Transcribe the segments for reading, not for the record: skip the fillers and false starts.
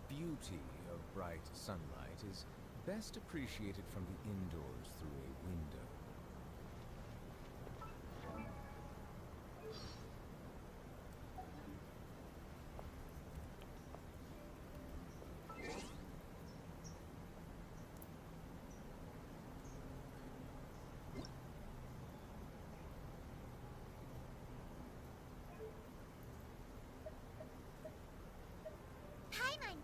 beauty of bright sunlight is best appreciated from the indoors through a window.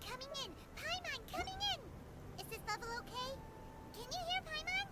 Coming in! Paimon, coming in! Is this level okay? Can you hear Paimon?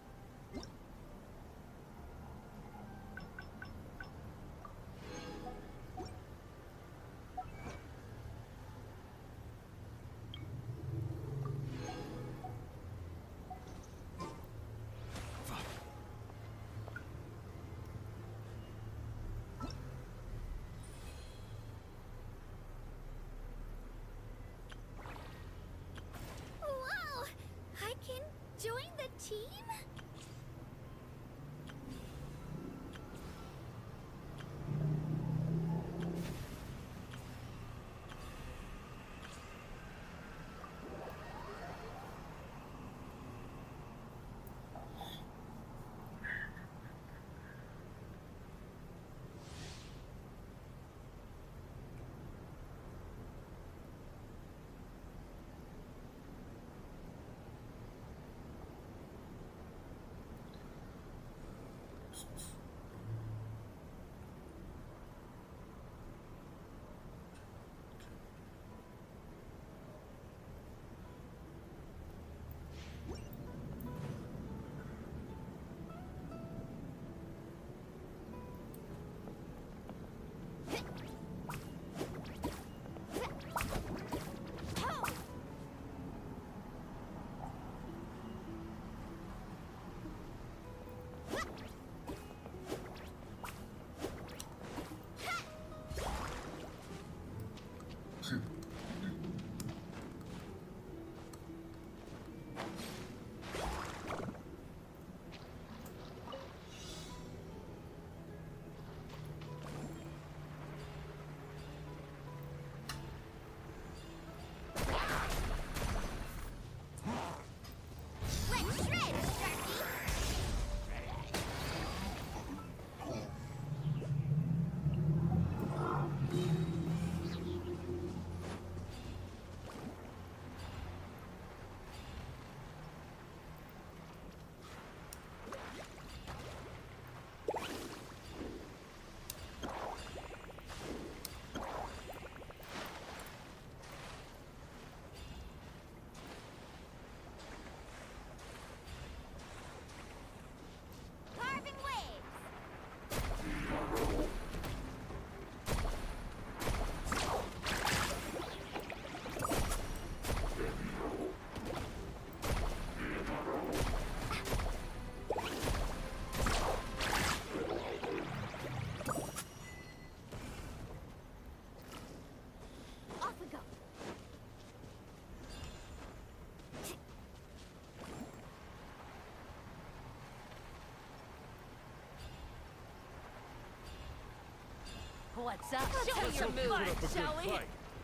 What's up? Show me your moves, shall we?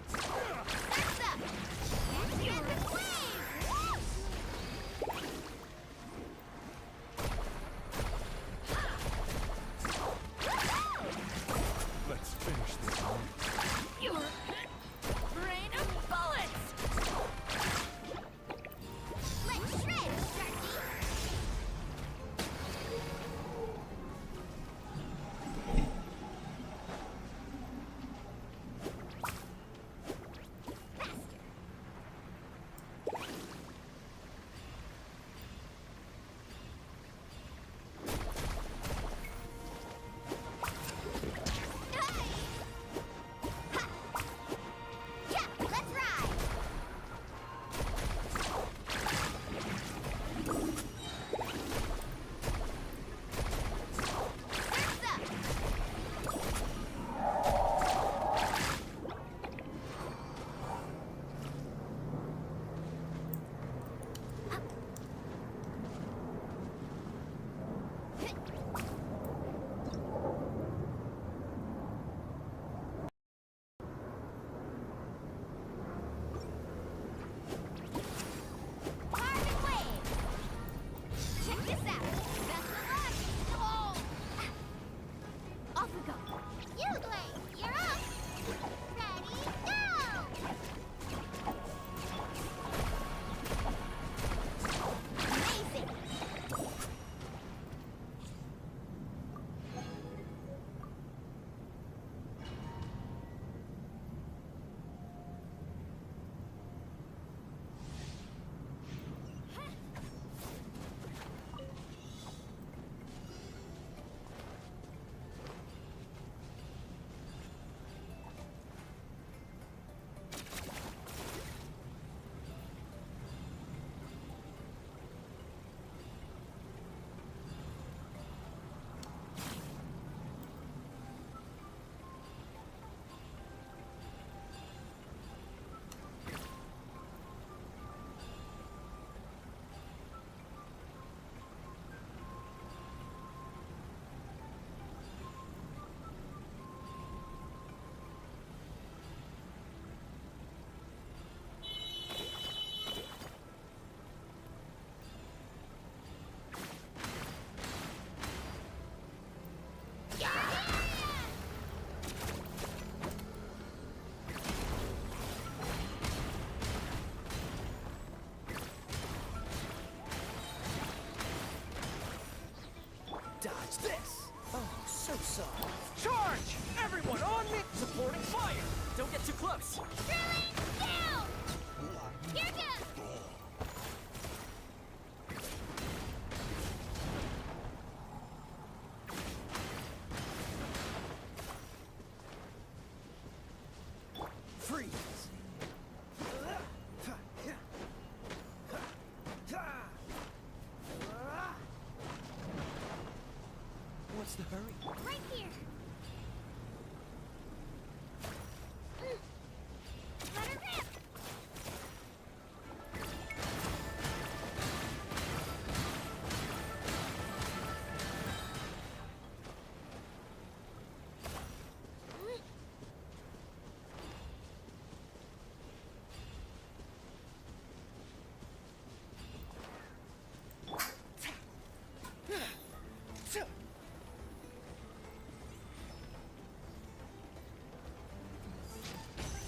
That's up! Get the wave! Let's finish this one. Your rain of bullets! Let's shred, Sharky! Dodge this! Oh, so sorry. Charge! Everyone on me! Supporting fire! Don't get too close! Drilling down! Here goes! Freeze! What's the hurry? Right here! Let her rip!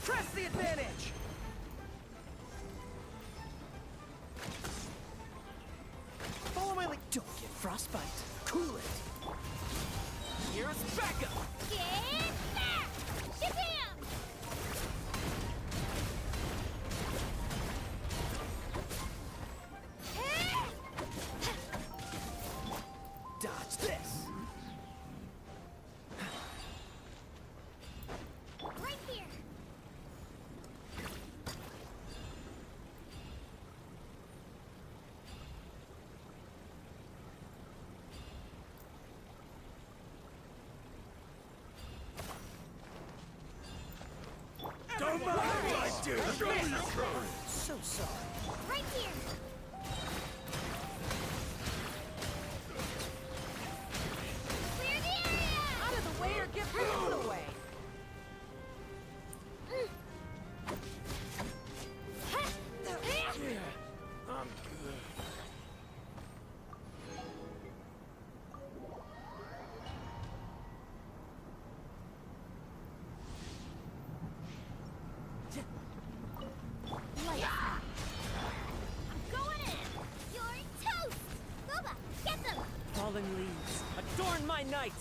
Press the advantage! Follow my lead. Don't get frostbite. Cool it. Here's backup! Get back! Get down! Dodge this! Right here! Don't mind if I do! Show me your courage! So sorry. Right here! Clear the area! Out of the way or get blown away! Yeah, I'm good. Light up. I'm going in! You're toast! Boba, get them! Fallen leaves, adorn my night!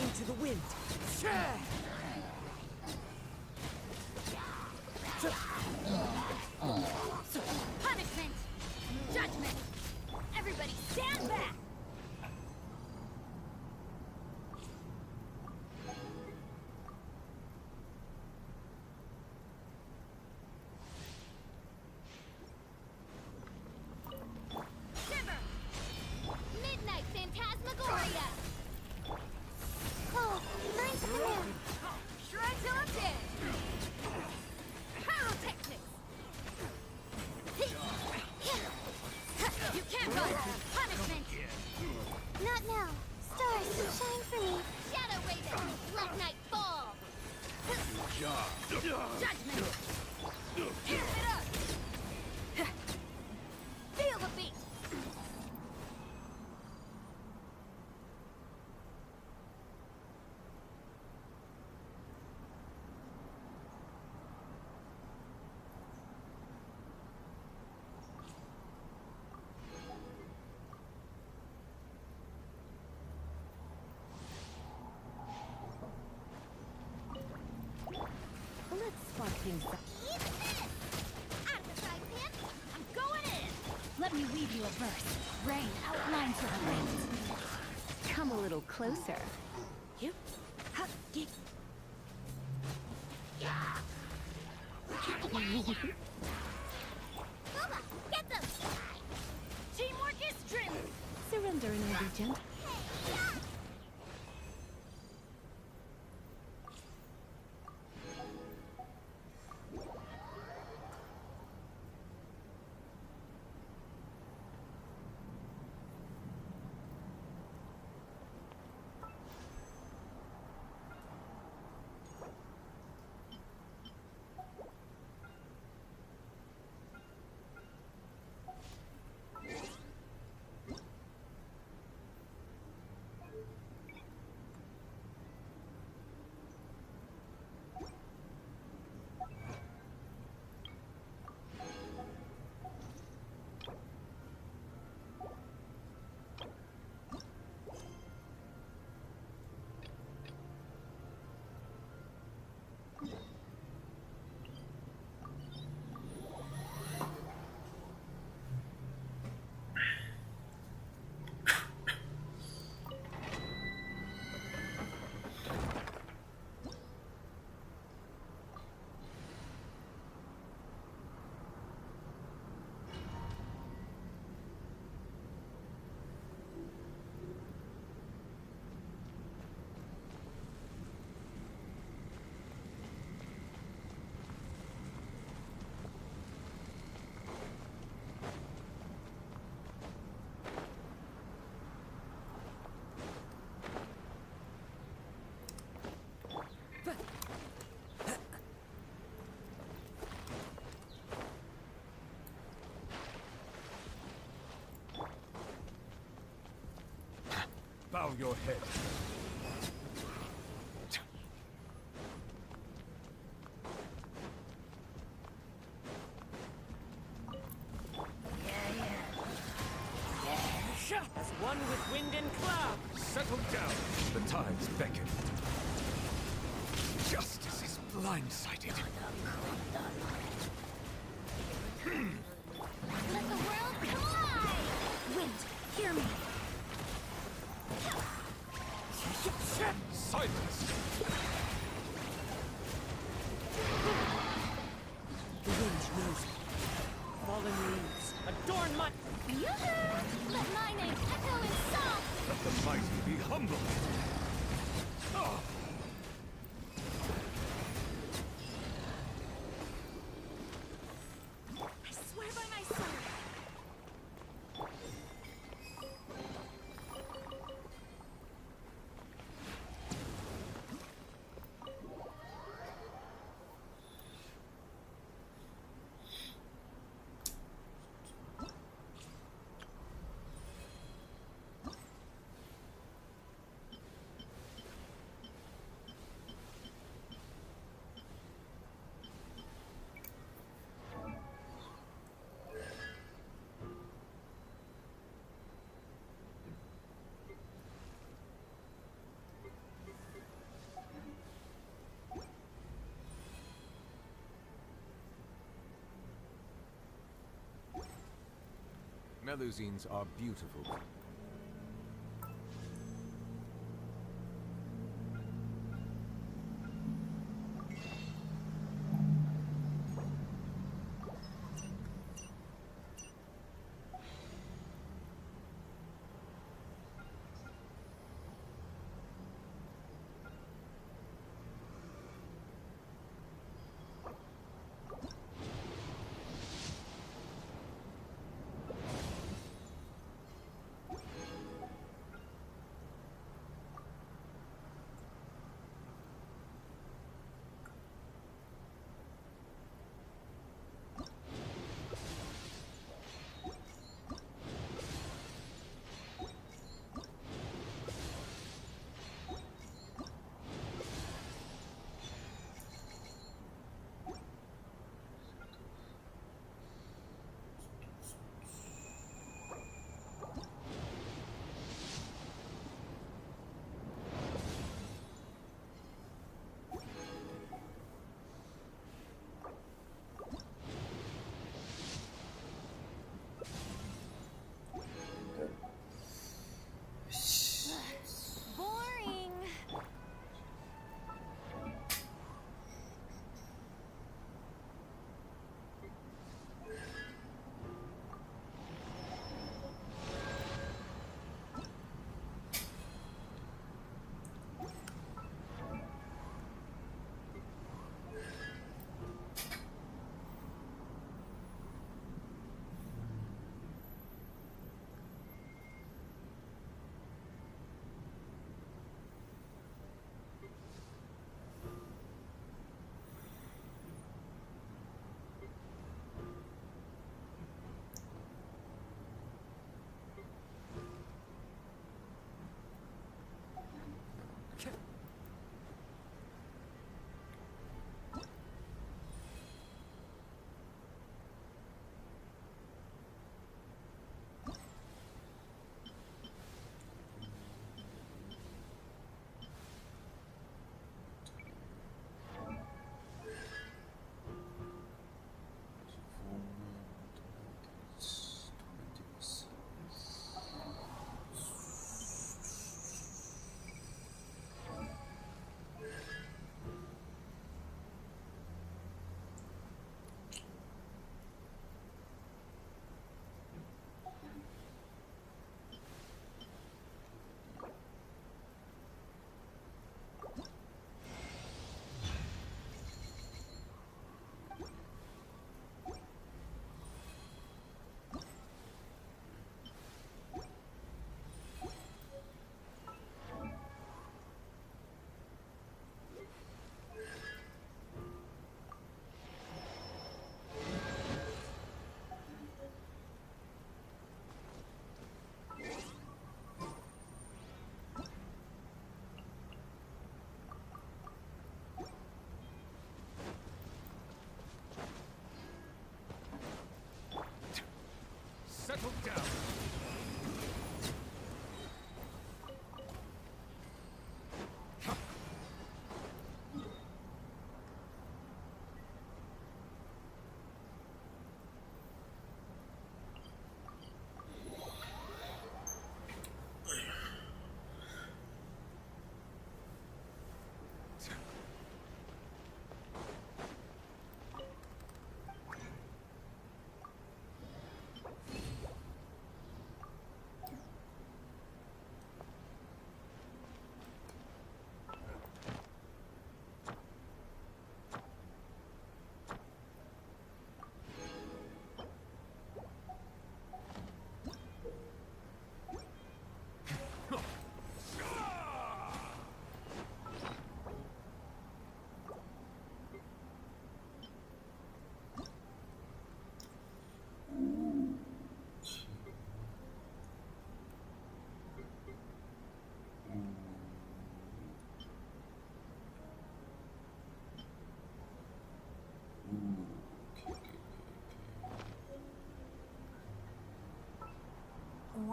Into the wind! Punishment! Judgment! Everybody stand back! Shiver! Midnight Phantasmagoria! Oh, thanks for you. Shred till I'm dead! Pyrotechnics! You can't run! Punishment! Not now. Stars can shine for me. Shadow Raven! Let night fall! Judgment! Amp it up! Feel the beat! Let's spark things up. Eat this! Out of the frying pan! I'm going in! Let me weave you a verse. Rain outlines your plans. Come a little closer. You? Ha, get. Boba, get them! Teamwork is strength! Surrender and I'll be gentle. Bow your head. As one with wind and cloud. Settle down. The tides beckon. Justice is blindsided. Let the world come alive! Wind, hear me. Silence! The wind knows me. Fallen leaves, adorn my... Yoo-hoo! Let my name echo in song! Let the mighty be humble. Ah! I swear by my sword! Melusines are beautiful.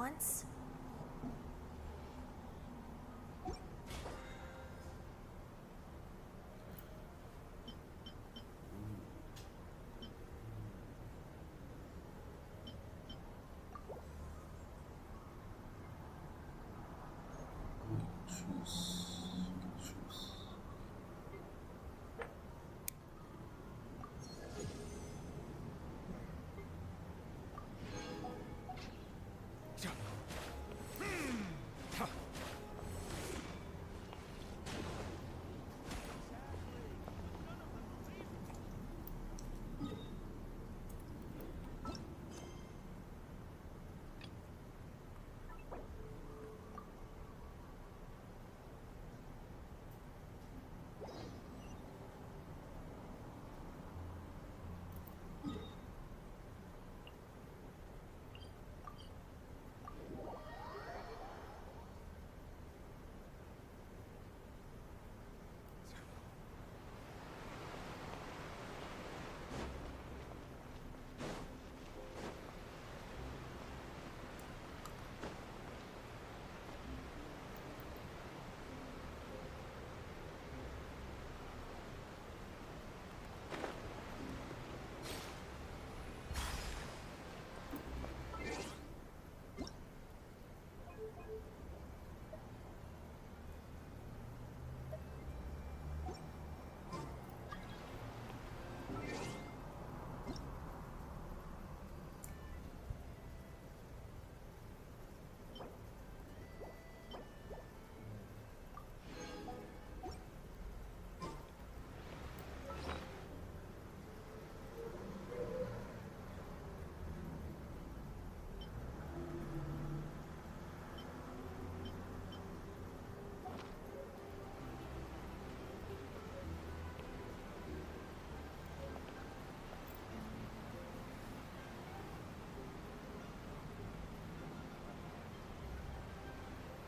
once.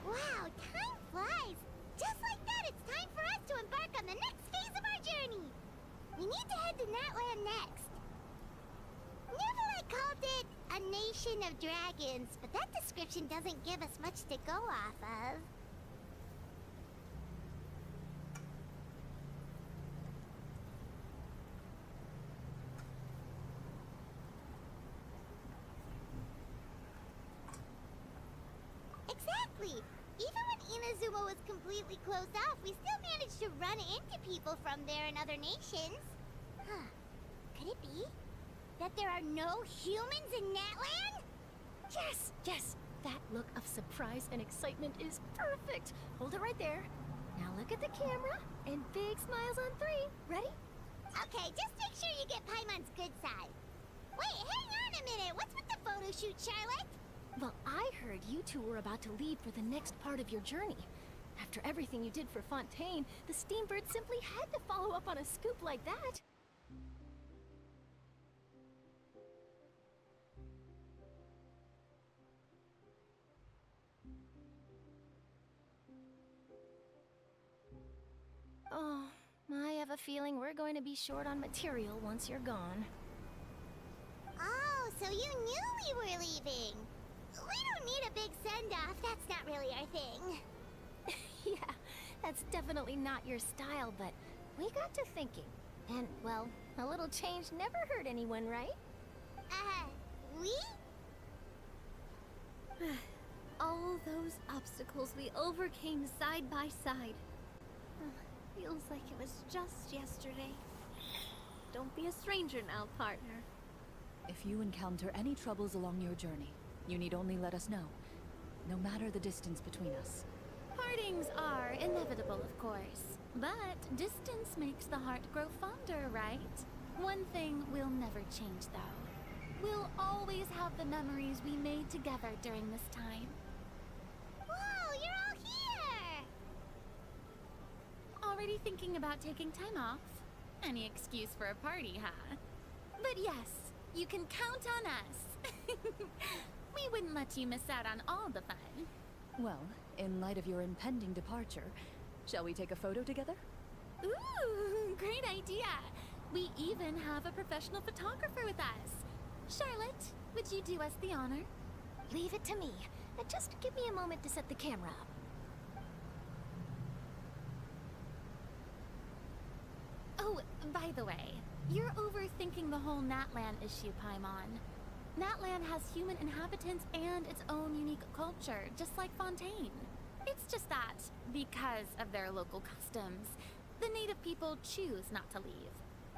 Wow, time flies! Just like that, it's time for us to embark on the next phase of our journey! We need to head to NATLAN next. Neverlight called it a nation of dragons, but that description doesn't give us much to go off of. Exactly! Even when Inazuma was completely closed off, we still managed to run into people from there and other nations. Huh. Could it be that there are no humans in NATLAN? Yes, yes. That look of surprise and excitement is perfect. Hold it right there. Now look at the camera and big smiles on 3. Ready? Okay, just make sure you get Paimon's good side. Wait, hang on a minute. What's with the photo shoot, Charlotte? Well, I heard you two were about to leave for the next part of your journey. After everything you did for Fontaine, the Steambird simply had to follow up on a scoop like that. Oh, I have a feeling we're going to be short on material once you're gone. Oh, so you knew we were leaving. We don't need a big send-off. That's not really our thing. Yeah, that's definitely not your style, but we got to thinking. And, well, a little change never hurt anyone, right? We? All those obstacles we overcame side by side. Feels like it was just yesterday. Don't be a stranger now, partner. If you encounter any troubles along your journey, you need only let us know, no matter the distance between us. Partings are inevitable, of course. But distance makes the heart grow fonder, right? One thing will never change, though. We'll always have the memories we made together during this time. Whoa, you're all here! Already thinking about taking time off? Any excuse for a party, huh? But yes, you can count on us. We wouldn't let you miss out on all the fun. Well, in light of your impending departure, shall we take a photo together? Ooh, great idea. We even have a professional photographer with us. Charlotte, would you do us the honor? Leave it to me. Just give me a moment to set the camera up. Oh, by the way, you're overthinking the whole NATLAN issue, Paimon. NATLAN has human inhabitants and its own unique culture, just like Fontaine. It's just that, because of their local customs, the native people choose not to leave.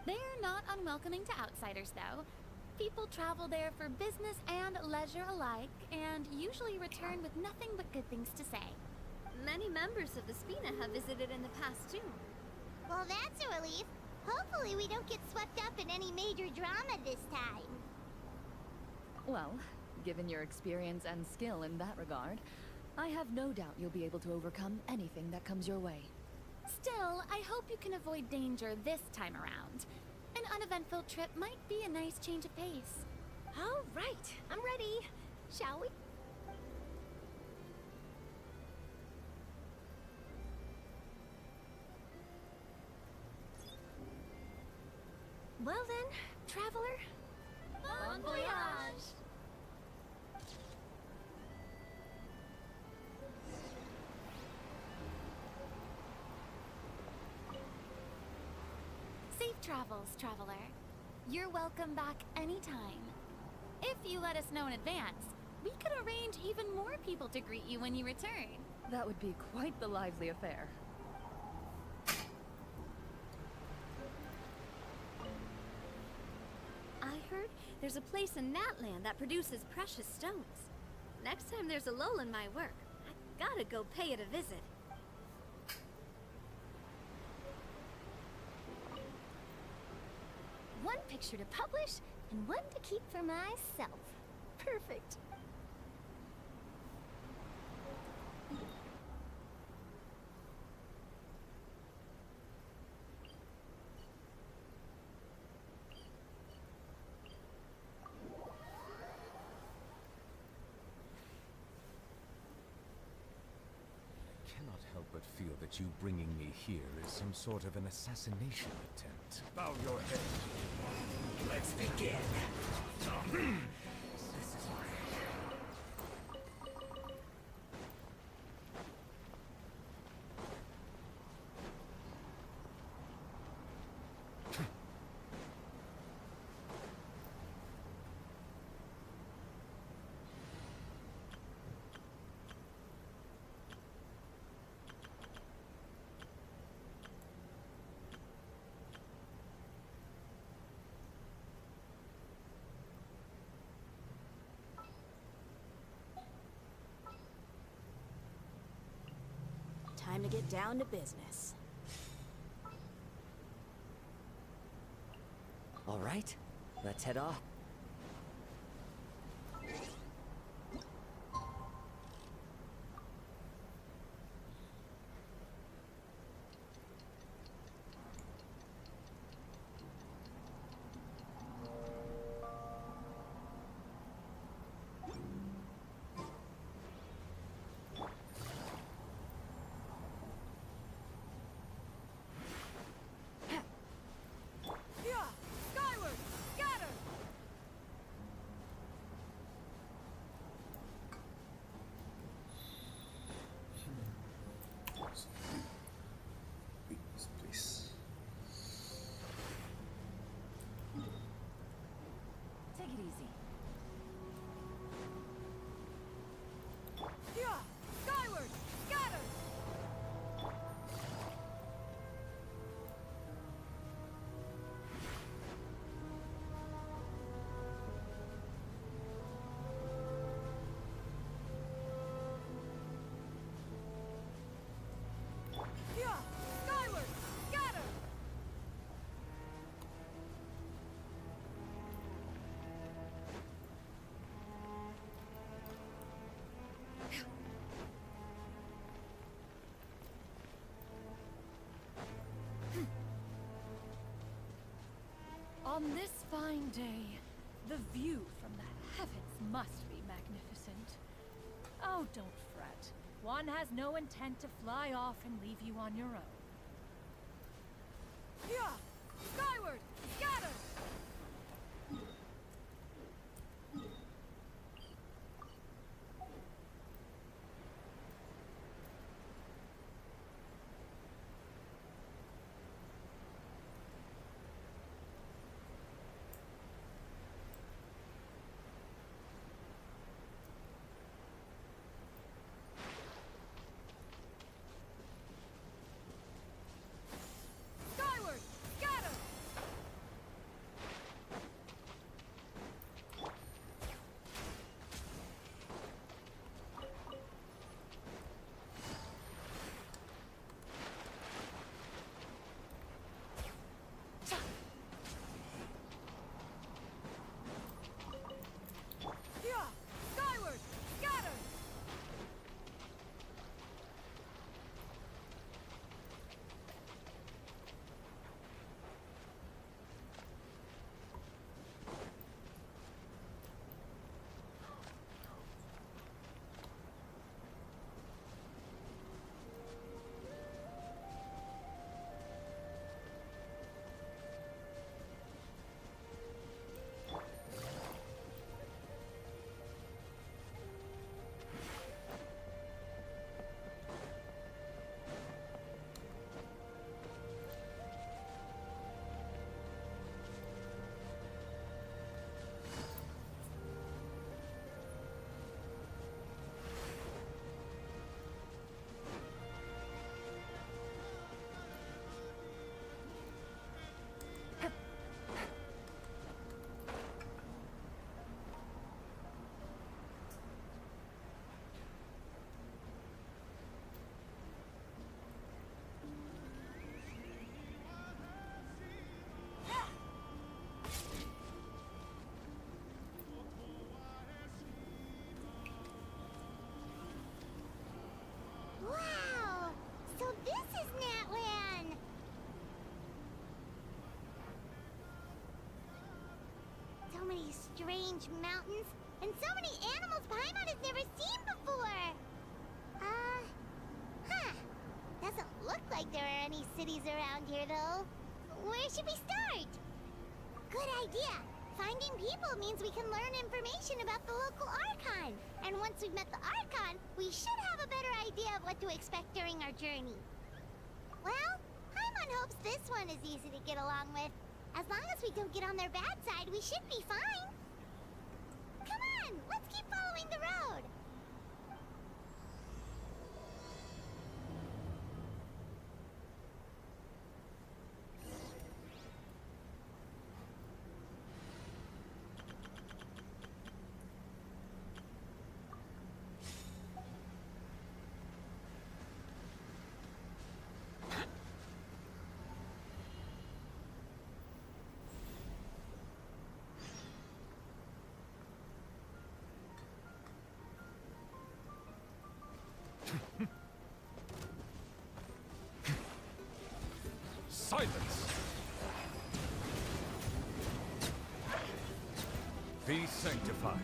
They're not unwelcoming to outsiders, though. People travel there for business and leisure alike, and usually return with nothing but good things to say. Many members of the Spina have visited in the past, too. Well, that's a relief. Hopefully we don't get swept up in any major drama this time. Well, given your experience and skill in that regard, I have no doubt you'll be able to overcome anything that comes your way. Still, I hope you can avoid danger this time around. An uneventful trip might be a nice change of pace. All right, I'm ready. Shall we? Well then, traveler. Bon voyage! Safe travels, traveler. You're welcome back anytime. If you let us know in advance, we could arrange even more people to greet you when you return. That would be quite the lively affair. I heard there's a place in Natlan that produces precious stones. Next time there's a lull in my work, I gotta go pay it a visit. One picture to publish and one to keep for myself. Perfect. Cannot help but feel that you bringing me here is some sort of an assassination attempt. Bow your head. Let's begin. Time to get down to business. All right, let's head off. Please. Take it easy. Skyward! Scatter! Skyward! Scatter! On this fine day, the view from the heavens must be magnificent. Oh, don't fret. One has no intent to fly off and leave you on your own. Skyward! Scatter! strange mountains, and so many animals Paimon has never seen before. Huh. Doesn't look like there are any cities around here, though. Where should we start? Good idea. Finding people means we can learn information about the local Archon. And once we've met the Archon, we should have a better idea of what to expect during our journey. Well, Paimon hopes this one is easy to get along with. As long as we don't get on their bad side, we should be fine. Come on, let's keep following the road. Silence! Be sanctified.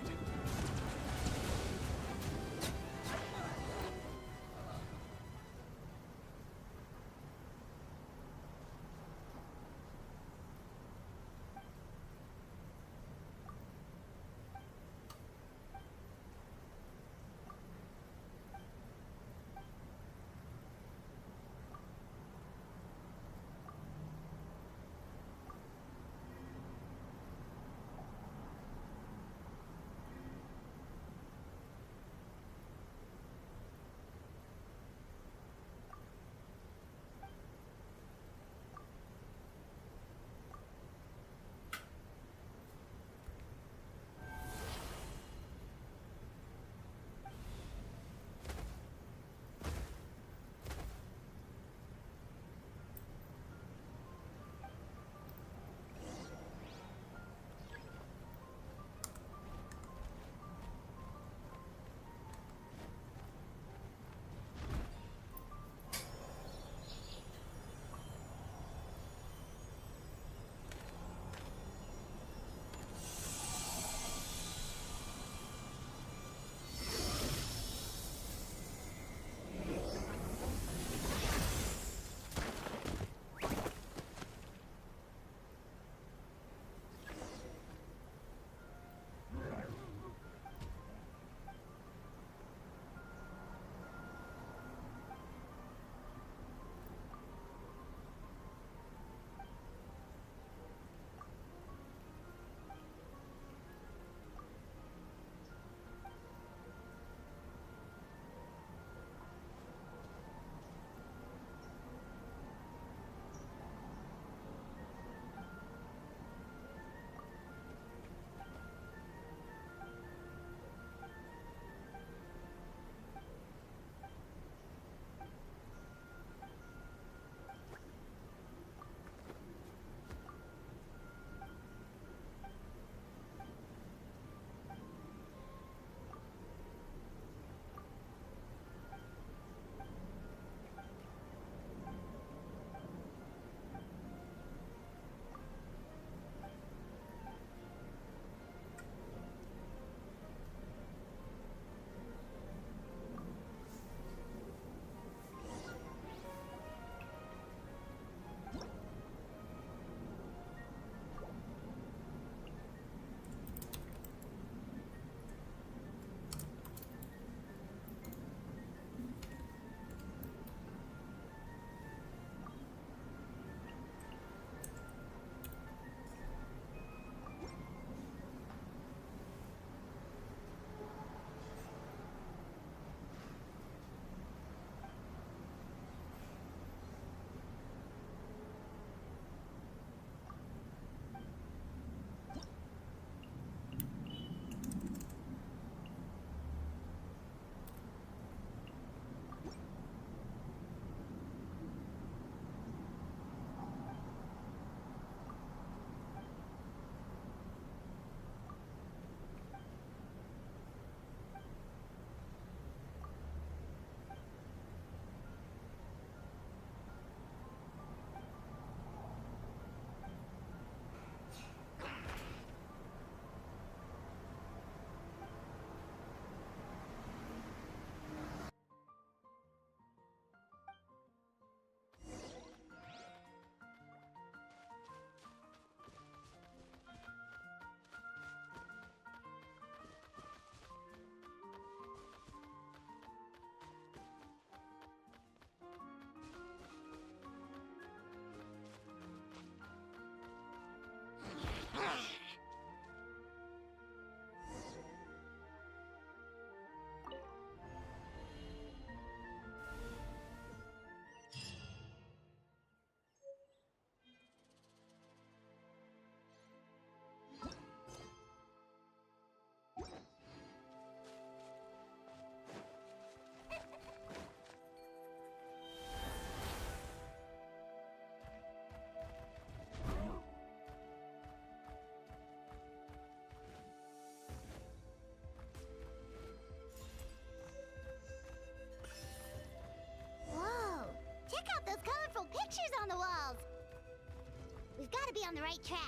We've got to be on the right track.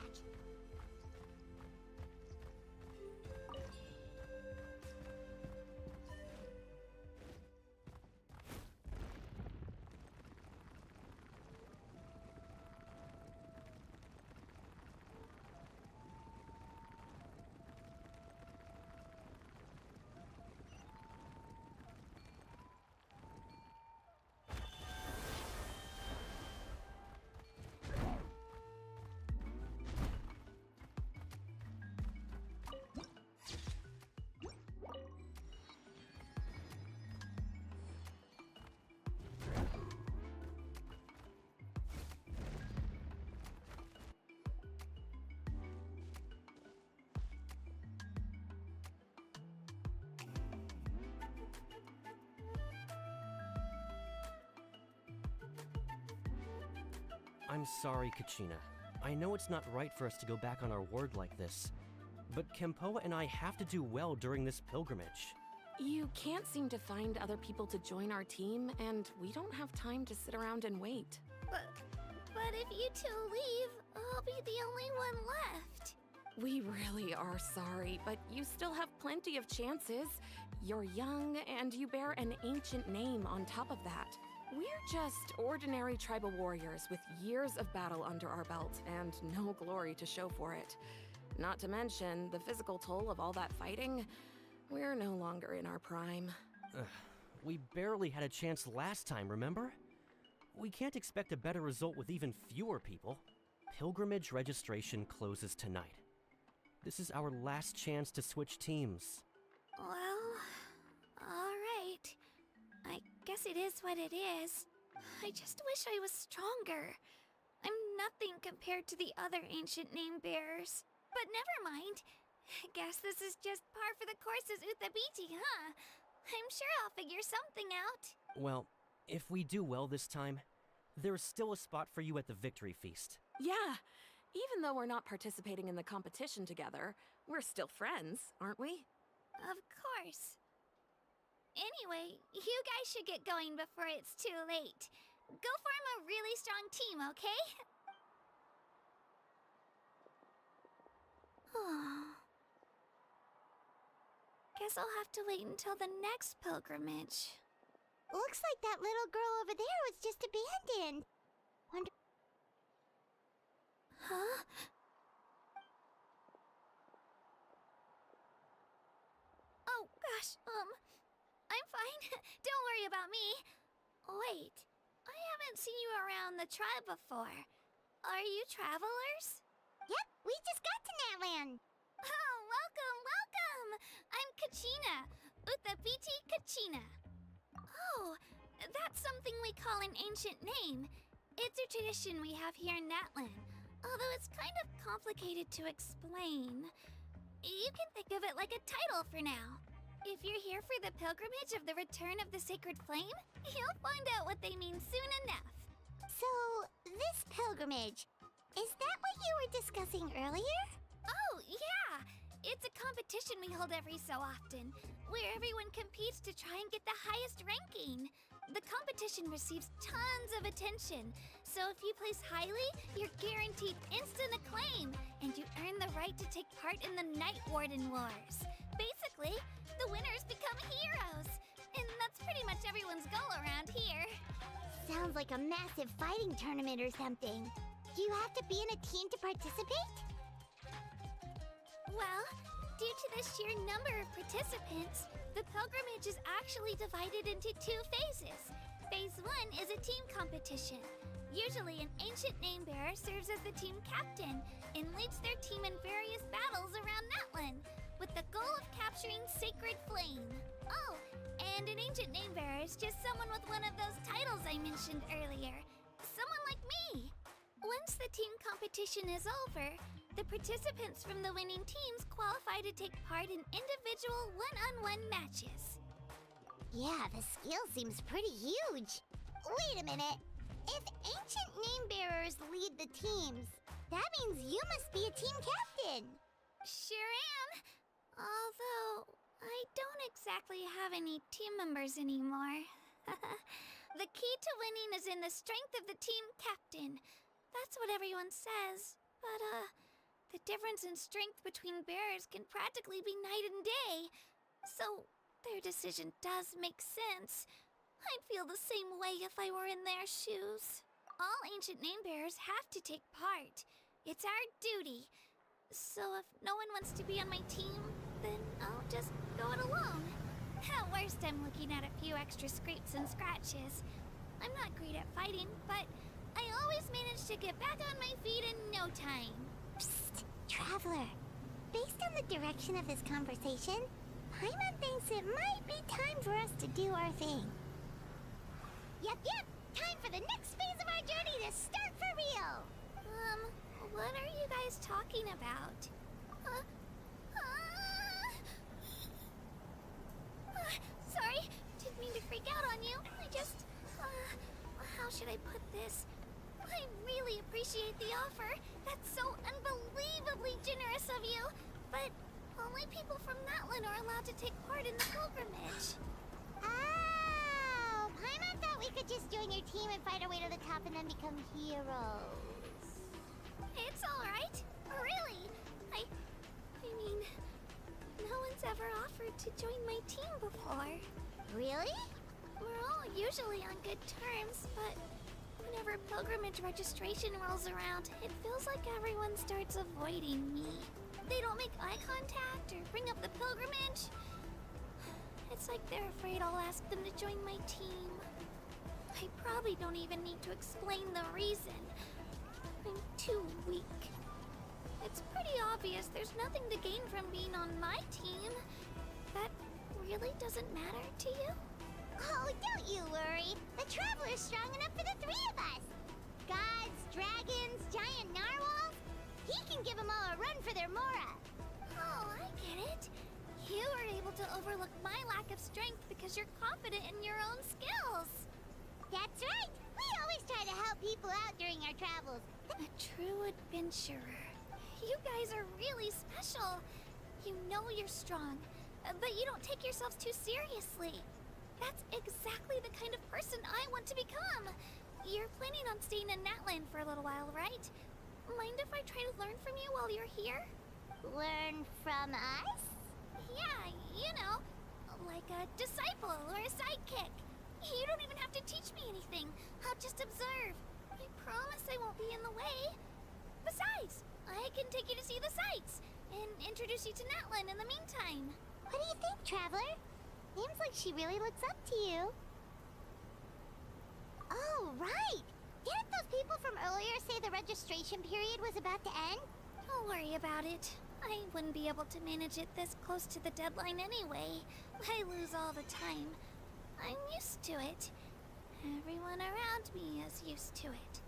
I'm sorry, Kachina. I know it's not right for us to go back on our word like this, but Kempoa and I have to do well during this pilgrimage. You can't seem to find other people to join our team, and we don't have time to sit around and wait. But if you two leave, I'll be the only one left. We really are sorry, but you still have plenty of chances. You're young, and you bear an ancient name on top of that. We're just ordinary tribal warriors with years of battle under our belt and no glory to show for it. Not to mention the physical toll of all that fighting. We're no longer in our prime. We barely had a chance last time, remember? We can't expect a better result with even fewer people. Pilgrimage registration closes tonight. This is our last chance to switch teams. Well, alright. I guess it is what it is. I just wish I was stronger. I'm nothing compared to the other ancient name bearers. But never mind. I guess this is just par for the course as Uthabiti, huh? I'm sure I'll figure something out. Well, if we do well this time, there's still a spot for you at the victory feast. Yeah, even though we're not participating in the competition together, we're still friends, aren't we? Of course. Anyway, you guys should get going before it's too late. Go form a really strong team, okay? Guess I'll have to wait until the next pilgrimage. Looks like that little girl over there was just abandoned. Wonder... Huh? Oh, gosh, I'm fine. Don't worry about me. Wait, I haven't seen you around the tribe before. Are you travelers? Yep, we just got to NATLAN. Oh, welcome! I'm Kachina. Uthabiti Kachina. Oh, that's something we call an ancient name. It's a tradition we have here in NATLAN, although it's kind of complicated to explain. You can think of it like a title for now. If you're here for the pilgrimage of the return of the sacred flame, you'll find out what they mean soon enough. So, this pilgrimage, is that what you were discussing earlier? Oh, yeah! It's a competition we hold every so often, where everyone competes to try and get the highest ranking. The competition receives tons of attention, so if you place highly, you're guaranteed instant acclaim, and you earn the right to take part in the Night Warden Wars. Basically, the winners become heroes, and that's pretty much everyone's goal around here. Sounds like a massive fighting tournament or something. Do you have to be in a team to participate? Well, due to the sheer number of participants, the pilgrimage is actually divided into 2 phases. Phase 1 is a team competition. Usually an ancient name bearer serves as the team captain and leads their team in various battles around NATLAN, with the goal of capturing Sacred Flame. Oh, and an ancient name bearer is just someone with one of those titles I mentioned earlier. Someone like me. Once the team competition is over, the participants from the winning teams qualify to take part in individual one-on-one matches. Yeah, the skill seems pretty huge. Wait a minute. If ancient name bearers lead the teams, that means you must be a team captain. Sure am. Although, I don't exactly have any team members anymore. The key to winning is in the strength of the team captain. That's what everyone says. But, the difference in strength between bears can practically be night and day. So, their decision does make sense. I'd feel the same way if I were in their shoes. All ancient name bearers have to take part. It's our duty. So if no one wants to be on my team, then I'll just go it alone. At worst, I'm looking at a few extra scrapes and scratches. I'm not great at fighting, but I always manage to get back on my feet in no time. Psst, Traveler. Based on the direction of this conversation, Paimon thinks it might be time for us to do our thing. Yep. Time for the next phase of our journey to start for real. What are you guys talking about? Sorry, didn't mean to freak out on you. I just, how should I put this? I really appreciate the offer. That's so unbelievably generous of you. But only people from NATLAN are allowed to take part in the pilgrimage. Oh, Paimon thought we could just join your team and fight our way to the top and then become heroes. It's alright. Really. I mean, no one's ever offered to join my team before. Really? We're all usually on good terms, but whenever pilgrimage registration rolls around, it feels like everyone starts avoiding me. They don't make eye contact or bring up the pilgrimage. It's like they're afraid I'll ask them to join my team. I probably don't even need to explain the reason. I'm too weak. It's pretty obvious there's nothing to gain from being on my team. That really doesn't matter to you? Oh, don't you worry. The Traveler's strong enough for the three of us. Gods, dragons, giant narwhals. He can give them all a run for their Mora. Oh, I get it. You are able to overlook my lack of strength because you're confident in your own skills. That's right. We always try to help people out during our travels. A true adventurer. You guys are really special. You know you're strong, but you don't take yourselves too seriously. That's exactly the kind of person I want to become. You're planning on staying in NATLAN for a little while, right? Mind if I try to learn from you while you're here? Learn from us? Yeah, you know, like a disciple or a sidekick. You don't even have to teach me anything. I'll just observe. I promise I won't be in the way. Besides, I can take you to see the sights and introduce you to NATLAN in the meantime. What do you think, Traveler? Seems like she really looks up to you. Oh, right! Didn't those people from earlier say the registration period was about to end? Don't worry about it. I wouldn't be able to manage it this close to the deadline anyway. I lose all the time. I'm used to it. Everyone around me is used to it.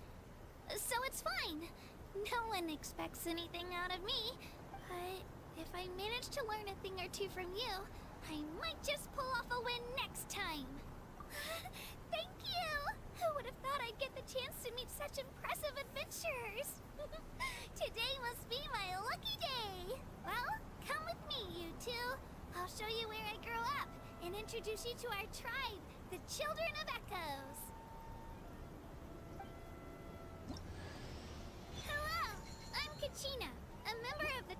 So it's fine. No one expects anything out of me. But if I manage to learn a thing or two from you, I might just pull off a win next time. Thank you! Who would have thought I'd get the chance to meet such impressive adventurers? Today must be my lucky day. Well, come with me, you two. I'll show you where I grew up and introduce you to our tribe, the Children of Echoes. Hello, I'm Kachina, a member of the...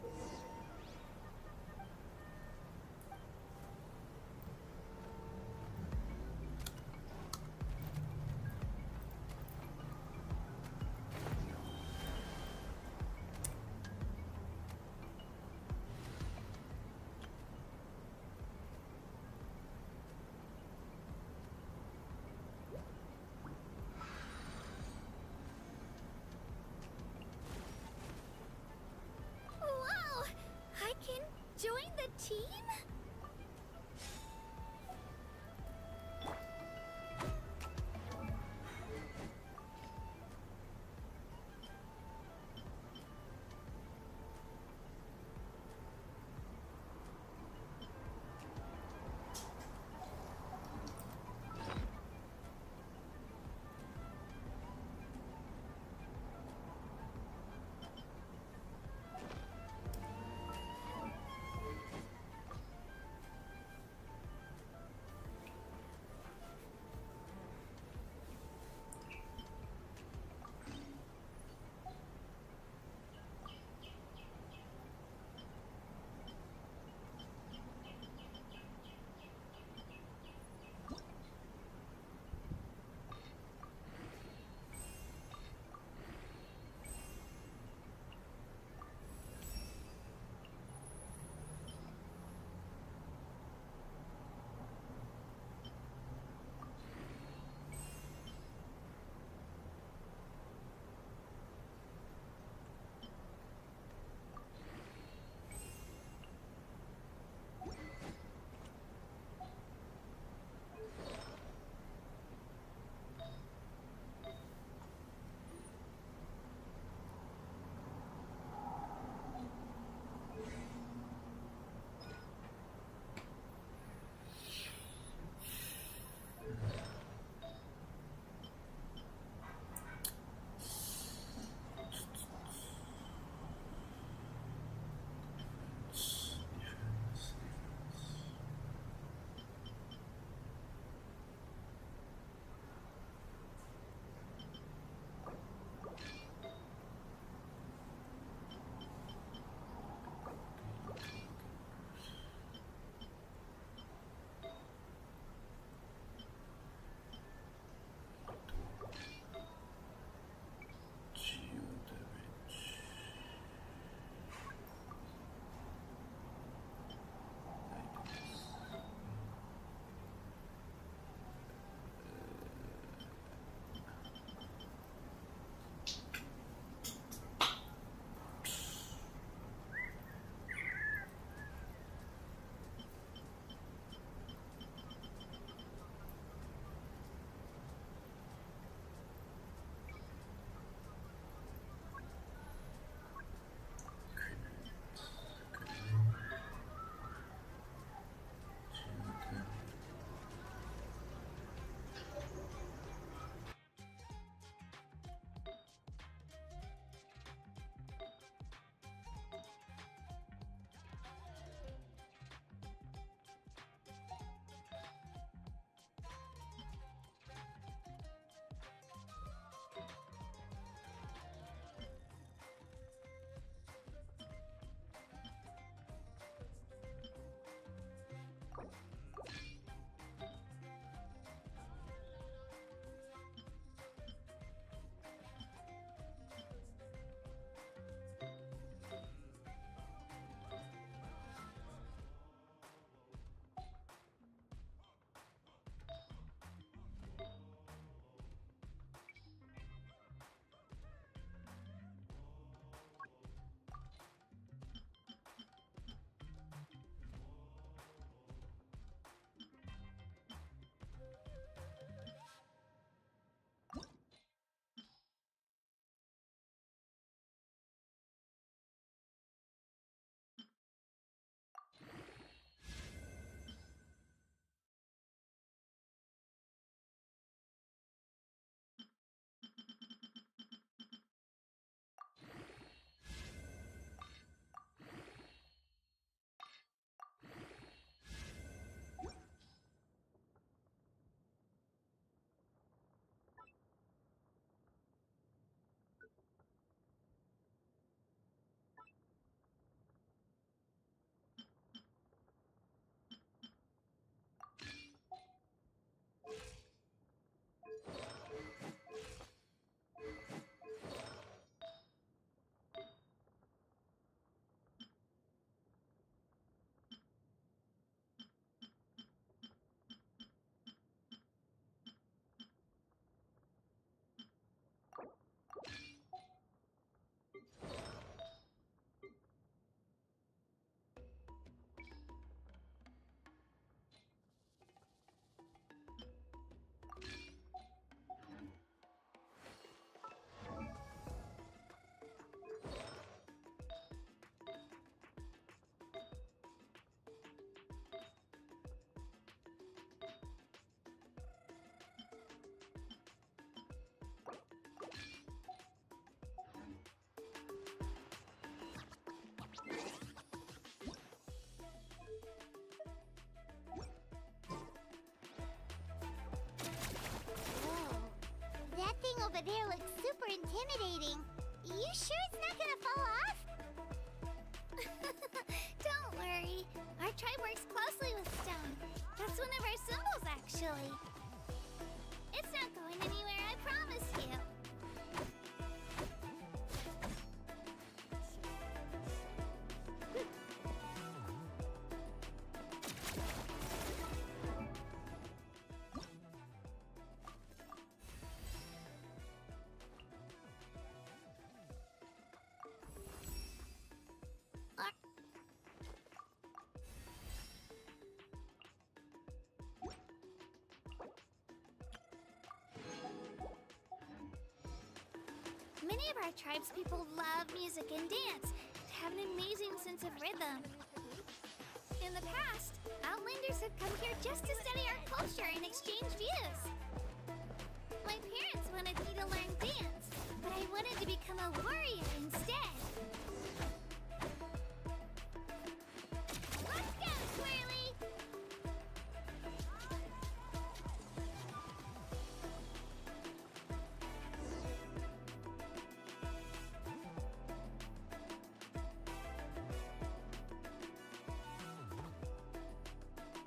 over there looks super intimidating. You sure it's not gonna fall off? Don't worry. Our tribe works closely with stone. That's one of our symbols, actually. It's not going anywhere, I promise you. Many of our tribespeople love music and dance. They have an amazing sense of rhythm. In the past, Outlanders have come here just to study our culture and exchange views. My parents wanted me to learn dance, but I wanted to become a warrior instead. Let's go, Swirly!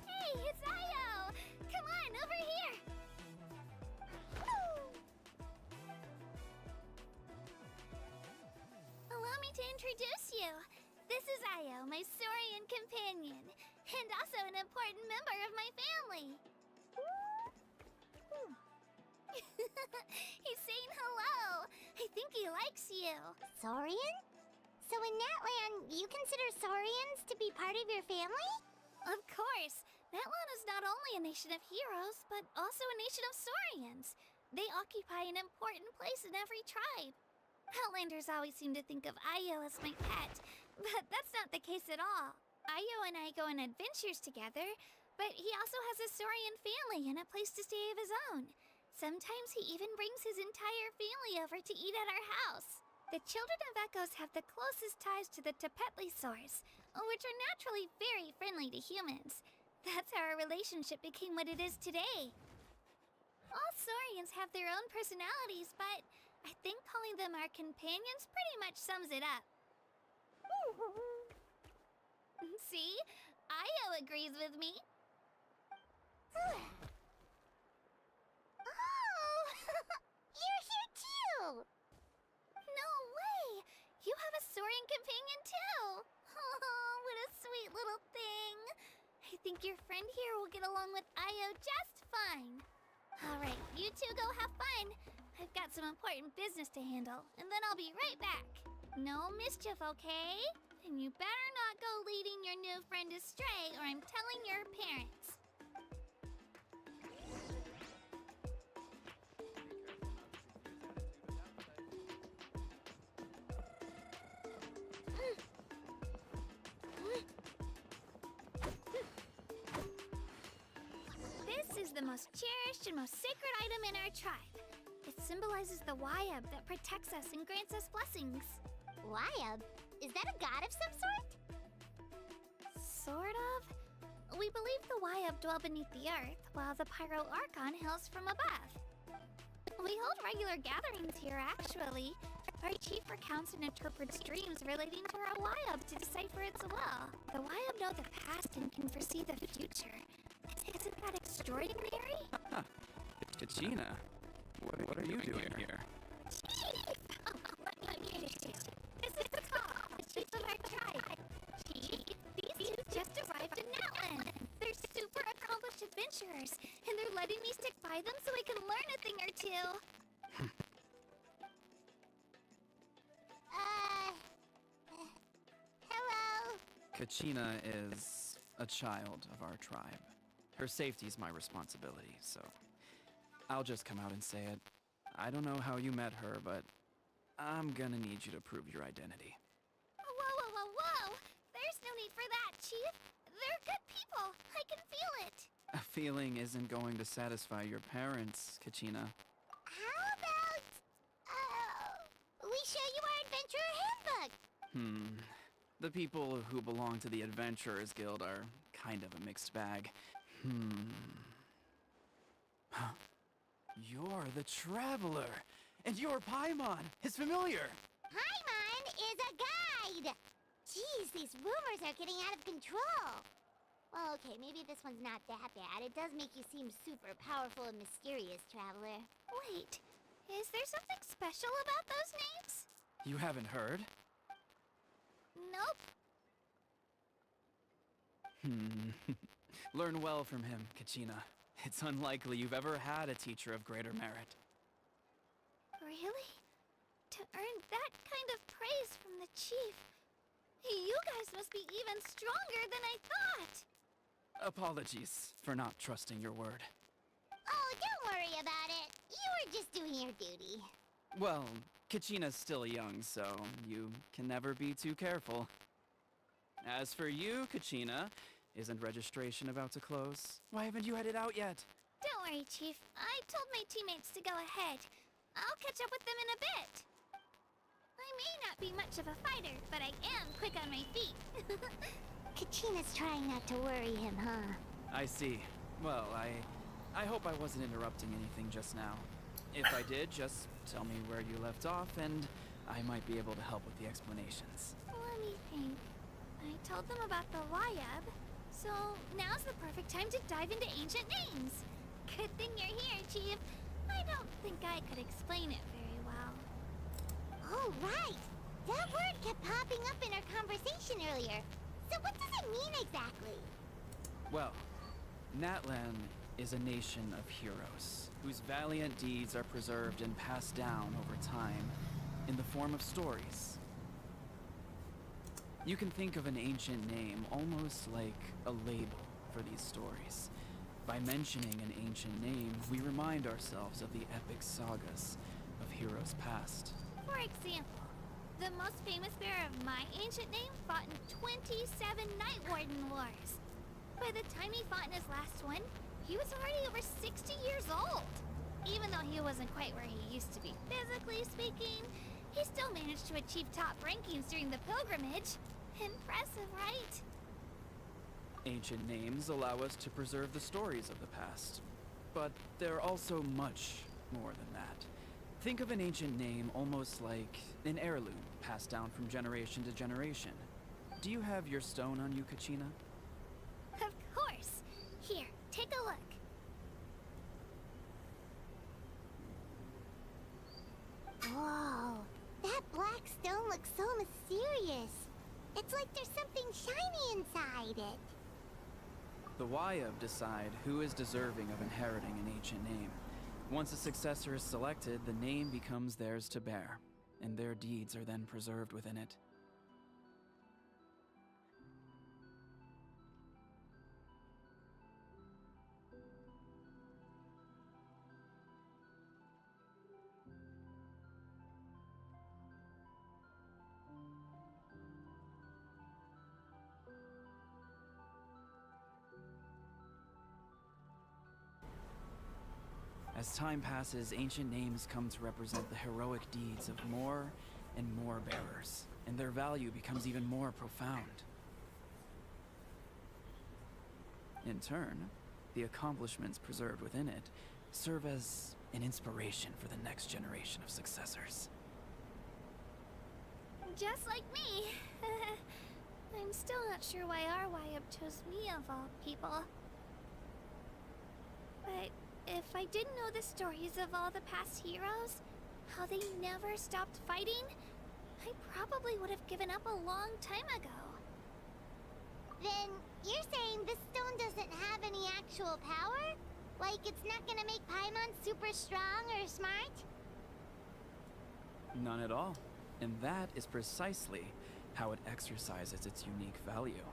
Hey, it's Io! Come on, over here! Allow me to introduce you. This is Io, my Saurian companion, and also an important member of my family. He's saying hello. I think he likes you. Saurian? So in Natlan, you consider Saurians to be part of your family? Of course. Natlan is not only a nation of heroes, but also a nation of Saurians. They occupy an important place in every tribe. Outlanders always seem to think of Io as my pet, but that's not the case at all. Io and I go on adventures together, but he also has a Saurian family and a place to stay of his own. Sometimes he even brings his entire family over to eat at our house. The children of Echoes have the closest ties to the Tepetlisaurs, which are naturally very friendly to humans. That's how our relationship became what it is today. All Saurians have their own personalities, but I think calling them our companions pretty much sums it up. See? Io agrees with me. Oh! You're here too! No way! You have a Saurian companion too! Oh, what a sweet little thing! I think your friend here will get along with Io just fine. Alright, you two go have fun. I've got some important business to handle, and then I'll be right back. No mischief, okay? And you better not go leading your new friend astray, or I'm telling your parents. This is the most cherished and most sacred item in our tribe. It symbolizes the Wayab that protects us and grants us blessings. Wayab? Is that a god of some sort? Sort of. We believe the Wayab dwell beneath the earth, while the Pyro Archon hails from above. We hold regular gatherings here, actually. Our chief recounts and interprets dreams relating to our Wayab to decipher its will. The Wayab know the past and can foresee the future. Isn't that extraordinary? Kachina, what are you doing here? Chief! Let me introduce you. This is Tom, the chief of our tribe. Chief, these two just arrived in Natlan. They're super accomplished adventurers, and they're letting me stick by them so I can learn a thing or two. Hello? Kachina is a child of our tribe. Her safety's my responsibility, so I'll just come out and say it. I don't know how you met her, but I'm gonna need you to prove your identity. Whoa! There's no need for that, Chief. They're good people. I can feel it. A feeling isn't going to satisfy your parents, Kachina. How about, we show you our adventurer handbook? The people who belong to the Adventurers Guild are kind of a mixed bag. You're the Traveler. And your Paimon, his familiar! Paimon is a guide! Jeez, these rumors are getting out of control. Well, okay, maybe this one's not that bad. It does make you seem super powerful and mysterious, Traveler. Wait, is there something special about those names? You haven't heard? Nope. Learn well from him, Kachina. It's unlikely you've ever had a teacher of greater merit. Really? To earn that kind of praise from the chief, you guys must be even stronger than I thought. Apologies for not trusting your word. Oh, don't worry about it. You were just doing your duty. Well, Kachina's still young, so you can never be too careful. As for you, Kachina, isn't registration about to close? Why haven't you headed out yet? Don't worry, Chief. I told my teammates to go ahead. I'll catch up with them in a bit. I may not be much of a fighter, but I am quick on my feet. Kachina's trying not to worry him, huh? I see. Well, I hope I wasn't interrupting anything just now. If I did, just tell me where you left off, and I might be able to help with the explanations. Let me think. I told them about the Wayab, so now's the perfect time to dive into ancient names. Good thing you're here, Chief. I don't think I could explain it very well. Oh, right! That word kept popping up in our conversation earlier. So what does it mean exactly? Well, NATLAN is a nation of heroes, whose valiant deeds are preserved and passed down over time in the form of stories. You can think of an ancient name almost like a label for these stories. By mentioning an ancient name, we remind ourselves of the epic sagas of heroes past. For example, the most famous bearer of my ancient name fought in 27 Night Warden Wars. By the time he fought in his last one, he was already over 60 years old. Even though he wasn't quite where he used to be physically speaking, he still managed to achieve top rankings during the pilgrimage. Impressive, right? Ancient names allow us to preserve the stories of the past, but they're also much more than that. Think of an ancient name almost like an heirloom passed down from generation to generation. Do you have your stone on you, Kachina? Of course. Here, take a look. Whoa, that black stone looks so mysterious. It's like there's something shiny inside it. The Wayab decide who is deserving of inheriting an ancient name. Once a successor is selected, the name becomes theirs to bear, and their deeds are then preserved within it. As time passes, ancient names come to represent the heroic deeds of more and more bearers, and their value becomes even more profound. In turn, the accomplishments preserved within it serve as an inspiration for the next generation of successors. Just like me. I'm still not sure why our Wayab chose me of all people. But if I didn't know the stories of all the past heroes, how they never stopped fighting, I probably would have given up a long time ago. Then you're saying this stone doesn't have any actual power? Like it's not gonna make Paimon super strong or smart? None at all. And that is precisely how it exercises its unique value.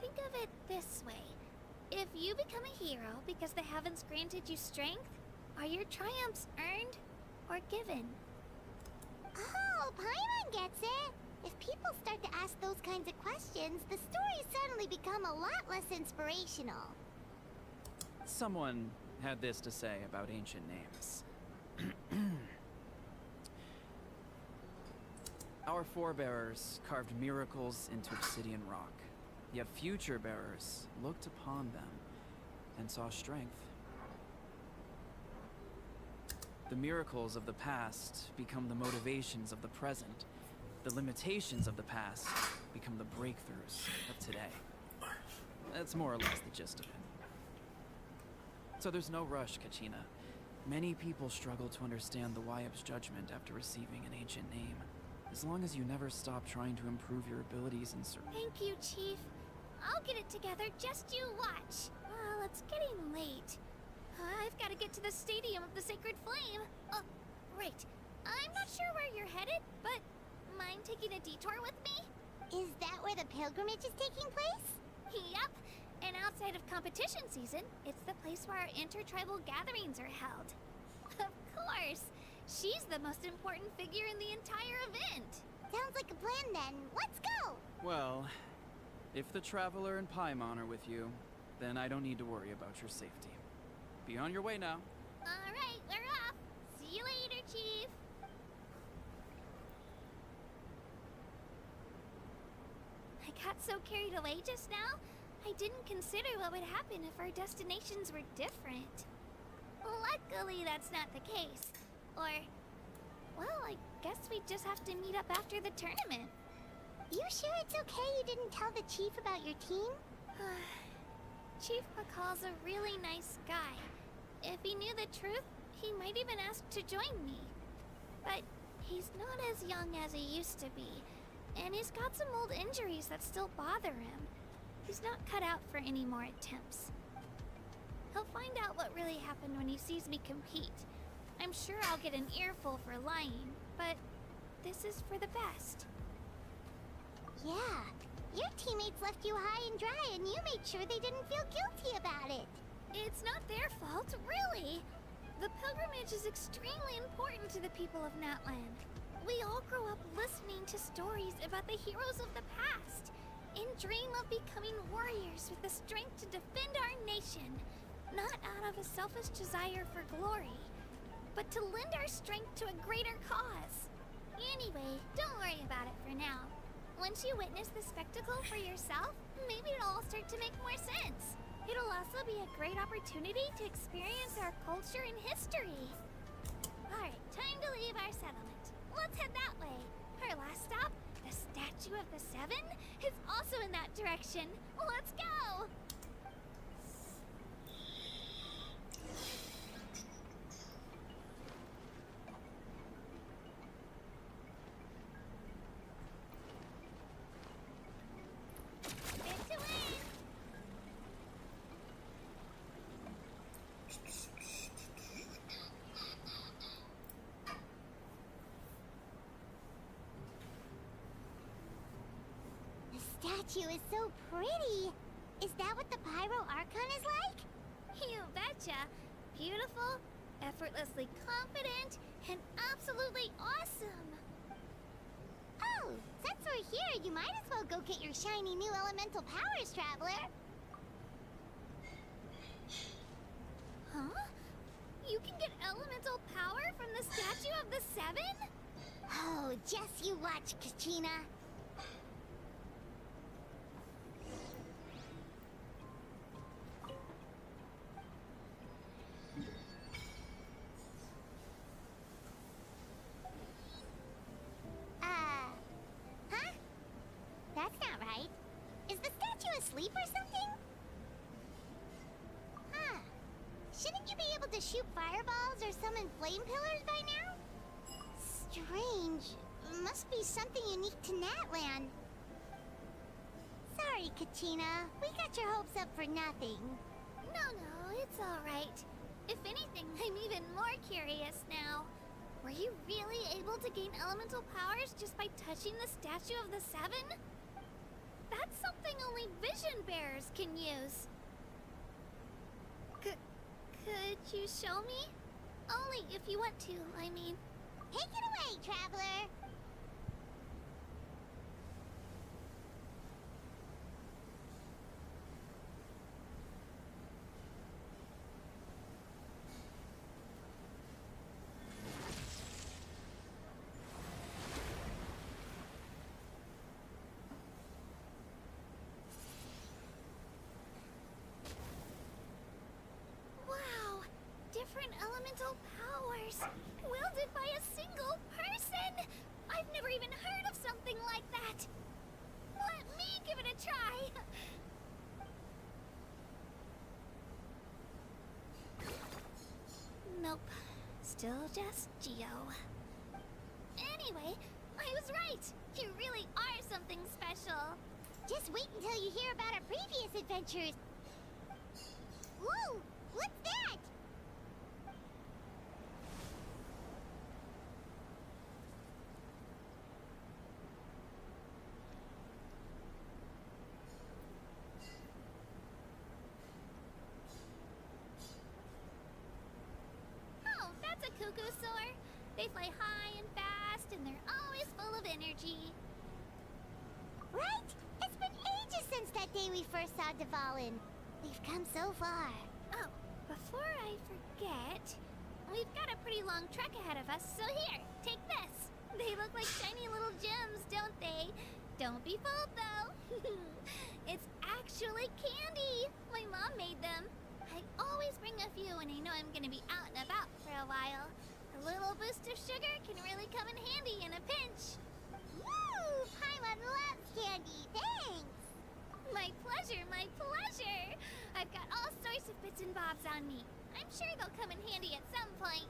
Think of it this way. If you become a hero because the heavens granted you strength, are your triumphs earned or given? Oh, Paimon gets it! If people start to ask those kinds of questions, the stories suddenly become a lot less inspirational. Someone had this to say about ancient names. Our forebearers carved miracles into obsidian rock, yet future bearers looked upon them and saw strength. The miracles of the past become the motivations of the present. The limitations of the past become the breakthroughs of today. That's more or less the gist of it. So there's no rush, Kachina. Many people struggle to understand the Wyap's judgment after receiving an ancient name. As long as you never stop trying to improve your abilities in certain... Thank you, Chief. I'll get it together, just you watch. Well, it's getting late. I've got to get to the Stadium of the Sacred Flame. Oh, right. I'm not sure where you're headed, but mind taking a detour with me? Is that where the pilgrimage is taking place? Yep. And outside of competition season, it's the place where our intertribal gatherings are held. Of course. She's the most important figure in the entire event. Sounds like a plan then. Let's go! Well, if the Traveler and Paimon are with you, then I don't need to worry about your safety. Be on your way now. All right, we're off. See you later, Chief. I got so carried away just now, I didn't consider what would happen if our destinations were different. Luckily, that's not the case. Or, well, I guess we just have to meet up after the tournament. You sure it's okay you didn't tell the chief about your team? Chief McCall's a really nice guy. If he knew the truth, he might even ask to join me. But he's not as young as he used to be, and he's got some old injuries that still bother him. He's not cut out for any more attempts. He'll find out what really happened when he sees me compete. I'm sure I'll get an earful for lying, but this is for the best. Yeah, your teammates left you high and dry and you made sure they didn't feel guilty about it. It's not their fault, really. The pilgrimage is extremely important to the people of Natlan. We all grow up listening to stories about the heroes of the past and dream of becoming warriors with the strength to defend our nation, not out of a selfish desire for glory, but to lend our strength to a greater cause. Anyway, don't worry about it for now. Once you witness the spectacle for yourself, maybe it'll all start to make more sense. It'll also be a great opportunity to experience our culture and history. Alright, time to leave our settlement. Let's head that way. Our last stop, the Statue of the Seven, is also in that direction. Let's go! The statue is so pretty. Is that what the Pyro Archon is like? You betcha. Beautiful, effortlessly confident, and absolutely awesome. Oh, since we're here, you might as well go get your shiny new elemental powers, Traveler. Huh? You can get elemental power from the Statue of the Seven? Oh, just you watch, Kachina. Huh? That's not right. Is the statue asleep or something? Huh. Shouldn't you be able to shoot fireballs or summon flame pillars by now? Strange. Must be something unique to Natlan. Sorry, Kachina. We got your hopes up for nothing. No, it's alright. If anything, I'm even more curious now. Were you really able to gain elemental powers just by touching the Statue of the Seven? That's something only vision bearers can use. Could you show me? Only if you want to, I mean. Take it away, Traveler. Wow! Different different elemental powers, wielded by a single person! I've never even heard of something like that! Let me give it a try! Nope. Still just Geo. Anyway, I was right! You really are something special! Just wait until you hear about our previous adventures. Whoa! What's that? Oh, that's a cuckoo soar. They fly high and fast, and they're always full of energy. Right? It's been ages since that day we first saw Dvalin. We've come so far. Oh, before I forget, we've got a pretty long trek ahead of us, so here, take this. They look like shiny little gems, don't they? Don't be fooled, though. It's actually candy. My mom made them. I always bring a few when I know I'm gonna be out and about for a while. A little boost of sugar can really come in handy in a pinch. Woo! Paimon loves candy. Thanks. My pleasure, my pleasure. I've got all sorts of bits and bobs on me. I'm sure they'll come in handy at some point.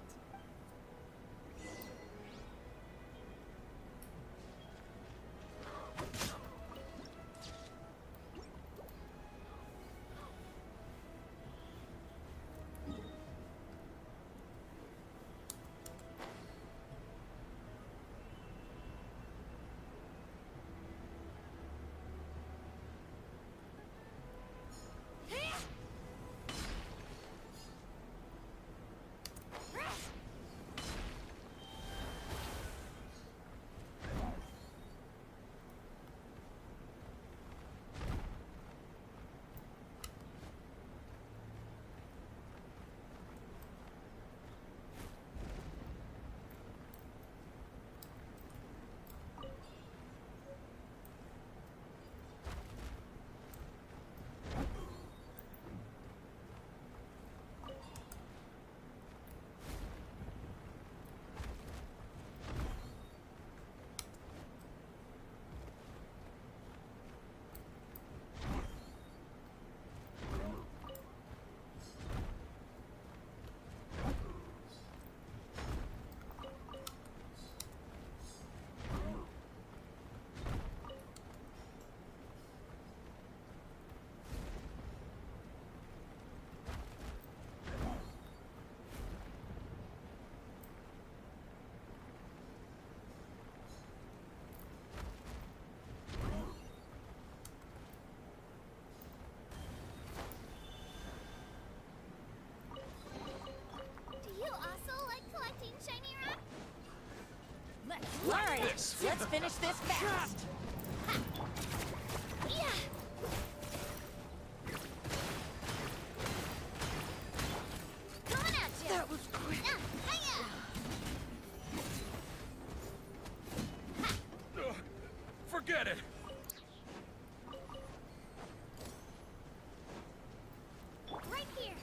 Let's finish this fast. Yeah. Coming at you. That was quick. Forget it! Right here.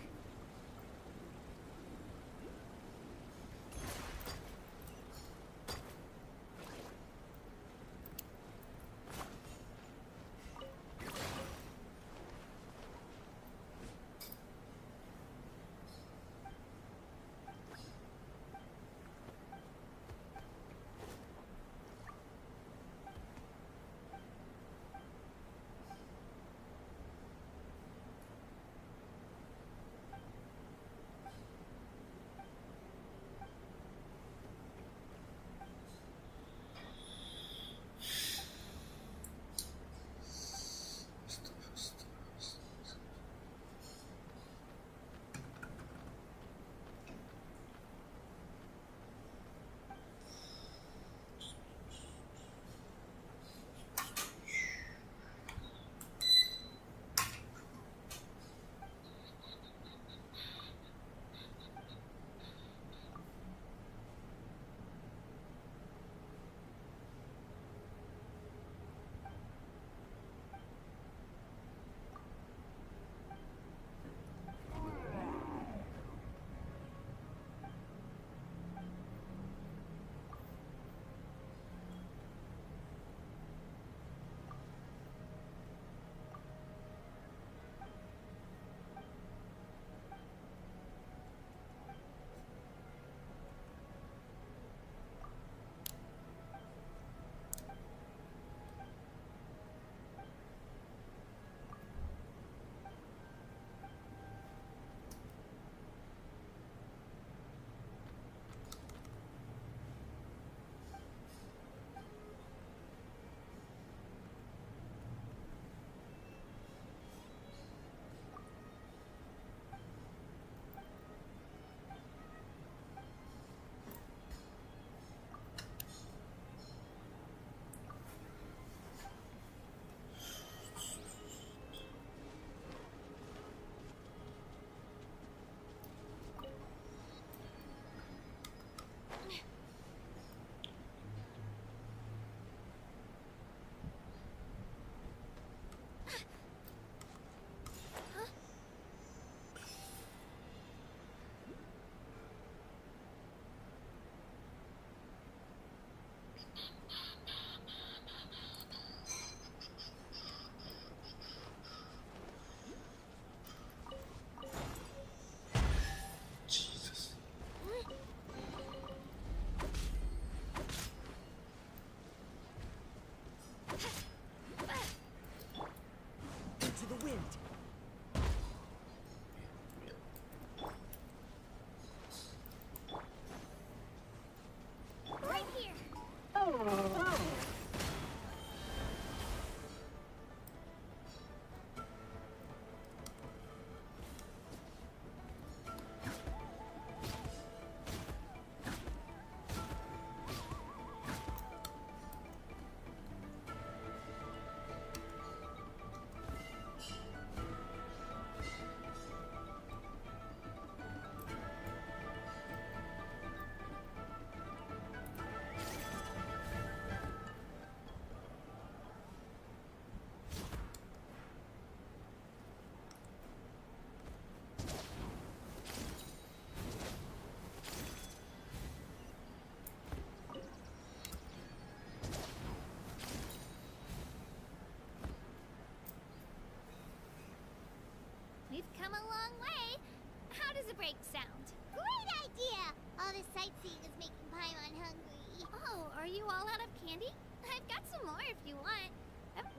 break sound. Great idea! All this sightseeing is making Paimon hungry. Oh, are you all out of candy? I've got some more if you want.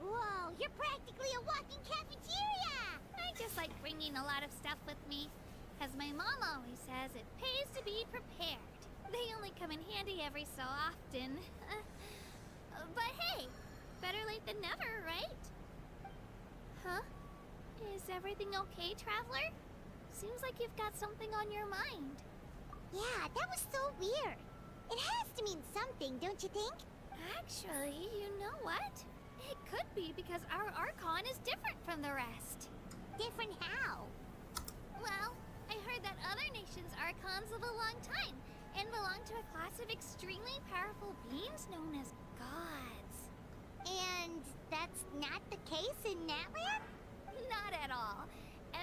Whoa, you're practically a walking cafeteria! I just like bringing a lot of stuff with me. As my mom always says, it pays to be prepared. They only come in handy every so often. But hey, better late than never, right? Huh? Is everything okay, Traveler? Seems like you've got something on your mind. Yeah, that was so weird. It has to mean something, don't you think? Actually, you know what? It could be because our Archon is different from the rest. Different how? Well, I heard that other nations' Archons live a long time and belong to a class of extremely powerful beings known as gods. And that's not the case in NATLAN? Not at all.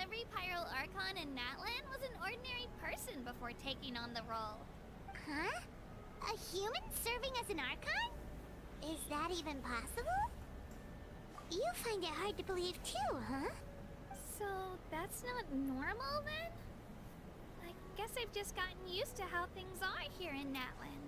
Every Pyro Archon in NATLAN was an ordinary person before taking on the role. Huh? A human serving as an Archon? Is that even possible? You find it hard to believe too, huh? So that's not normal then? I guess I've just gotten used to how things are here in NATLAN.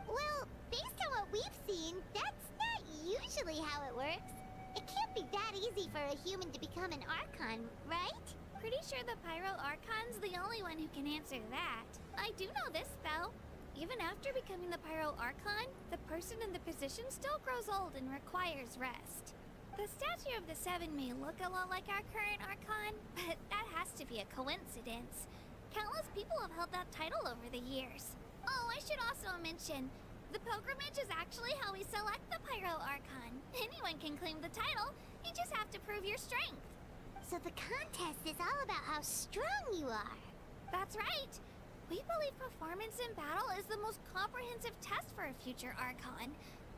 Well, based on what we've seen, that's not usually how it works. It can't be that easy for a human to become an Archon, right? Pretty sure the Pyro Archon's the only one who can answer that. I do know this, though. Even after becoming the Pyro Archon, the person in the position still grows old and requires rest. The statue of the Seven may look a lot like our current Archon, but that has to be a coincidence. Countless people have held that title over the years. Oh, I should also mention, the pilgrimage is actually how we select the Pyro Archon. Anyone can claim the title, you just have to prove your strength. So the contest is all about how strong you are. That's right. We believe performance in battle is the most comprehensive test for a future Archon.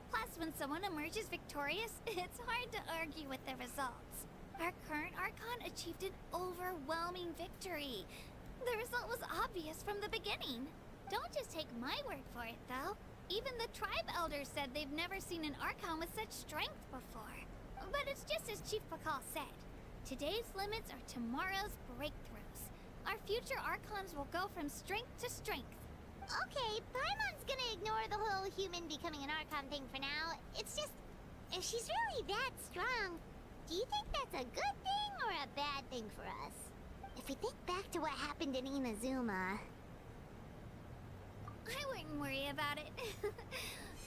Plus, when someone emerges victorious, it's hard to argue with the results. Our current Archon achieved an overwhelming victory. The result was obvious from the beginning. Don't just take my word for it, though. Even the tribe elders said they've never seen an Archon with such strength before. But it's just as Chief Pakal said. Today's limits are tomorrow's breakthroughs. Our future Archons will go from strength to strength. Okay, Paimon's gonna ignore the whole human becoming an Archon thing for now. It's just, if she's really that strong, do you think that's a good thing or a bad thing for us? If we think back to what happened in Inazuma... I wouldn't worry about it.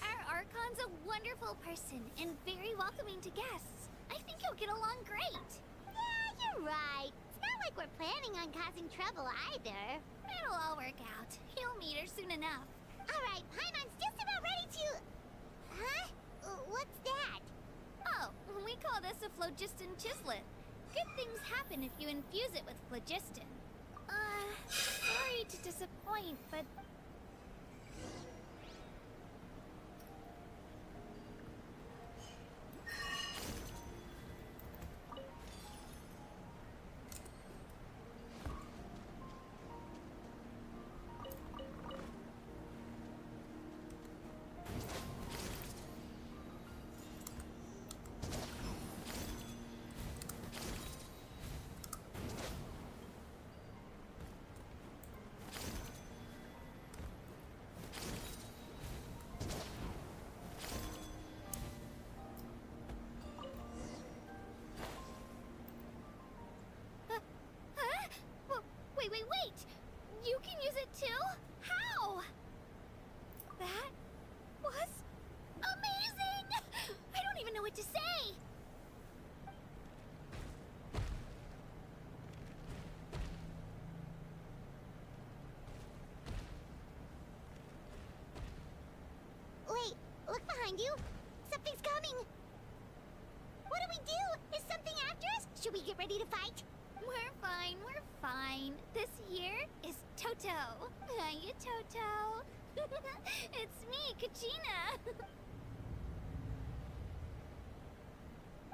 Our Archon's a wonderful person and very welcoming to guests. I think he'll get along great. Yeah, you're right. It's not like we're planning on causing trouble either. It'll all work out. He'll meet her soon enough. Alright, Paimon's just about ready to... Huh? What's that? Oh, we call this a phlogiston chislet. Good things happen if you infuse it with phlogiston. Sorry to disappoint, but... Wait! You can use it too? How? That was amazing! I don't even know what to say! Wait, look behind you. Something's coming. What do we do? Is something after us? Should we get ready to fight? We're fine. This here is Toto. Hiya, Toto. It's me, Kachina.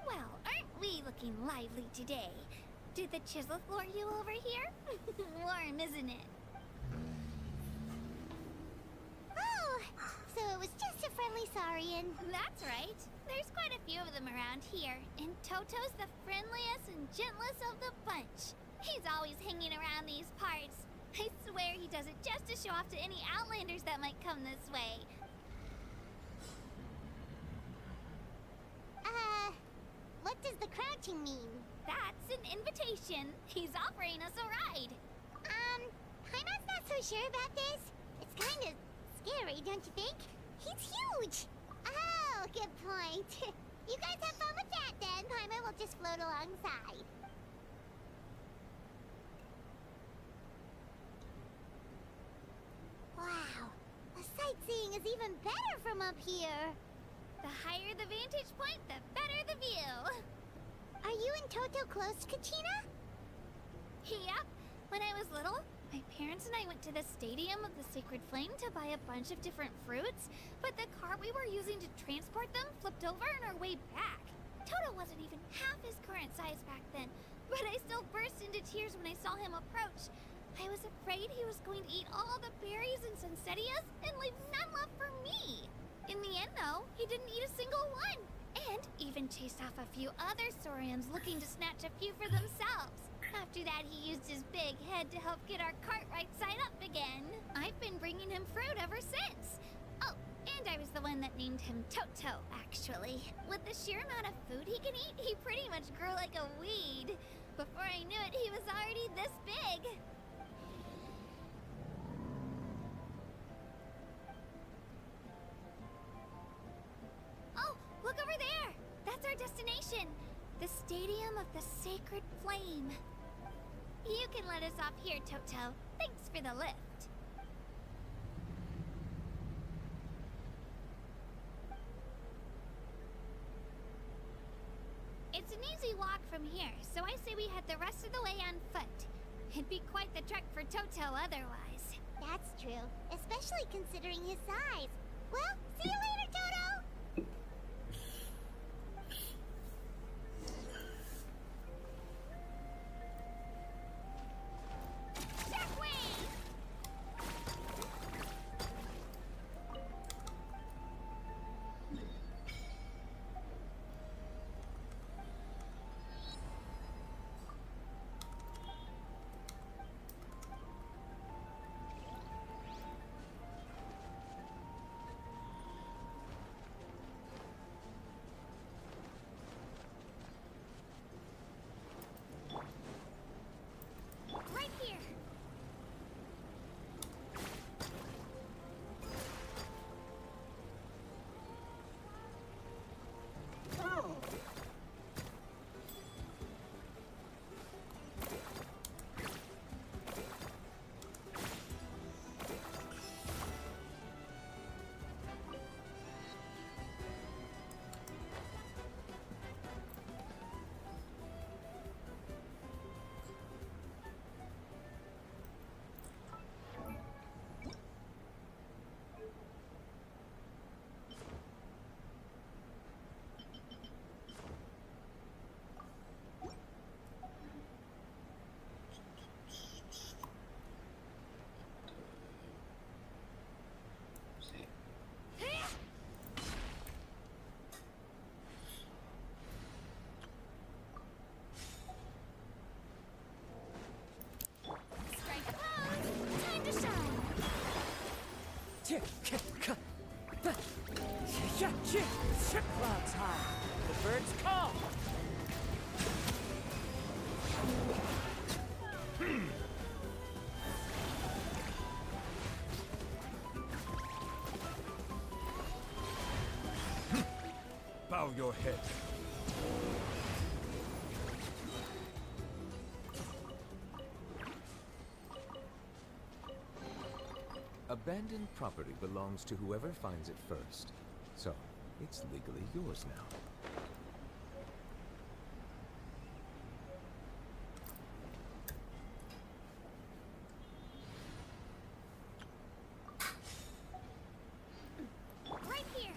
Well, aren't we looking lively today? Did the chisel lure you over here? Warm, isn't it? Oh, so it was just a friendly saurian. That's right. There's quite a few of them around here, and Toto's the friendliest and gentlest of the bunch. He's always hanging around these parts, I swear he does it just to show off to any Outlanders that might come this way. What does the crouching mean? That's an invitation. He's offering us a ride. Paimon's not so sure about this. It's kinda scary, don't you think? He's huge! Oh, good point. You guys have fun with that then. Paimon will just float alongside. Wow, the sightseeing is even better from up here. The higher the vantage point, the better the view. Are you and Toto close, Kachina? Yep. When I was little, my parents and I went to the Stadium of the Sacred Flame to buy a bunch of different fruits, but the cart we were using to transport them flipped over on our way back. Toto wasn't even half his current size back then, but I still burst into tears when I saw him approach. I was afraid he was going to eat all the berries and sunsettias and leave none left for me. In the end, though, he didn't eat a single one, and even chased off a few other Saurians looking to snatch a few for themselves. After that, he used his big head to help get our cart right side up again. I've been bringing him fruit ever since. Oh, and I was the one that named him Toto, actually. With the sheer amount of food he can eat, he pretty much grew like a weed. Before I knew it, he was already this big. Oh, look over there! That's our destination! The Stadium of the Sacred Flame. You can let us off here, Toto. Thanks for the lift. It's an easy walk from here, so I say we head the rest of the way on foot. It'd be quite the trek for Toto otherwise. That's true, especially considering his size. Well, see you later, Toto! Shockwave! Right here. Strike a pose. Time to shine. Clouds high. The birds call. Bow your head. Abandoned property belongs to whoever finds it first. So, it's legally yours now. Right here.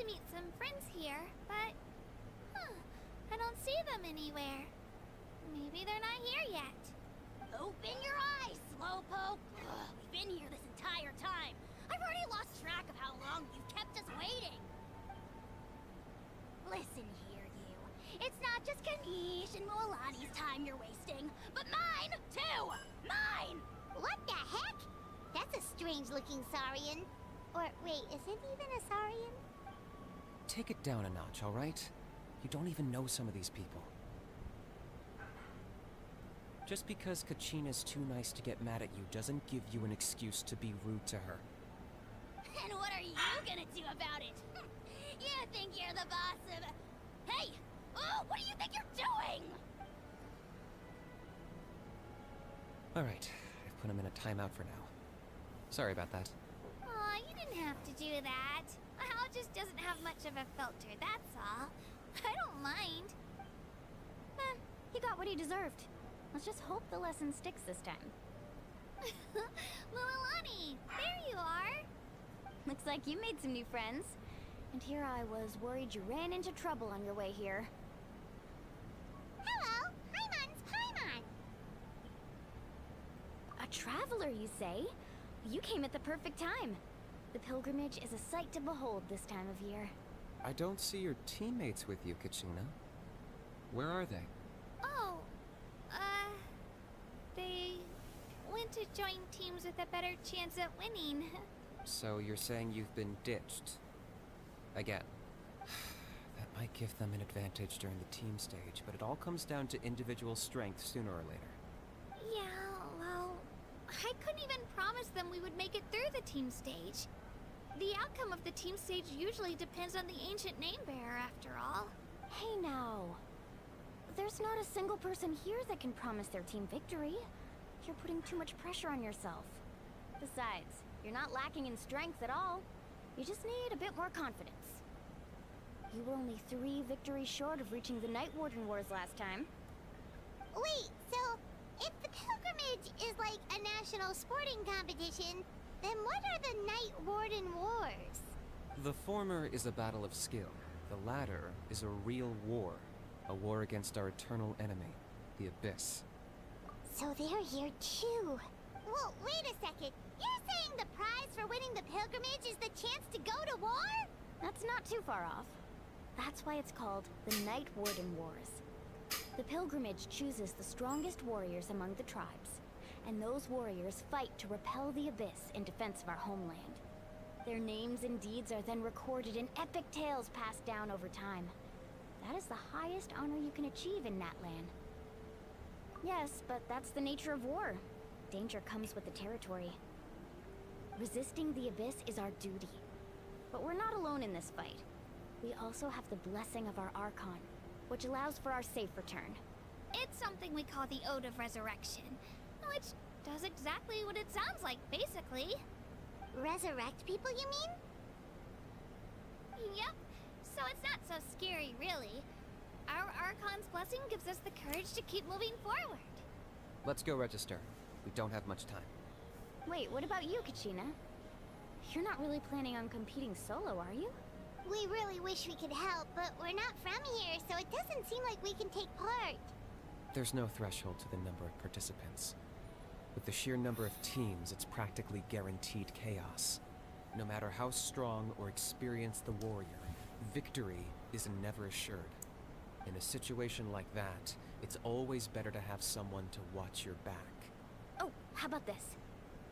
to meet some friends here, but I don't see them anywhere. Maybe they're not here yet. Open your eyes, Slowpoke! We've been here this entire time. I've already lost track of how long you've kept us waiting. Listen here, you. It's not just Kanish and Moalani's time you're wasting, but mine, too! Mine! What the heck? That's a strange-looking Saurian. Or, wait, is it even a Saurian? Take it down a notch, all right? You don't even know some of these people. Just because Kachina's too nice to get mad at you doesn't give you an excuse to be rude to her. And what are you gonna do about it? You think you're the boss of... Hey! Oh, what do you think you're doing? All right, I've put him in a timeout for now. Sorry about that. Aw, you didn't have to do that. Hal just doesn't have much of a filter, that's all. I don't mind. He got what he deserved. Let's just hope the lesson sticks this time. Mualani, there you are. Looks like you made some new friends. And here I was worried you ran into trouble on your way here. Hello! Paimon's Paimon! A traveler, you say? You came at the perfect time. The pilgrimage is a sight to behold this time of year. I don't see your teammates with you, Kachina. Where are they? Oh, they went to join teams with a better chance at winning. So you're saying you've been ditched? Again. That might give them an advantage during the team stage, but it all comes down to individual strength sooner or later. Yeah, well, I couldn't even promise them we would make it through the team stage. The outcome of the team stage usually depends on the ancient name bearer, after all. Hey now. There's not a single person here that can promise their team victory. You're putting too much pressure on yourself. Besides, you're not lacking in strength at all. You just need a bit more confidence. You were only 3 victories short of reaching the Night Warden Wars last time. Wait, so if the pilgrimage is like a national sporting competition, then what are the Night Warden Wars? The former is a battle of skill. The latter is a real war. A war against our eternal enemy, the Abyss. So they're here too. Well, wait a second. You're saying the prize for winning the pilgrimage is the chance to go to war? That's not too far off. That's why it's called the Night Warden Wars. The pilgrimage chooses the strongest warriors among the tribes, and those warriors fight to repel the Abyss in defense of our homeland. Their names and deeds are then recorded in epic tales passed down over time. That is the highest honor you can achieve in NATLAN. Yes, but that's the nature of war. Danger comes with the territory. Resisting the Abyss is our duty. But we're not alone in this fight. We also have the blessing of our Archon, which allows for our safe return. It's something we call the Ode of Resurrection, which does exactly what it sounds like, basically. Resurrect people, you mean? Yep, so it's not so scary, really. Our Archon's blessing gives us the courage to keep moving forward. Let's go register. We don't have much time. Wait, what about you, Kachina? You're not really planning on competing solo, are you? We really wish we could help, but we're not from here, so it doesn't seem like we can take part. There's no threshold to the number of participants. With the sheer number of teams, it's practically guaranteed chaos. No matter how strong or experienced the warrior, victory is never assured. In a situation like that, it's always better to have someone to watch your back. Oh, how about this?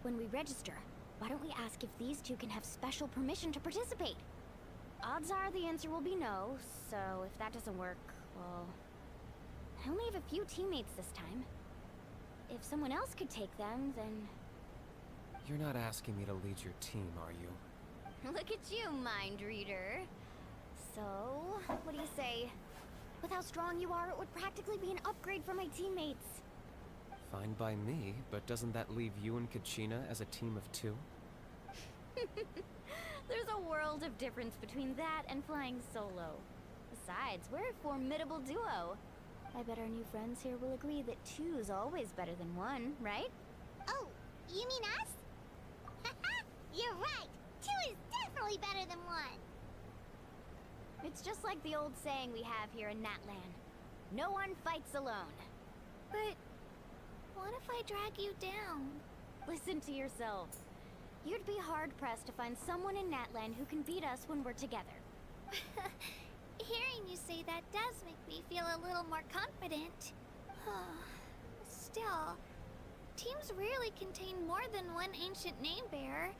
When we register, why don't we ask if these two can have special permission to participate? Odds are the answer will be no, so if that doesn't work, well... I only have a few teammates this time. If someone else could take them, then... You're not asking me to lead your team, are you? Look at you, mind reader. So, what do you say? With how strong you are, it would practically be an upgrade for my teammates. Fine by me, but doesn't that leave you and Kachina as a team of 2? There's a world of difference between that and flying solo. Besides, we're a formidable duo. I bet our new friends here will agree that 2's always better than 1, right? Oh, you mean us? Haha, you're right. 2 is definitely better than 1. It's just like the old saying we have here in Natlan. No one fights alone. But what if I drag you down? Listen to yourself. You'd be hard-pressed to find someone in Natlan who can beat us when we're together. Hearing you say that does make me feel a little more confident. Still, teams rarely contain more than one ancient name bearer.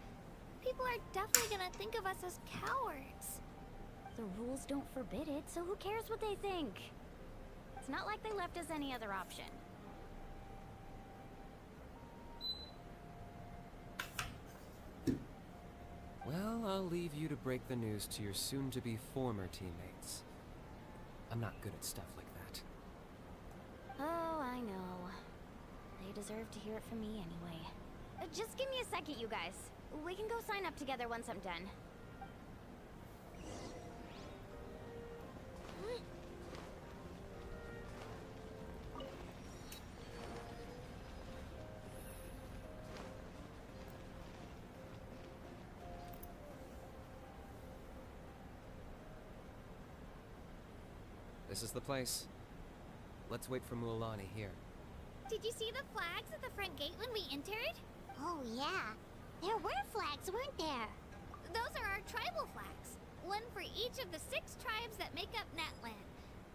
People are definitely gonna think of us as cowards. The rules don't forbid it, so who cares what they think? It's not like they left us any other option. Well, I'll leave you to break the news to your soon-to-be former teammates. I'm not good at stuff like that. Oh, I know. They deserve to hear it from me anyway. Just give me a second, you guys. We can go sign up together once I'm done. This is the place. Let's wait for Mualani here. Did you see the flags at the front gate when we entered? Oh, yeah. There were flags, weren't there? Those are our tribal flags. One for each of the 6 tribes that make up Natlan,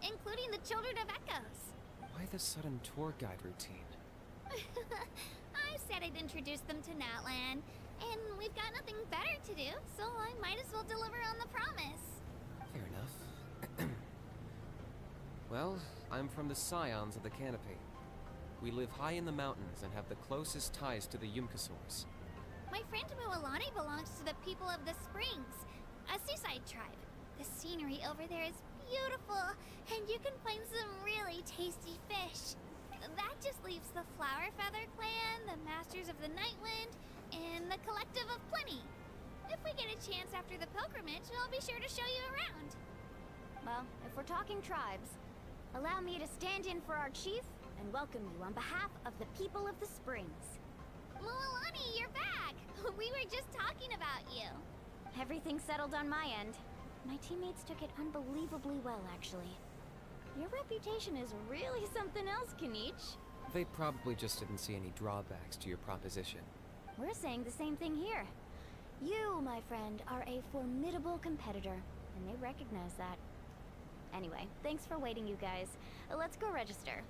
including the Children of Echoes. Why the sudden tour guide routine? I said I'd introduce them to Natlan, and we've got nothing better to do, so I might as well deliver on the promise. Fair enough. Well, I'm from the Scions of the Canopy. We live high in the mountains and have the closest ties to the Yumkasaurs. My friend Mualani belongs to the people of the Springs, a seaside tribe. The scenery over there is beautiful, and you can find some really tasty fish. That just leaves the Flower Feather Clan, the Masters of the Nightwind, and the Collective of Plenty. If we get a chance after the pilgrimage, I'll be sure to show you around. Well, if we're talking tribes, allow me to stand in for our chief and welcome you on behalf of the people of the Springs. Mualani, you're back! We were just talking about you. Everything settled on my end. My teammates took it unbelievably well, actually. Your reputation is really something else, Kanich. They probably just didn't see any drawbacks to your proposition. We're saying the same thing here. You, my friend, are a formidable competitor, and they recognize that. Anyway, thanks for waiting, you guys. Let's go register.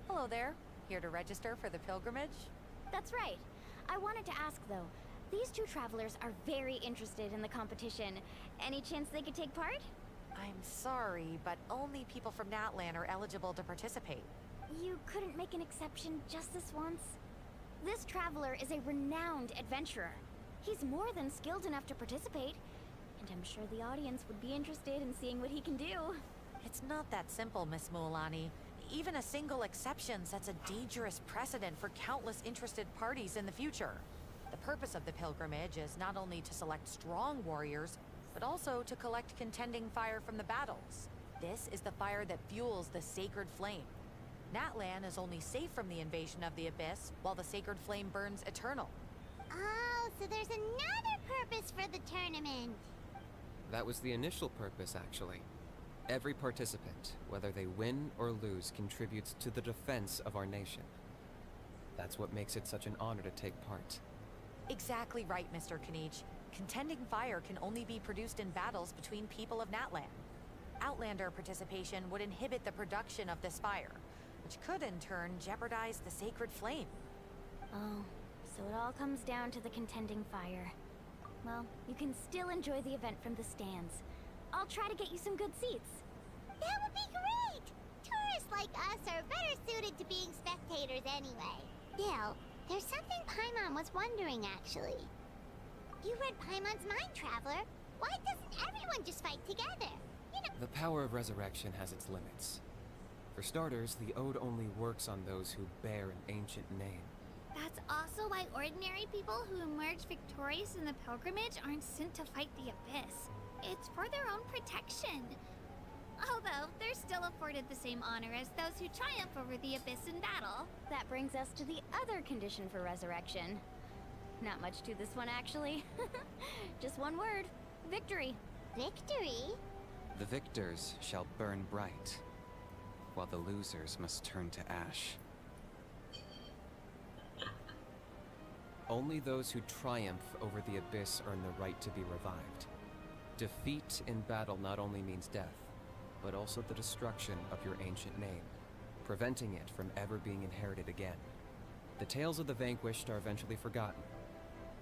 Hello there. Here to register for the pilgrimage? That's right. I wanted to ask, though. These 2 travelers are very interested in the competition. Any chance they could take part? I'm sorry, but only people from Natlan are eligible to participate. You couldn't make an exception just this once? This traveler is a renowned adventurer. He's more than skilled enough to participate, and I'm sure the audience would be interested in seeing what he can do. It's not that simple, Miss Mualani. Even a single exception sets a dangerous precedent for countless interested parties in the future. The purpose of the pilgrimage is not only to select strong warriors, but also to collect contending fire from the battles. This is the fire that fuels the sacred flame. Natlan is only safe from the invasion of the Abyss, while the sacred flame burns eternal. Oh, so there's another purpose for the tournament. That was the initial purpose, actually. Every participant, whether they win or lose, contributes to the defense of our nation. That's what makes it such an honor to take part. Exactly right, Mr. Kanich. Contending fire can only be produced in battles between people of Natlan. Outlander participation would inhibit the production of this fire, which could in turn jeopardize the sacred flame. Oh, so it all comes down to the contending fire. Well, you can still enjoy the event from the stands. I'll try to get you some good seats. That would be great! Tourists like us are better suited to being spectators anyway. Bill, there's something Paimon was wondering, actually. You read Paimon's mind, Traveler. Why doesn't everyone just fight together? You know— The power of resurrection has its limits. For starters, the ode only works on those who bear an ancient name. That's also why ordinary people who emerge victorious in the pilgrimage aren't sent to fight the Abyss. It's for their own protection. Although, they're still afforded the same honor as those who triumph over the Abyss in battle. That brings us to the other condition for resurrection. Not much to this one, actually. Just one word. Victory. Victory? The victors shall burn bright, while the losers must turn to ash. Only those who triumph over the abyss earn the right to be revived. Defeat in battle not only means death, but also the destruction of your ancient name, preventing it from ever being inherited again. The tales of the vanquished are eventually forgotten,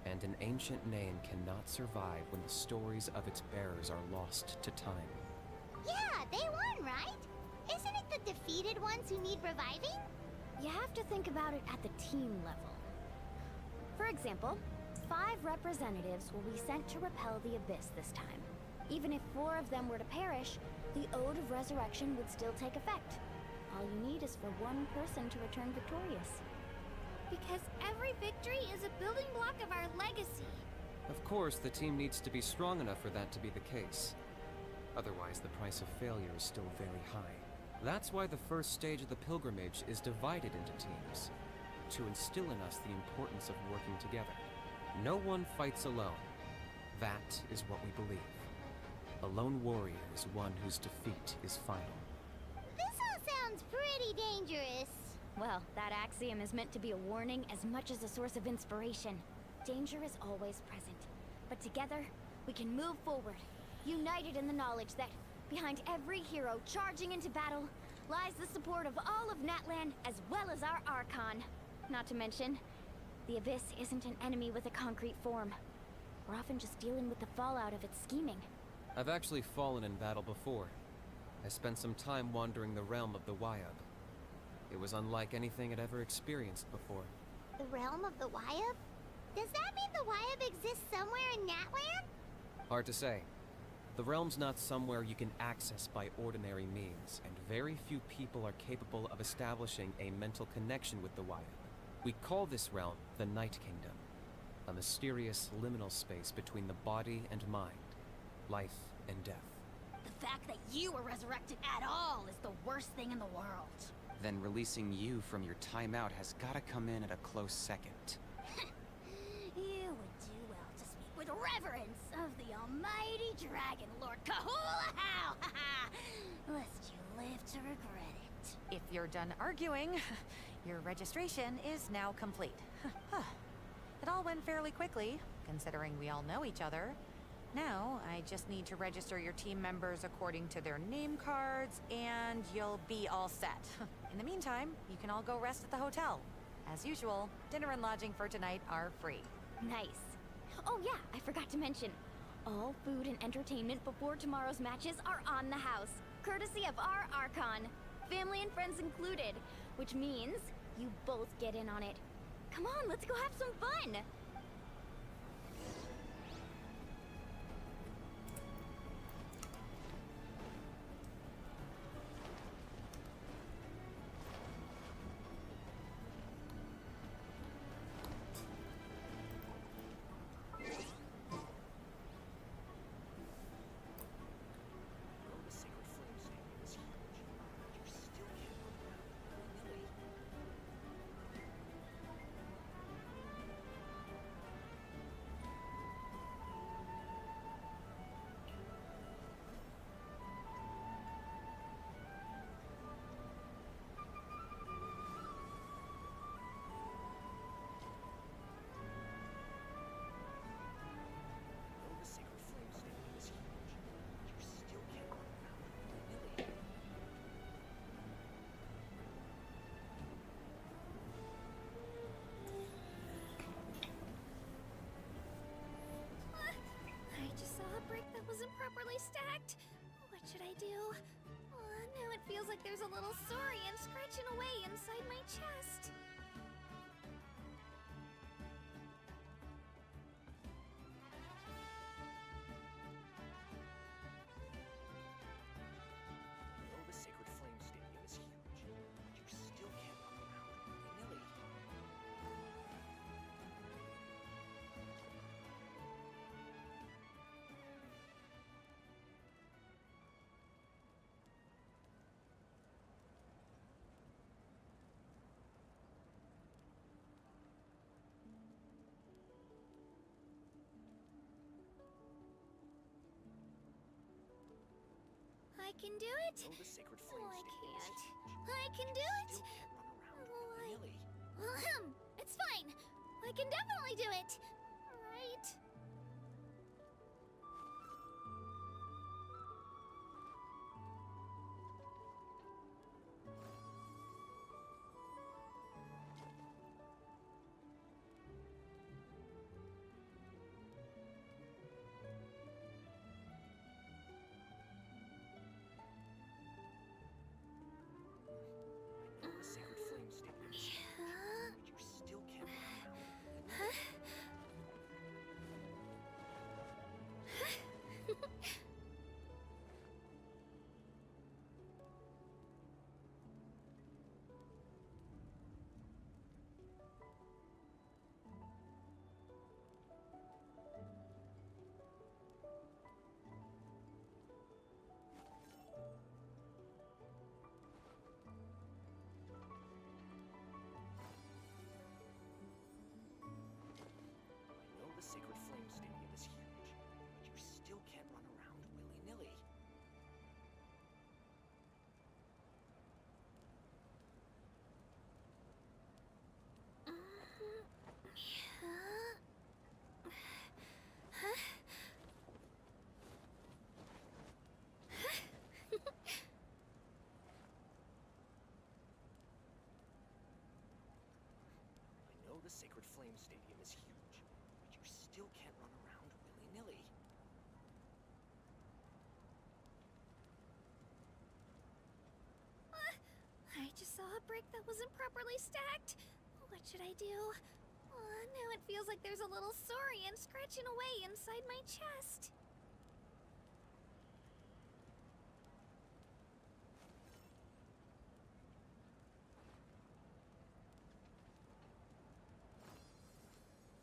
and an ancient name cannot survive when the stories of its bearers are lost to time. Yeah, they won, right? Isn't it the defeated ones who need reviving? You have to think about it at the team level. For example, 5 representatives will be sent to repel the abyss this time. Even if 4 of them were to perish, the Ode of Resurrection would still take effect. All you need is for one person to return victorious. Because every victory is a building block of our legacy. Of course, the team needs to be strong enough for that to be the case. Otherwise, the price of failure is still very high. That's why the first stage of the pilgrimage is divided into teams, to instill in us the importance of working together. No one fights alone. That is what we believe. A lone warrior is one whose defeat is final. This all sounds pretty dangerous. Well, that axiom is meant to be a warning as much as a source of inspiration. Danger is always present, but together, we can move forward, united in the knowledge that behind every hero charging into battle lies the support of all of NATLAN as well as our Archon. Not to mention, the Abyss isn't an enemy with a concrete form. We're often just dealing with the fallout of its scheming. I've actually fallen in battle before. I spent some time wandering the realm of the Wyab. It was unlike anything I'd ever experienced before. The realm of the Wyab? Does that mean the Wyab exists somewhere in NATLAN? Hard to say. The realm's not somewhere you can access by ordinary means, and very few people are capable of establishing a mental connection with the Wyab. We call this realm the Night Kingdom, a mysterious liminal space between the body and mind, life and death. The fact that you were resurrected at all is the worst thing in the world. Then releasing you from your timeout has gotta come in at a close second. You would do well to speak with reverence of the almighty Dragon Lord Kahula-How! Lest you live to regret it. If you're done arguing, your registration is now complete. It all went fairly quickly, considering we all know each other. Now, I just need to register your team members according to their name cards, and you'll be all set. In the meantime, you can all go rest at the hotel. As usual, dinner and lodging for tonight are free. Nice. Oh yeah, I forgot to mention. All food and entertainment before tomorrow's matches are on the house, courtesy of our Archon. Family and friends included, which means you both get in on it. Come on, let's go have some fun! Wasn't properly stacked. What should I do? Now it feels like there's a little saurian scratching away inside my chest. The Sacred Flame Stadium is huge, but you still can't run around willy-nilly. can do it. You know the Sacred Flame Oh, I Stadium is can't. huge. I can do it. Still can't run around Oh, willy-nilly. It's fine. I can definitely do it. Right? I know the Sacred Flame Stadium is huge, but you still can't run around willy-nilly. I know the Sacred Flame Stadium is huge, but you still can't run around willy-nilly. I know the Sacred Flame Stadium is huge, but you still can't run around willy-nilly. I just saw a brick that wasn't properly stacked. What should I do? Now it feels like there's a little saurian scratching away inside my chest.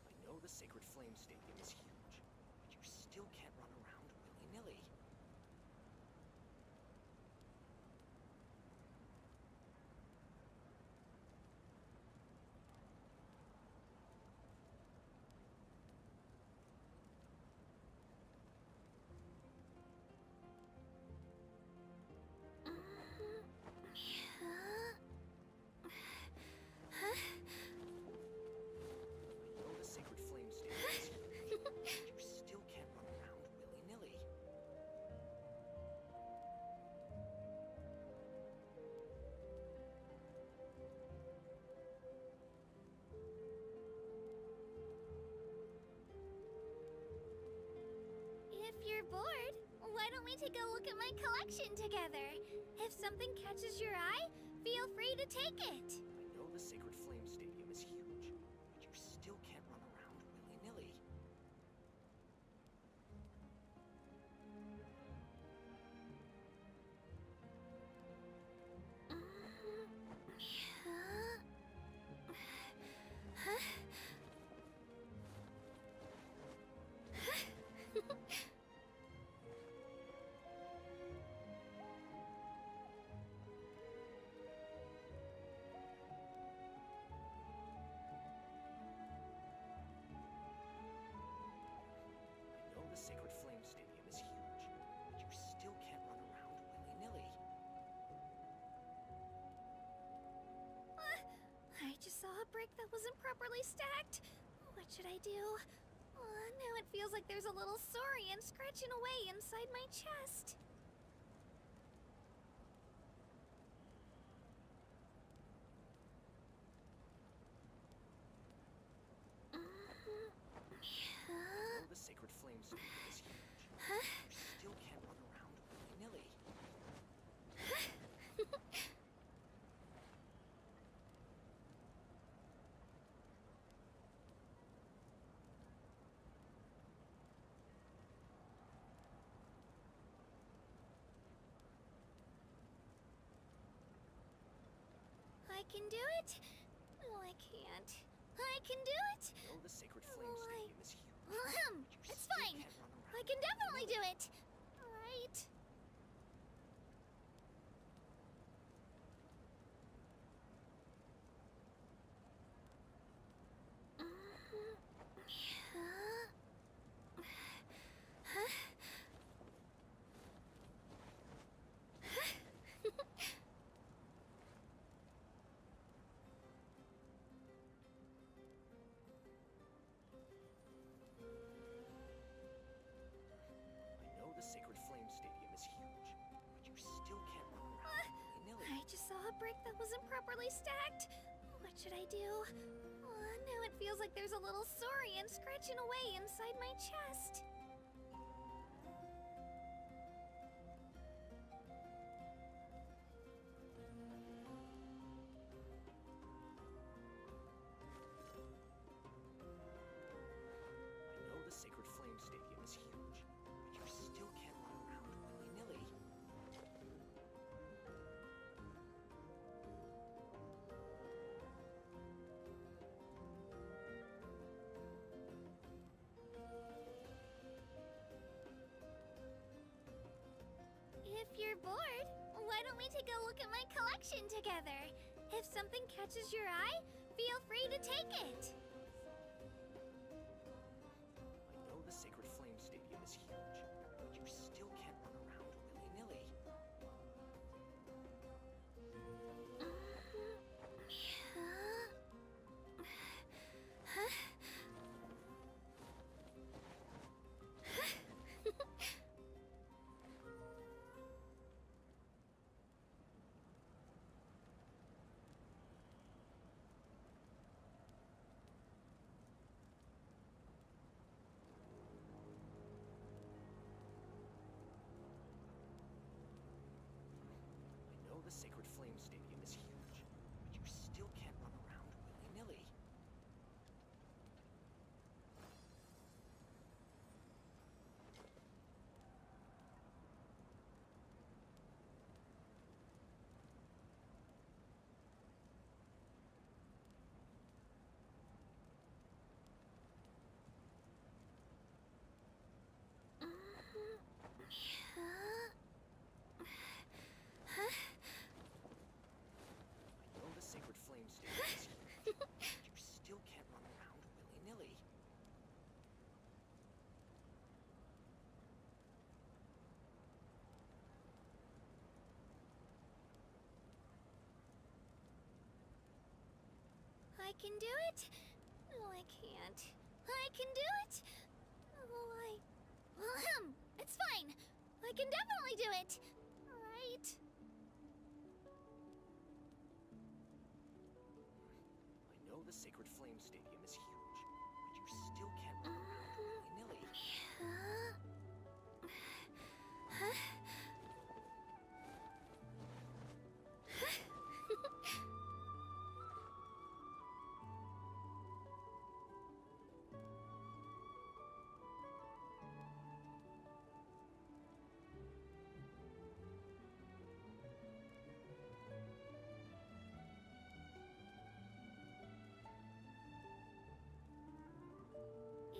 I know the Sacred Flame Stadium is huge, but you still can't run around willy-nilly. I know the Sacred Flame Stadium is huge, but you still can't run around willy-nilly. If you're bored, why don't we take a look at my collection together? If something catches your eye, feel free to take it. I know the Sacred Flame Stadium is huge, but you still can't run around willy-nilly. I know the Sacred Flame Stadium is huge, but you still can't run around willy-nilly. I just saw a brick that wasn't properly stacked. What should I do? Now it feels like there's a little saurian scratching away inside my chest. I know the Sacred Flame Stadium is huge, but you still can't run around willy-nilly. I can do it. No, I can't. I can do it. I know the Sacred Flame Oh, Stadium is huge, but you It's still fine. can't run around I can definitely do willy-nilly. it. Right? brick that wasn't properly stacked. What should I do? Now it feels like there's a little saurian scratching away inside my chest. I know the Sacred Flame Stadium is huge, but you still can't run around willy-nilly. If you're bored, why don't we take a look at my collection together? If something catches your eye, feel free to take it. I know the Sacred Flame Stadium is huge, but you still can't run around willy-nilly. I know the Sacred Flame Stadium is huge, but you still can't run around willy-nilly. I know the Sacred Flame Stadium is huge, but you still can't run around willy-nilly. I can do it. No, I can't. I can do it. It's fine. I can definitely do it. Right? I know the Sacred Flame Stadium is huge, but you still can't run around willy-nilly.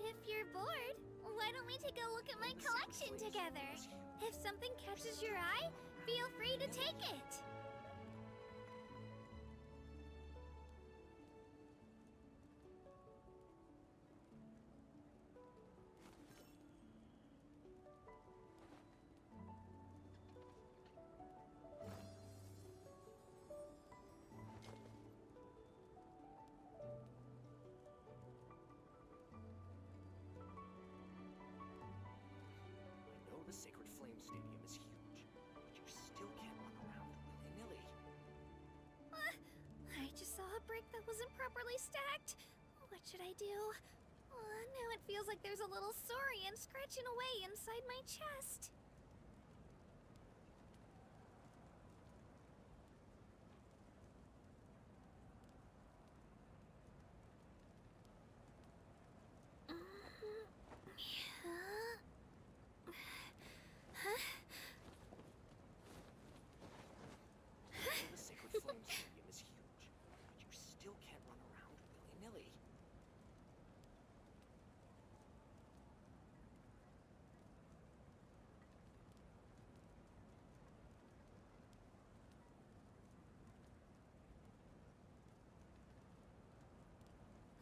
If you're bored, why don't we take a look at my collection together? If something catches your eye, feel free to take it. I know the Sacred Flame Stadium is huge, but you still can't run around willy-nilly. I just saw a brick that wasn't properly stacked. What should I do? Now it feels like there's a little saurian scratching away inside my chest. I know the Sacred Flame Stadium is huge, but you still can't run around willy-nilly.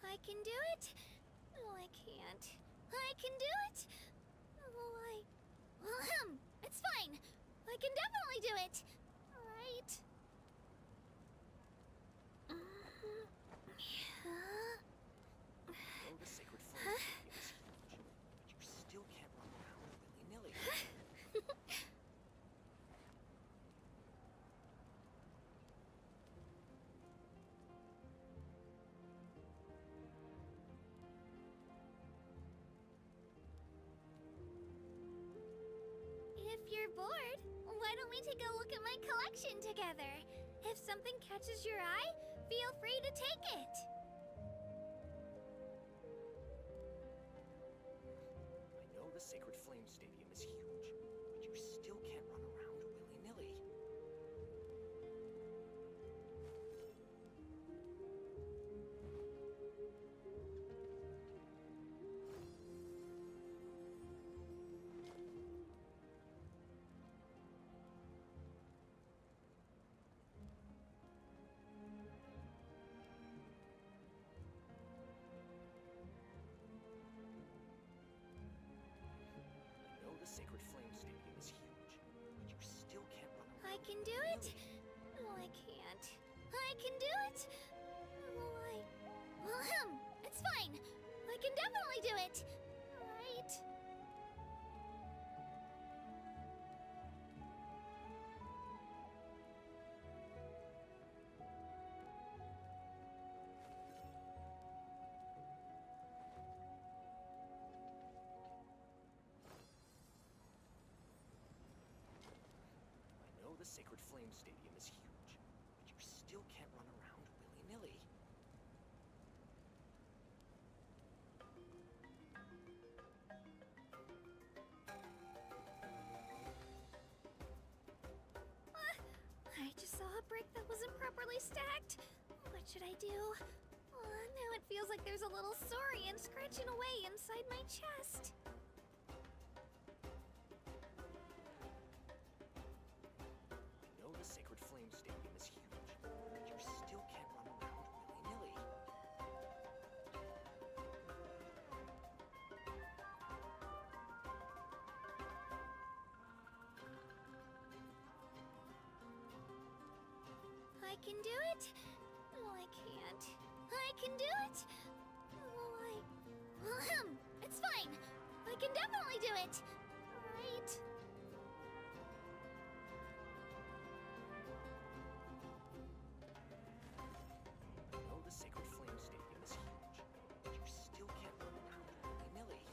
I can do it. No, I can't. I can do it. It's fine. I can definitely do it. Right? I know the Sacred Flame Stadium is huge, but you still can't run around willy-nilly. we take a look at my collection together? If something catches your eye, feel free to take it. I know the Sacred Flame Stadium is huge, but you still can't run around willy-nilly. I know the Sacred Flame Stadium is huge, but you still can't run around. I can do it. No, I can't. I can do it. It's fine. I can definitely do it. Right? I know the Sacred Flame Stadium is huge, but you still can't run around willy-nilly. I just saw a brick that wasn't properly stacked. What should I do? Now it feels like there's a little saurian scratching away inside my chest. I know the Sacred Flame Stadium is huge, but you still can't run around willy-nilly. I can do it. No, I can't. I can do it. It's fine. I can definitely do it. Right? I know the Sacred Flame Stadium is huge, but you still can't run around willy-nilly.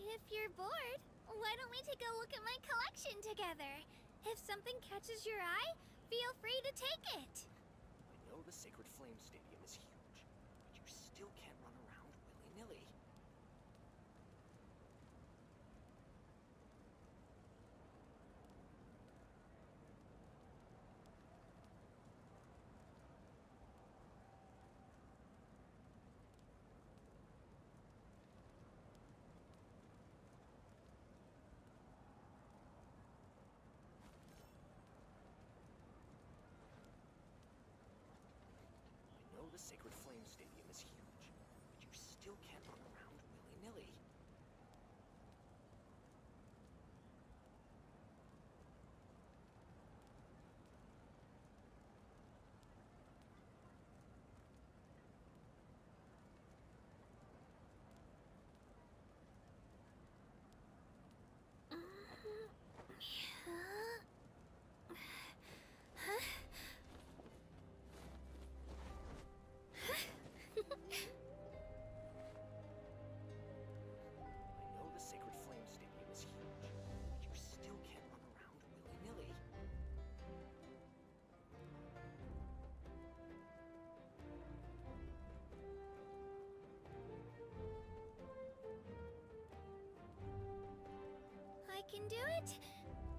If you're bored, why don't we take a look at my collection together? If something catches your eye, feel free to take it. I know the Sacred Flame Stadium is huge, but you still can't run around willy-nilly. I know the Sacred Flame Stadium is huge, but you still can't run around willy-nilly. I know the Sacred Flame Stadium is huge, but you still can't run around willy-nilly. I can do it.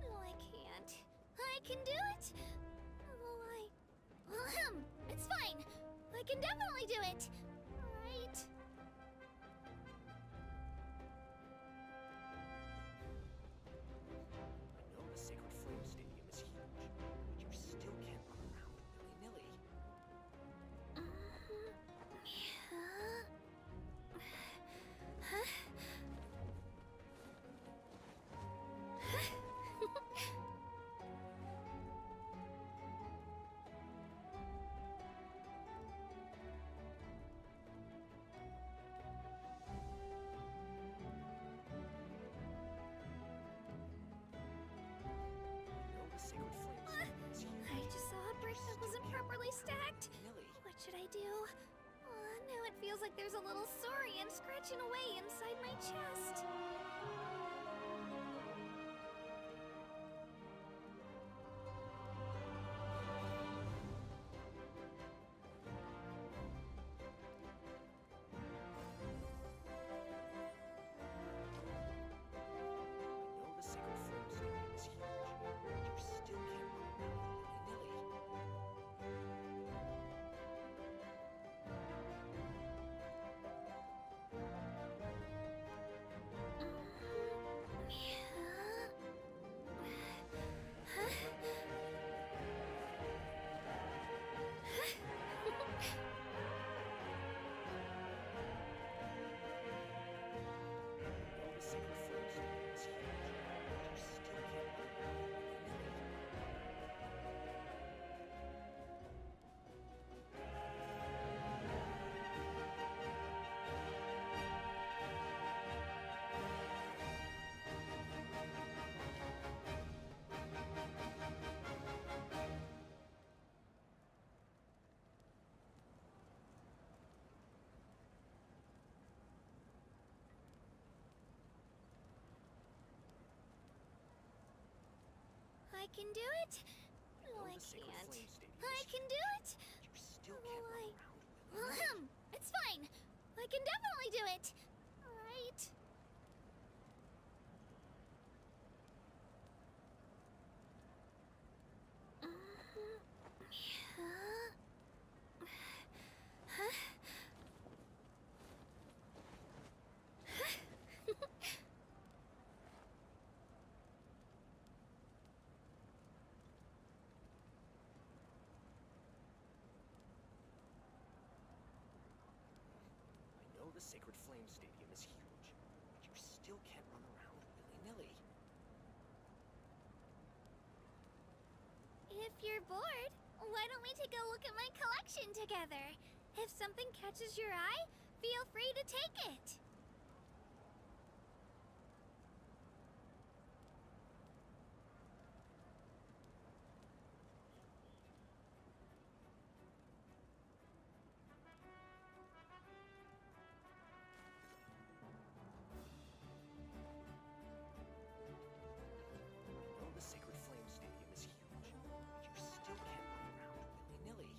No, I can't. I can do it. It's fine. I can definitely do it. Right? I know the Sacred Flame Stadium is huge, but you still can't run around willy-nilly. like there's a little saurian scratching away inside my chest. I know the Sacred Flame Stadium is huge, but you still can't run around willy-nilly. I know the Sacred Flame Stadium is huge, but you still can't run around willy-nilly. I can do it. No, know I the Sacred can't. Flame Stadium I is can do it. You still Oh, can't run I- around willy-nilly. It's fine. I can definitely do it. Right? I know the Sacred Flame Stadium is huge, but you still can't run around willy-nilly. If you're bored, why don't we take a look at my collection together? If something catches your eye, feel free to take it. I know the Sacred Flame Stadium is huge, but you still can't run around willy-nilly.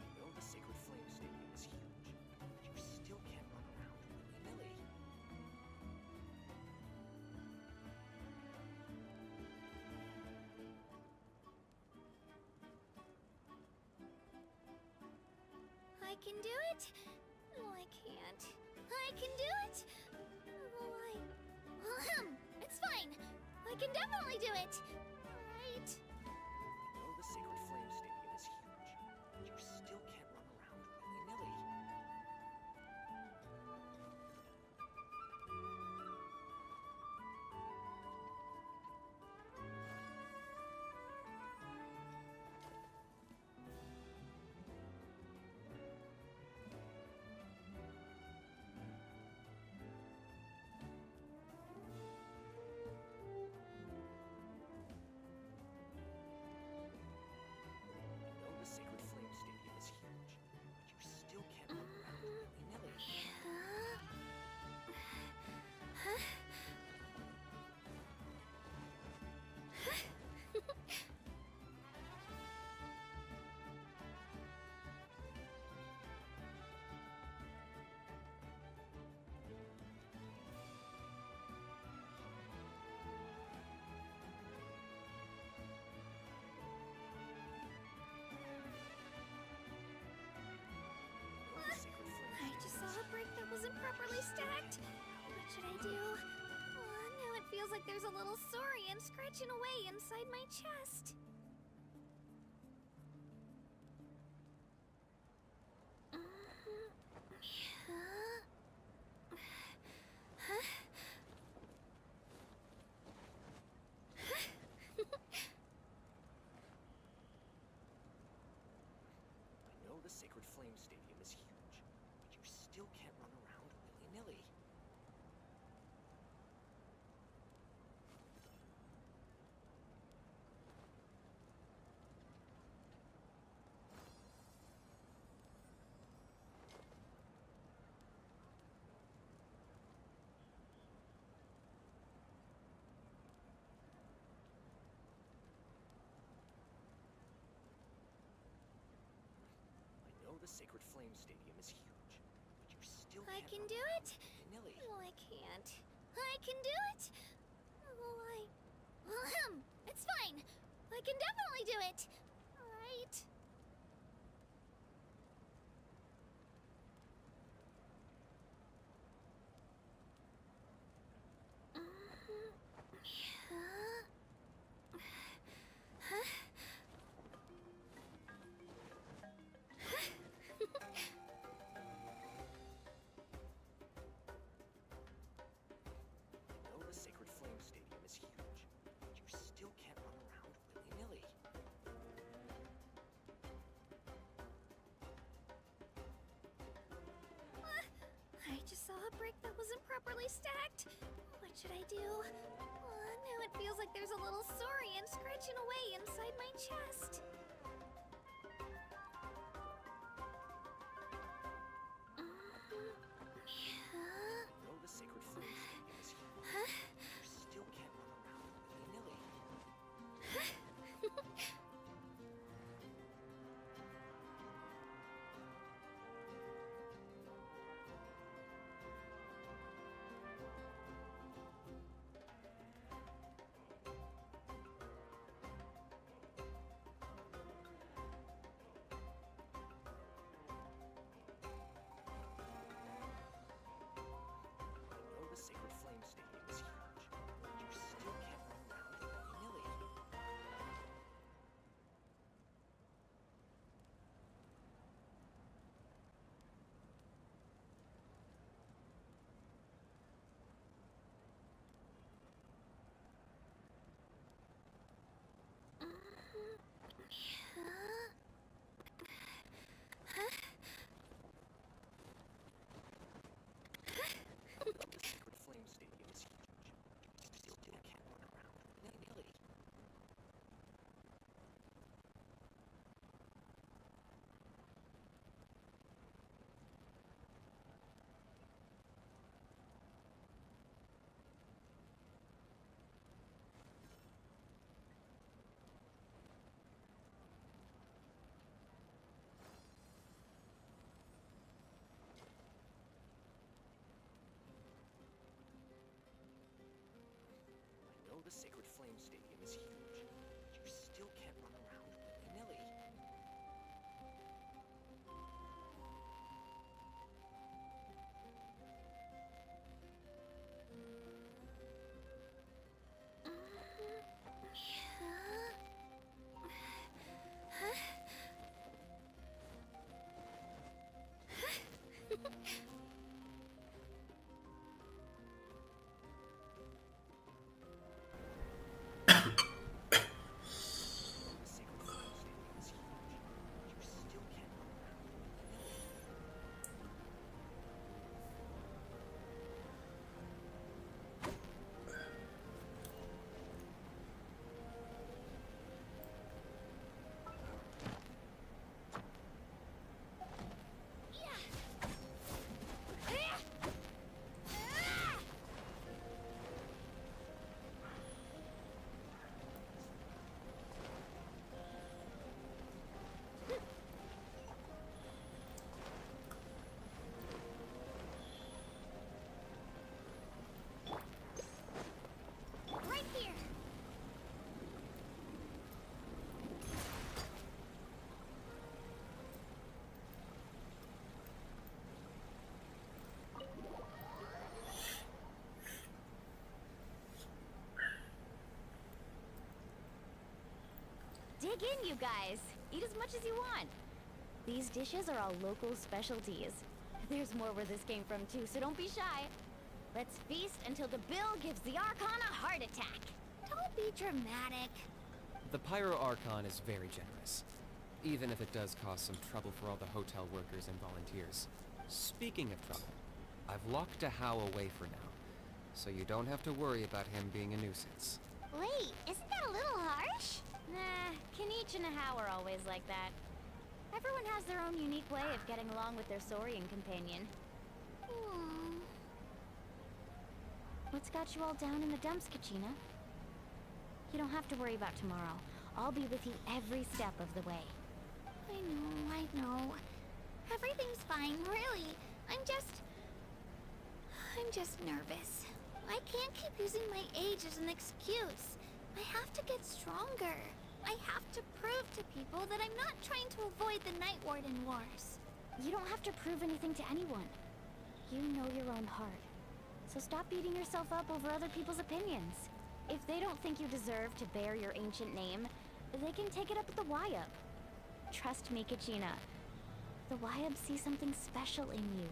I know the Sacred Flame Stadium is huge, but you still can't run around willy-nilly. I can do it. No, I can't. I can do it. Oh, it's fine. I can definitely do it. Right? I know the Sacred Flame Stadium is huge, but you still can't run around willy-nilly. I know the Sacred Flame Stadium is huge, but you still can't run around willy-nilly. I know the Sacred Flame I just saw a brick that wasn't properly stacked. What should I do? Now it feels like there's a little saurian scratching away inside my chest. Sacred Flame Stadium is huge, but you still can't run around willy-nilly. I know the Sacred Flame Stadium is huge, but you still I can't can run do around it. willy-nilly. No, I can't. I can do it. Oh, it's fine. I can definitely do it. Right? I know the Sacred Flame Stadium is huge, but you still can't run around willy-nilly. I just saw a brick that wasn't properly stacked. What should I do? Now it feels like there's a little saurian scratching away inside my chest. I know the Sacred Flame Stadium is huge, but you still can't run around willy-nilly. I know the Sacred Flame Stadium is huge, but you still can't run around willy-nilly. The Sacred Flame Stadium is huge, but you still can't run around willy-nilly. I know the Sacred Flame Stadium is huge, but you still can't run around willy-nilly. The Sacred Flame Stadium is huge, but you still can't run around willy-nilly. Right here. Dig in, you guys. Eat as much as you want. These dishes are all local specialties. There's more where this came from too, so don't be shy. Let's feast until the bill gives the Archon a heart attack. Don't be dramatic. The Pyro Archon is very generous. even if it does cause some trouble for all the hotel workers and volunteers. Speaking of trouble, I've locked Ahau away for now, so you don't have to worry about him being a nuisance. Wait, isn't that a little harsh? Nah, Kenichi and Ahau are always like that. Everyone has their own unique way of getting along with their Saurian companion. What's got you all down in the dumps, Kachina? You don't have to worry about tomorrow. I'll be with you every step of the way. I know. Everything's fine, really. I'm just nervous. I can't keep using my age as an excuse. I have to get stronger. I have to prove to people that I'm not trying to avoid the Night Warden Wars. You don't have to prove anything to anyone. You know your own heart. So stop beating yourself up over other people's opinions. If they don't think you deserve to bear your ancient name, they can take it up with the Wyab. Trust me, Kachina. The Wyab see something special in you.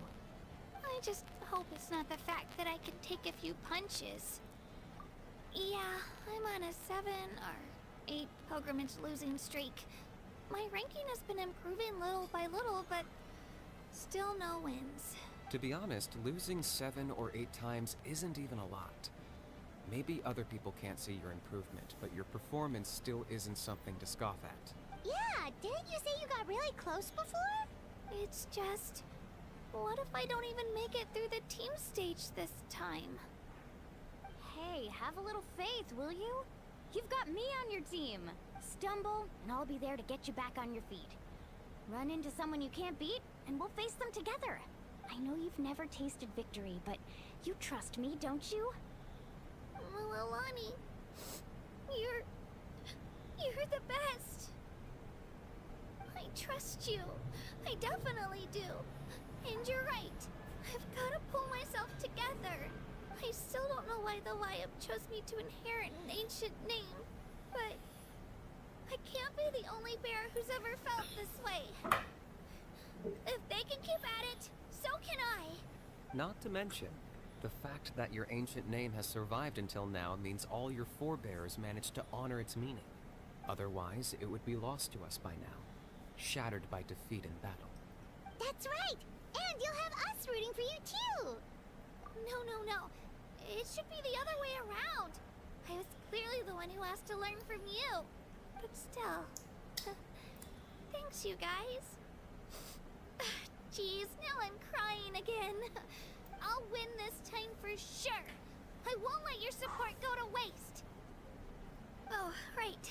I just hope it's not the fact that I can take a few punches. Yeah, I'm on a 7 or 8 pilgrimage losing streak. My ranking has been improving little by little, but still no wins. To be honest, losing 7 or 8 times isn't even a lot. Maybe other people can't see your improvement, but your performance still isn't something to scoff at. Yeah, didn't you say you got really close before? It's just... what if I don't even make it through the team stage this time? Hey, have a little faith, will you? You've got me on your team. Stumble, and I'll be there to get you back on your feet. Run into someone you can't beat, and we'll face them together. I know you've never tasted victory, but you trust me, don't you? Mulalani, you're the best. I trust you. I definitely do. And you're right. I've got to pull myself together. I still don't know why the Wyab chose me to inherit an ancient name, but I can't be the only bear who's ever felt this way. If they can keep at it, so can I. Not to mention, the fact that your ancient name has survived until now means all your forebears managed to honor its meaning. Otherwise, it would be lost to us by now, shattered by defeat in battle. That's right! And you'll have us rooting for you too! No. It should be the other way around. I was clearly the one who asked to learn from you. But still. Thanks, you guys. Jeez, now I'm crying again. I'll win this time for sure. I won't let your support go to waste. Oh, right.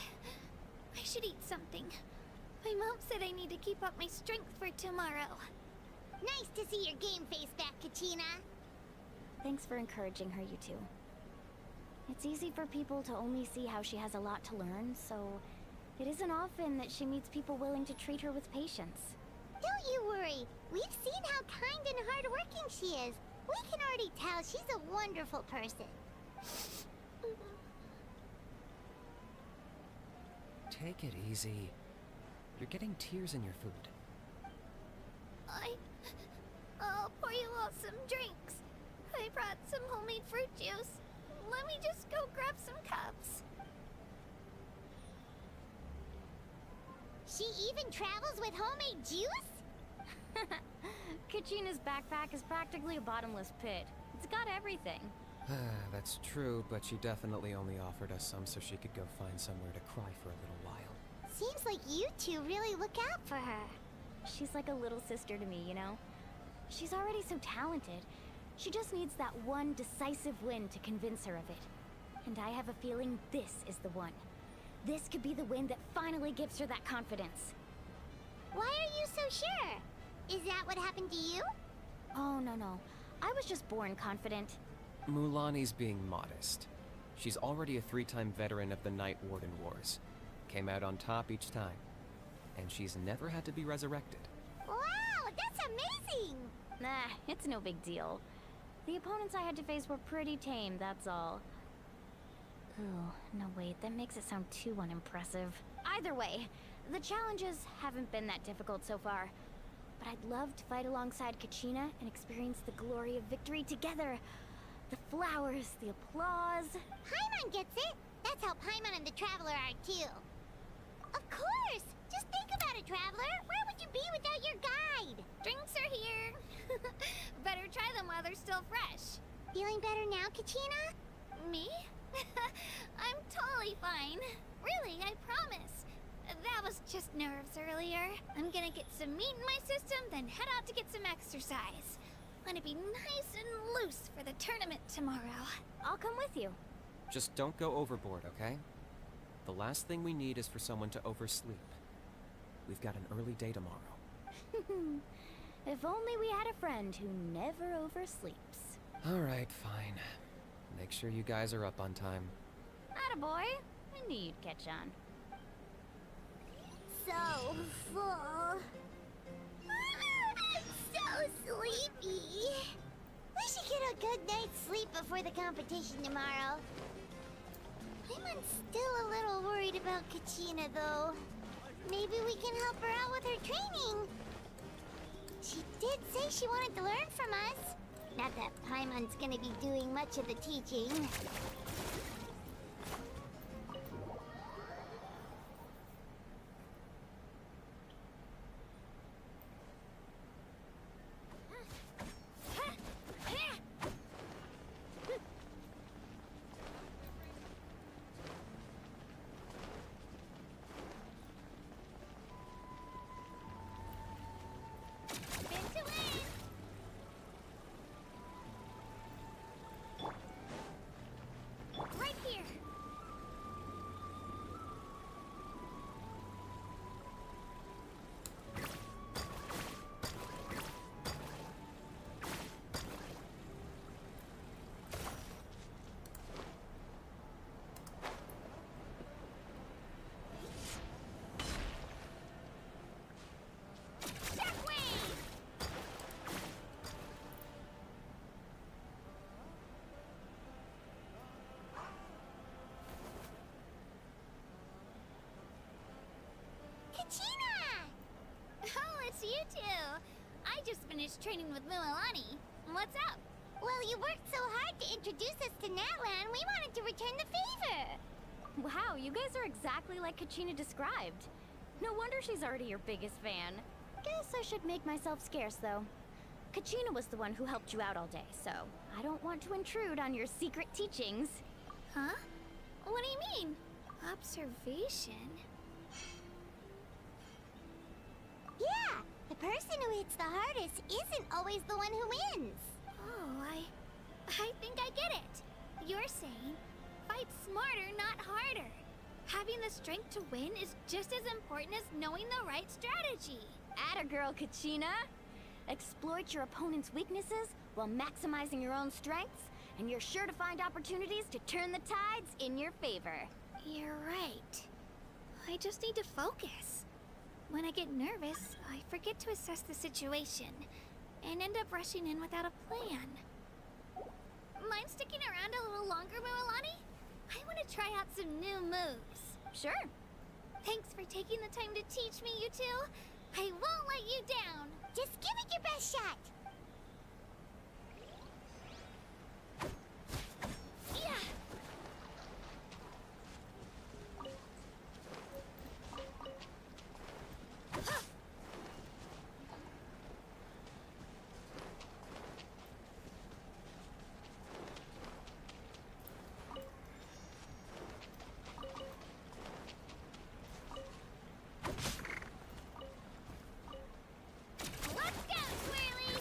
I should eat something. My mom said I need to keep up my strength for tomorrow. Nice to see your game face back, Kachina. Thanks for encouraging her, you two. It's easy for people to only see how she has a lot to learn, so it isn't often that she meets people willing to treat her with patience. Don't you worry. We've seen how kind and hardworking she is. We can already tell she's a wonderful person. Take it easy. You're getting tears in your food. I'll pour you all some drinks. I brought some homemade fruit juice. Let me just go grab some cups. She even travels with homemade juice? Kachina's backpack is practically a bottomless pit. It's got everything. That's true, but she definitely only offered us some so she could go find somewhere to cry for a little while. Seems like you two really look out for her. She's like a little sister to me, you know? She's already so talented. She just needs that one decisive win to convince her of it. And I have a feeling this is the one. This could be the win that finally gives her that confidence. Why are you so sure? Is that what happened to you? Oh, no. I was just born confident. Mulani's being modest. She's already a 3-time veteran of the Night Warden Wars. Came out on top each time. And she's never had to be resurrected. Wow, that's amazing! Nah, it's no big deal. The opponents I had to face were pretty tame, that's all. Ooh, no wait, that makes it sound too unimpressive. Either way, the challenges haven't been that difficult so far. But I'd love to fight alongside Kachina and experience the glory of victory together. The flowers, the applause. Paimon gets it! That's how Paimon and the Traveler are too. Of course! Just think about it, Traveler. Where would you be without your guide? Drinks are here. Better try them while they're still fresh. Feeling better now, Kachina? Me? I'm totally fine. Really, I promise. That was just nerves earlier. I'm gonna get some meat in my system, then head out to get some exercise. Wanna be nice and loose for the tournament tomorrow. I'll come with you. Just don't go overboard, okay? The last thing we need is for someone to oversleep. We've got an early day tomorrow. If only we had a friend who never oversleeps. Alright, fine. Make sure you guys are up on time. Attaboy. I knew you'd catch on. So full. So sleepy. We should get a good night's sleep before the competition tomorrow. I'm still a little worried about Kachina, though. Maybe we can help her out with her training. She did say she wanted to learn from us. Not that Paimon's gonna be doing much of the teaching. Right here. Shockwave! Kachina! Oh, it's you two. I just finished training with Mualani. What's up? Well, you worked so hard to introduce us to NATLAN, we wanted to return the favor. Wow, you guys are exactly like Kachina described. No wonder she's already your biggest fan. Guess I should make myself scarce, though. Kachina was the one who helped you out all day, so I don't want to intrude on your secret teachings. Huh? What do you mean? Observation? Yeah, the person who hits the hardest isn't always the one who wins. Oh, I think I get it. You're saying, fight smarter, not harder. Having the strength to win is just as important as knowing the right strategy. Atta girl, Kachina! Exploit your opponent's weaknesses while maximizing your own strengths, and you're sure to find opportunities to turn the tides in your favor. You're right. I just need to focus. When I get nervous, I forget to assess the situation and end up rushing in without a plan. Mind sticking around a little longer, Mualani? I want to try out some new moves. Sure. Thanks for taking the time to teach me, you two. I won't let you down. Just give it your best shot. Yeah. Let's go, Swirly!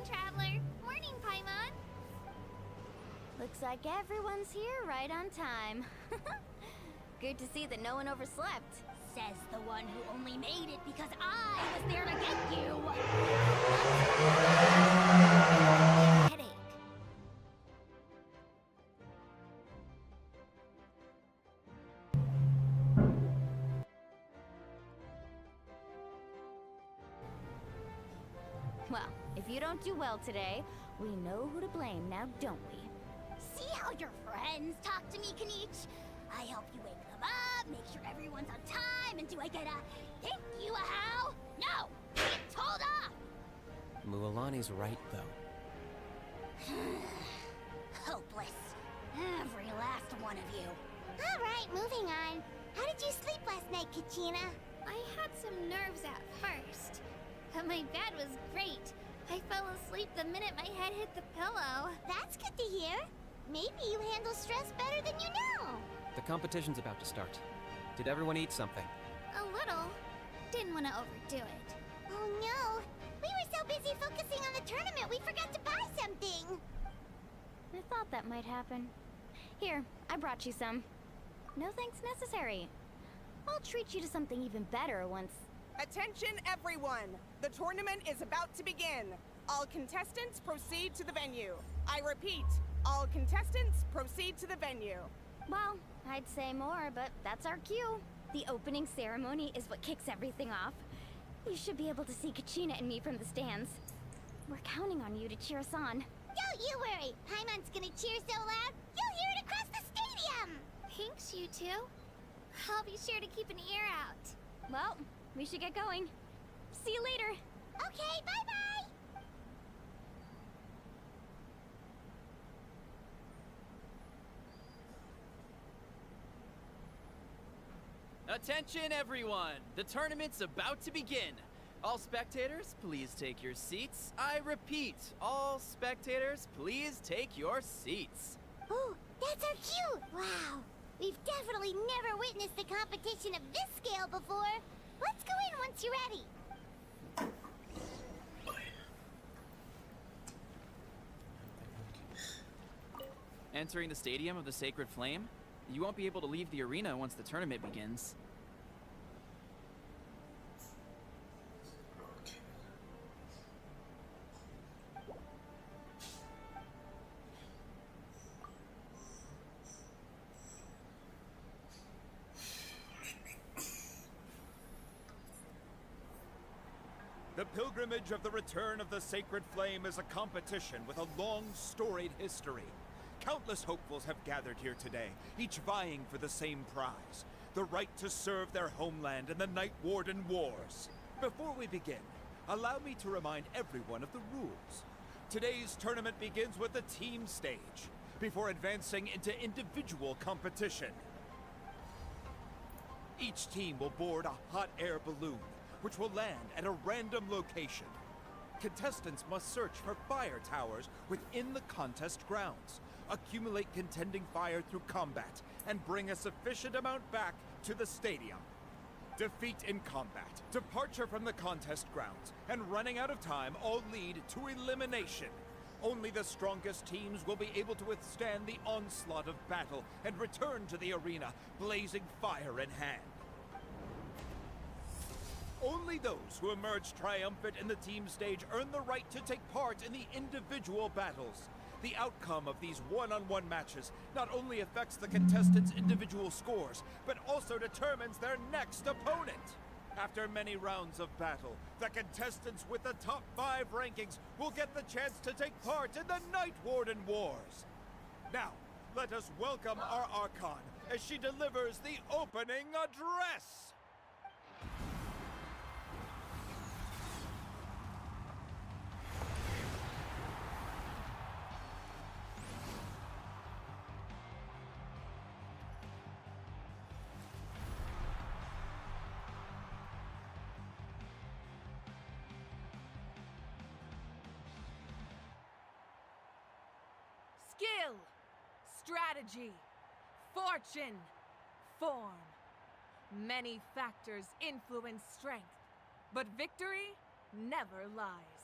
Morning, Traveler. Morning, Paimon. Looks like everyone's here right on time. Good to see that no one overslept. Says the one who only made it because I was there to get you. Headache. Well, if you don't do well today, we know who to blame now, don't we? See how your friends talk to me, Kanich? I help you wake them up, make sure everyone's on time, and do I get a thank you, a how? No! Get told off! Mualani's right, though. Hopeless. Every last one of you. Alright, moving on. How did you sleep last night, Kachina? I had some nerves at first, but my bed was great. I fell asleep the minute my head hit the pillow. That's good to hear. Maybe you handle stress better than you know. The competition's about to start. Did everyone eat something? A little. Didn't want to overdo it. Oh no! We were so busy focusing on the tournament we forgot to buy something! I thought that might happen. Here, I brought you some. No thanks necessary. I'll treat you to something even better once... Attention everyone! The tournament is about to begin. All contestants proceed to the venue. I repeat, all contestants proceed to the venue. Well, I'd say more, but that's our cue. The opening ceremony is what kicks everything off. You should be able to see Kachina and me from the stands. We're counting on you to cheer us on. Don't you worry! Paimon's gonna cheer so loud, you'll hear it across the stadium! Thanks, you two. I'll be sure to keep an ear out. Well, we should get going. See you later. Okay, bye-bye! Attention, everyone! The tournament's about to begin. All spectators, please take your seats. I repeat, all spectators, please take your seats. Ooh, that's our cue! Wow! We've definitely never witnessed a competition of this scale before. Let's go in once you're ready. Entering the Stadium of the Sacred Flame, you won't be able to leave the arena once the tournament begins. The pilgrimage of the return of the Sacred Flame is a competition with a long, storied history. Countless hopefuls have gathered here today, each vying for the same prize, the right to serve their homeland in the Night Warden Wars. Before we begin, allow me to remind everyone of the rules. Today's tournament begins with the team stage, before advancing into individual competition. Each team will board a hot air balloon, which will land at a random location. Contestants must search for fire towers within the contest grounds, accumulate contending fire through combat, and bring a sufficient amount back to the stadium. Defeat in combat, departure from the contest grounds, and running out of time all lead to elimination. Only the strongest teams will be able to withstand the onslaught of battle and return to the arena, blazing fire in hand. Only those who emerge triumphant in the team stage earn the right to take part in the individual battles. The outcome of these one-on-one matches not only affects the contestants' individual scores, but also determines their next opponent. After many rounds of battle, the contestants with the top 5 rankings will get the chance to take part in the Night Warden Wars. Now, let us welcome our Archon as she delivers the opening address! Skill, strategy, fortune, form. Many factors influence strength, but victory never lies.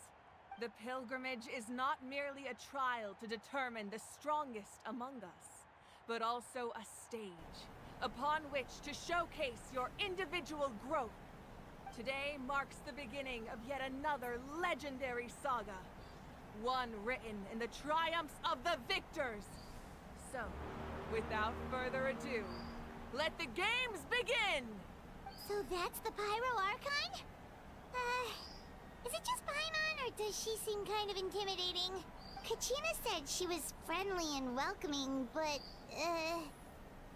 The pilgrimage is not merely a trial to determine the strongest among us, but also a stage upon which to showcase your individual growth. Today marks the beginning of yet another legendary saga, one written in the triumphs of the victors. So, without further ado, let the games begin! So that's the Pyro Archon? Is it just Paimon, or does she seem kind of intimidating? Kachina said she was friendly and welcoming, but,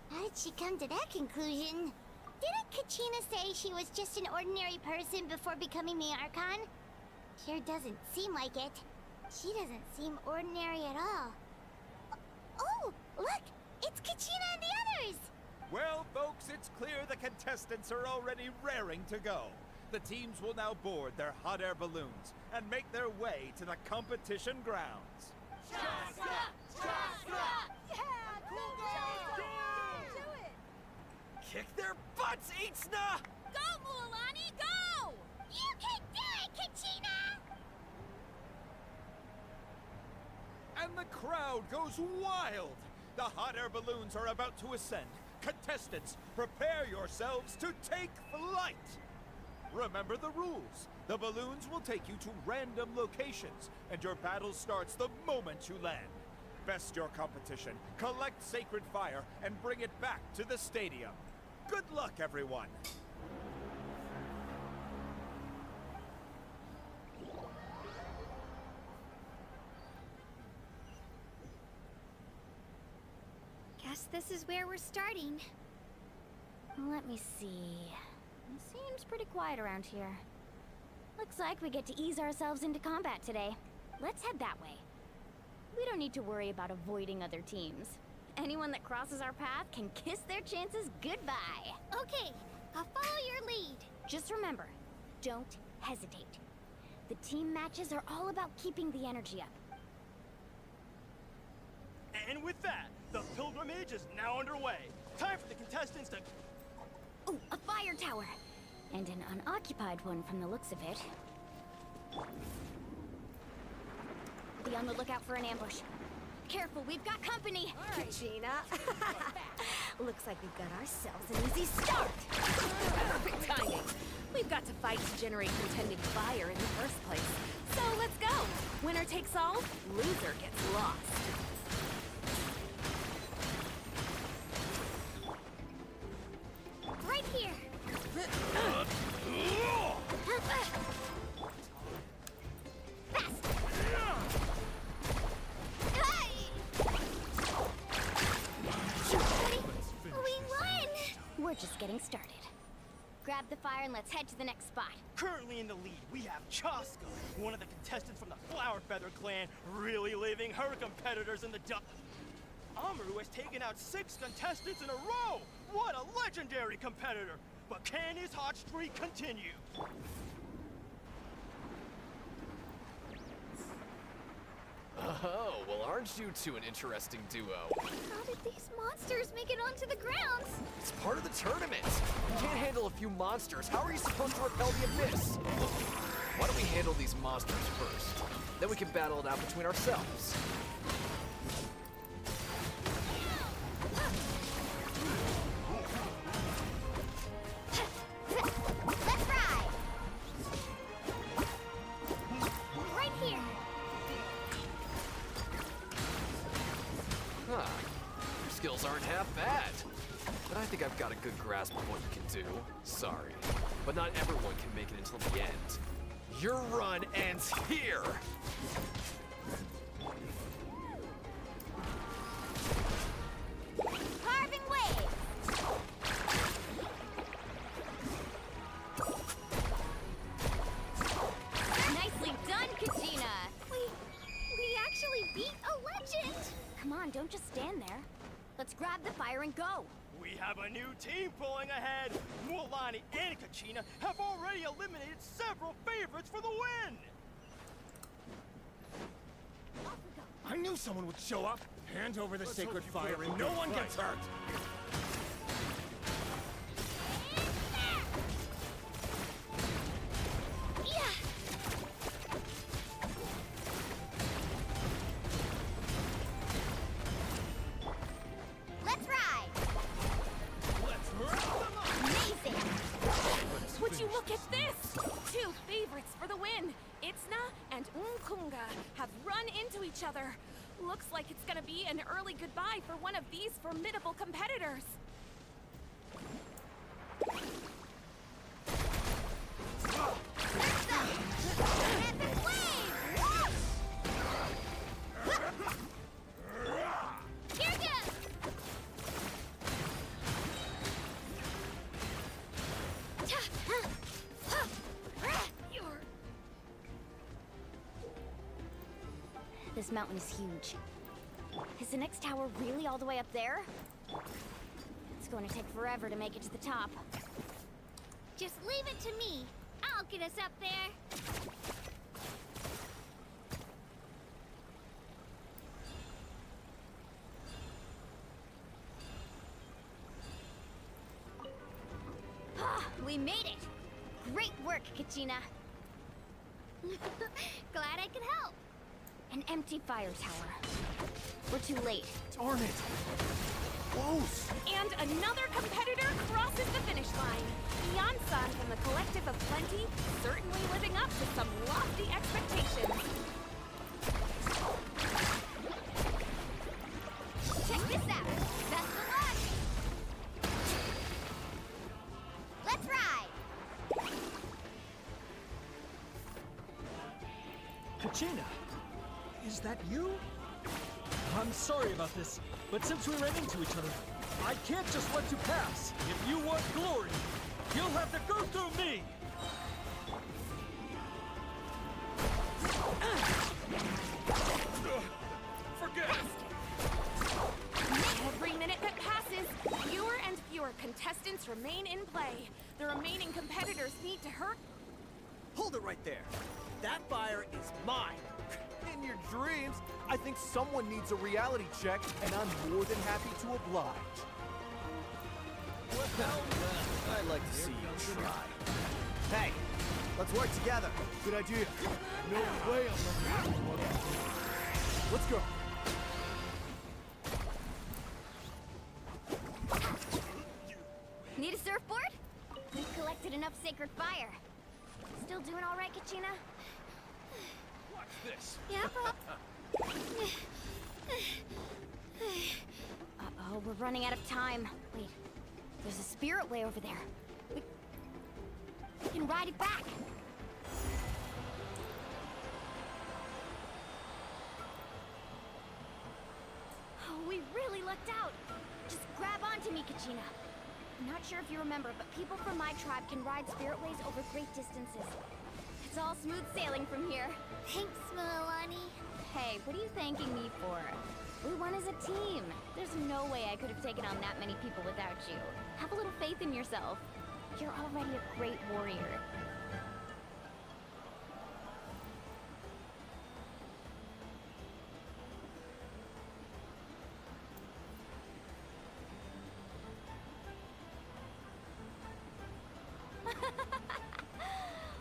how did she come to that conclusion? Didn't Kachina say she was just an ordinary person before becoming the Archon? Sure doesn't seem like it. She doesn't seem ordinary at all. Oh, look! It's Kachina and the others! Well, folks, it's clear the contestants are already raring to go. The teams will now board their hot air balloons and make their way to the competition grounds. Chaska! Chaska! Yeah! Cool guys! Do it! Kick their butts, Itzna! Go, Mualani, go! You can do it, Kachina! And the crowd goes wild! The hot air balloons are about to ascend. Contestants, prepare yourselves to take flight! Remember the rules. The balloons will take you to random locations, and your battle starts the moment you land. Best your competition, collect sacred fire, and bring it back to the stadium. Good luck, everyone! Guess this is where we're starting. Let me see. It seems pretty quiet around here. Looks like we get to ease ourselves into combat today. Let's head that way. We don't need to worry about avoiding other teams. Anyone that crosses our path can kiss their chances goodbye. Okay, I'll follow your lead. Just remember, don't hesitate. The team matches are all about keeping the energy up. And with that, the pilgrimage is now underway. Time for the contestants to... Ooh, a fire tower! And an unoccupied one from the looks of it. Be on the lookout for an ambush. Careful, we've got company! Kachina. Looks like we've got ourselves an easy start. Perfect timing. We've got to fight to generate contending fire in the first place. So let's go. Winner takes all, loser gets lost. Right here. Fast. We won! We're just getting started. Grab the fire and let's head to the next spot. Currently in the lead, we have Chaska, one of the contestants from the Flower Feather clan, really leaving her competitors in the dust. Amaru has taken out 6 contestants in a row! What a legendary competitor! But can his hot streak continue? Oh, well, aren't you two an interesting duo? How did these monsters make it onto the grounds? It's part of the tournament. You can't handle a few monsters. How are you supposed to repel the abyss? Why don't we handle these monsters first? Then we can battle it out between ourselves. Let's ride! Right here. Huh. Your skills aren't half bad. But I think I've got a good grasp of what you can do. Sorry. But not everyone can make it until the end. Your run ends here! Carving waves! Nicely done, Kachina! We actually beat a legend! Come on, don't just stand there. Let's grab the fire and go. We have a new team pulling ahead. Mualani and Kachina have already eliminated several favorites for the win. I knew someone would show up. Hand over the sacred fire and no one gets hurt. each other. Looks like it's gonna be an early goodbye for one of these formidable competitors. This mountain is huge. Is the next tower really all the way up there? It's going to take forever to make it to the top. Just leave it to me. I'll get us up there. Ah, we made it! Great work, Kachina. Glad I could help. An empty fire tower. We're too late. Darn it! Close! And another competitor crosses the finish line. Yan-san from the Collective of Plenty, certainly living up to some lofty expectations. Check this out. Best of luck. Let's ride. Kachina, is that you? I'm sorry about this, but since we ran into each other, I can't just let you pass. If you want glory, you'll have to go through me! Forget it! Every minute that passes, fewer and fewer contestants remain in play. The remaining competitors need to hurry. Hold it right there. That fire is mine. In your dreams, I think someone needs a reality check, and I'm more than happy to oblige. I'd like to see you try. Hey, let's work together. Good idea. No way I'm not one. Let's go. Need a surfboard? We've collected enough sacred fire. Still doing all right, Kachina? Watch this. Yeah, Pop. Uh-oh, we're running out of time. Wait, there's a spirit way over there. We can ride it back. Oh, we really lucked out. Just grab onto me, Kachina. I'm not sure if you remember, but people from my tribe can ride spiritways over great distances. It's all smooth sailing from here. Thanks, Milani. Hey, what are you thanking me for? We won as a team. There's no way I could have taken on that many people without you. Have a little faith in yourself. You're already a great warrior.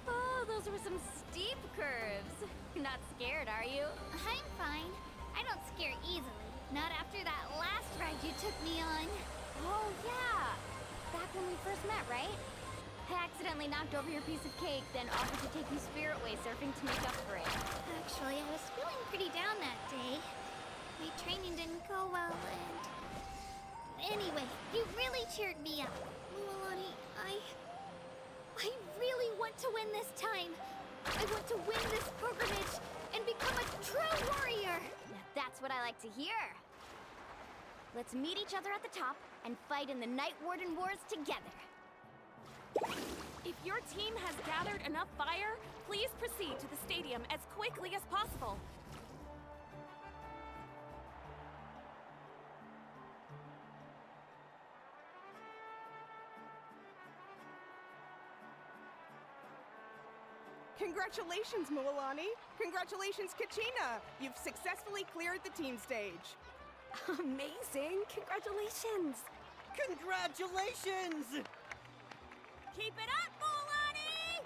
Oh, those were some steep curves. Not scared, are you? I'm fine. I don't scare easily. Not after that last ride you took me on. Oh, yeah. Back when we first met, right? I accidentally knocked over your piece of cake, then offered to take you spiritway surfing to make up for it. Actually, I was feeling pretty down that day. My training didn't go well, and... Anyway, you really cheered me up. Milani, I really want to win this time. I want to win this pilgrimage and become a true warrior. Now that's what I like to hear. Let's meet each other at the top and fight in the Night Warden Wars together. If your team has gathered enough fire, please proceed to the stadium as quickly as possible. Congratulations, Milani. Congratulations, Kachina. You've successfully cleared the team stage. Amazing! Congratulations! Congratulations! Keep it up, Milani!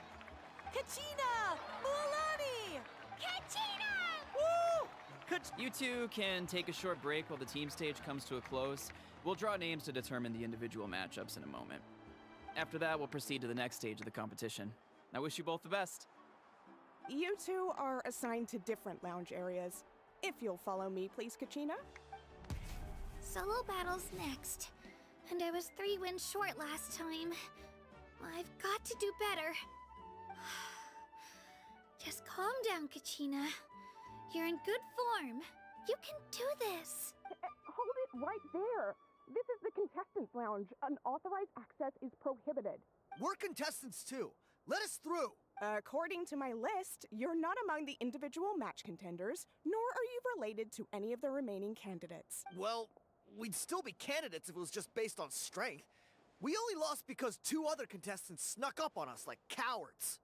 Kachina! Milani! Kachina! Woo! You two can take a short break while the team stage comes to a close. We'll draw names to determine the individual matchups in a moment. After that, we'll proceed to the next stage of the competition. I wish you both the best. You two are assigned to different lounge areas. If you'll follow me, please, Kachina. Solo battles next. And I was 3 wins short last time. I've got to do better. Just calm down, Kachina. You're in good form. You can do this. Hold it right there. This is the contestants' lounge. Unauthorized access is prohibited. We're contestants too. Let us through. According to my list, you're not among the individual match contenders, nor are you related to any of the remaining candidates. Well, we'd still be candidates if it was just based on strength. We only lost because 2 other contestants snuck up on us like cowards.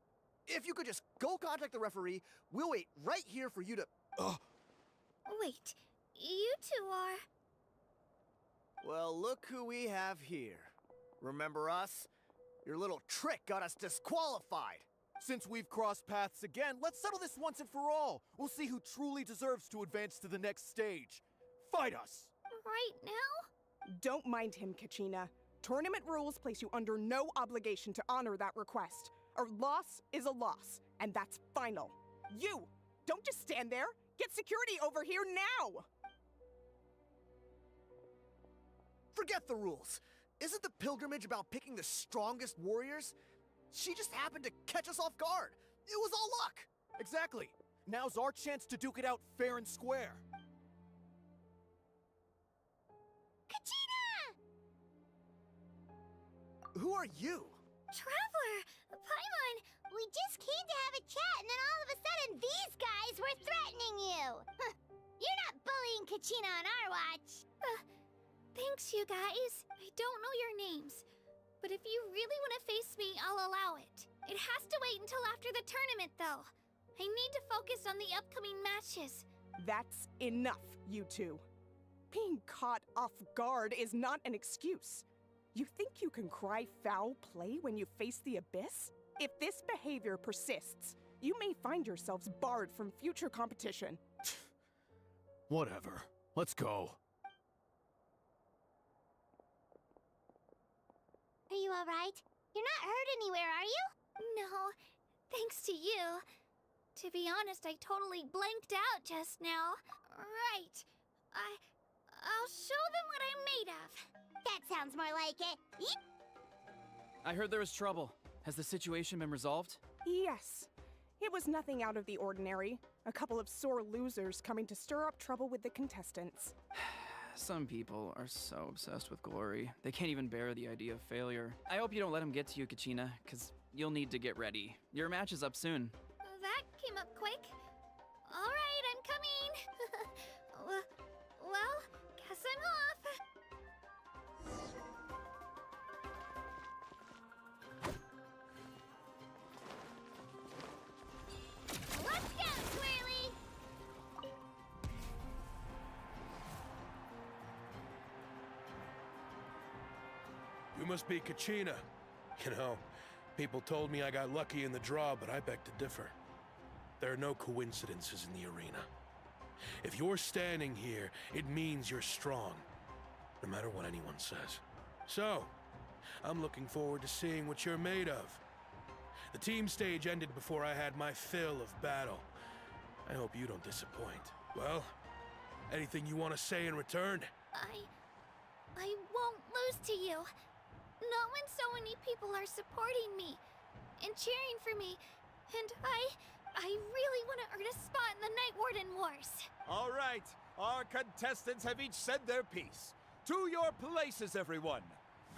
If you could just go contact the referee, we'll wait right here for you to... Wait, you two are... Well, look who we have here. Remember us? Your little trick got us disqualified. Since we've crossed paths again, let's settle this once and for all. We'll see who truly deserves to advance to the next stage. Fight us! Right now? Don't mind him, Kachina. Tournament rules place you under no obligation to honor that request. A loss is a loss, and that's final. You! Don't just stand there! Get security over here now! Forget the rules. Isn't the pilgrimage about picking the strongest warriors? She just happened to catch us off guard. It was all luck. Exactly. Now's our chance to duke it out fair and square. Kachina! Who are you? Traveler! Paimon! We just came to have a chat and then all of a sudden these guys were threatening you! You're not bullying Kachina on our watch! Thanks, you guys. I don't know your names. But if you really want to face me, I'll allow it. It has to wait until after the tournament, though. I need to focus on the upcoming matches. That's enough, you two. Being caught off guard is not an excuse. You think you can cry foul play when you face the abyss? If this behavior persists, you may find yourselves barred from future competition. Whatever. Let's go. Are you alright? You're not hurt anywhere, are you? No, thanks to you. To be honest, I totally blanked out just now. Right. I'll show them what I'm made of. That sounds more like it. Yeep. I heard there was trouble. Has the situation been resolved? Yes. It was nothing out of the ordinary. A couple of sore losers coming to stir up trouble with the contestants. Some people are so obsessed with glory, they can't even bear the idea of failure. I hope you don't let them get to you, Kachina, because you'll need to get ready. Your match is up soon. That came up quick. All right, I'm coming. Well, guess I'm off. Let's go, Twirly! You must be Kachina. You know, people told me I got lucky in the draw, but I beg to differ. There are no coincidences in the arena. If you're standing here, it means you're strong, no matter what anyone says. So, I'm looking forward to seeing what you're made of. The team stage ended before I had my fill of battle. I hope you don't disappoint. Well, anything you want to say in return? I won't lose to you. Not when so many people are supporting me and cheering for me, and I really want to earn a spot in the Night Warden Wars. All right, our contestants have each said their piece. To your places, everyone.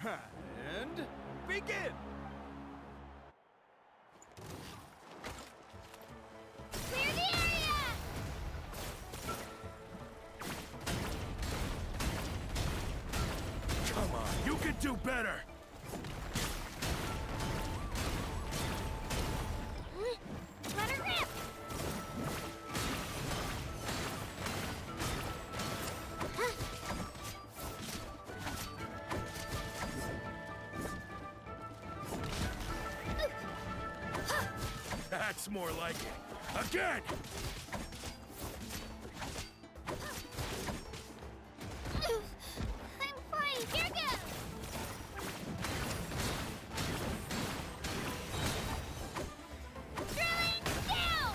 And begin! Clear the area! Come on, you can do better! Let her rip! That's more like it. Again! I'm fine, here goes! Drilling down!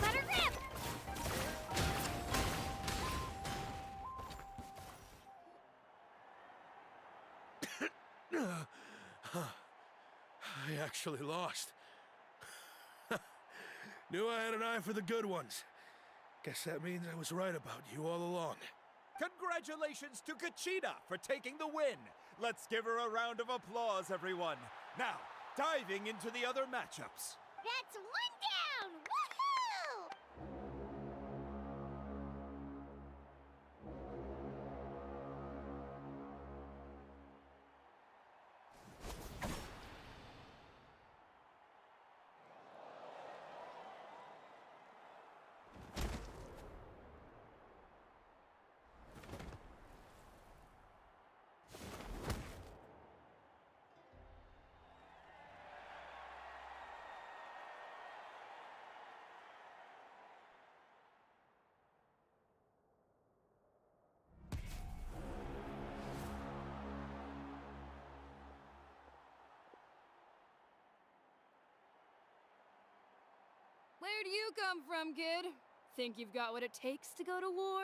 Better grip! I actually lost. Knew I had an eye for the good ones. Guess that means I was right about you all along. Congratulations to Kachina for taking the win. Let's give her a round of applause, everyone. Now, diving into the other matchups. That's one down! Woohoo! Where do you come from, kid? Think you've got what it takes to go to war?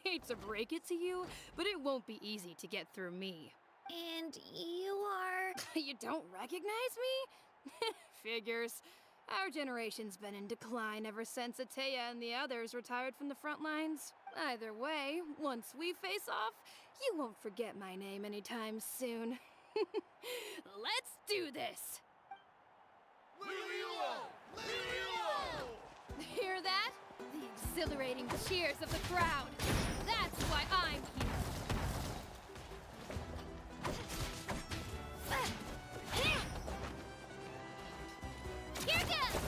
Hate to break it to you, but it won't be easy to get through me. And you are... You don't recognize me? Figures. Our generation's been in decline ever since Atea and the others retired from the front lines. Either way, once we face off, you won't forget my name anytime soon. Let's do this! Hear that? The exhilarating cheers of the crowd. That's why I'm here. Here goes!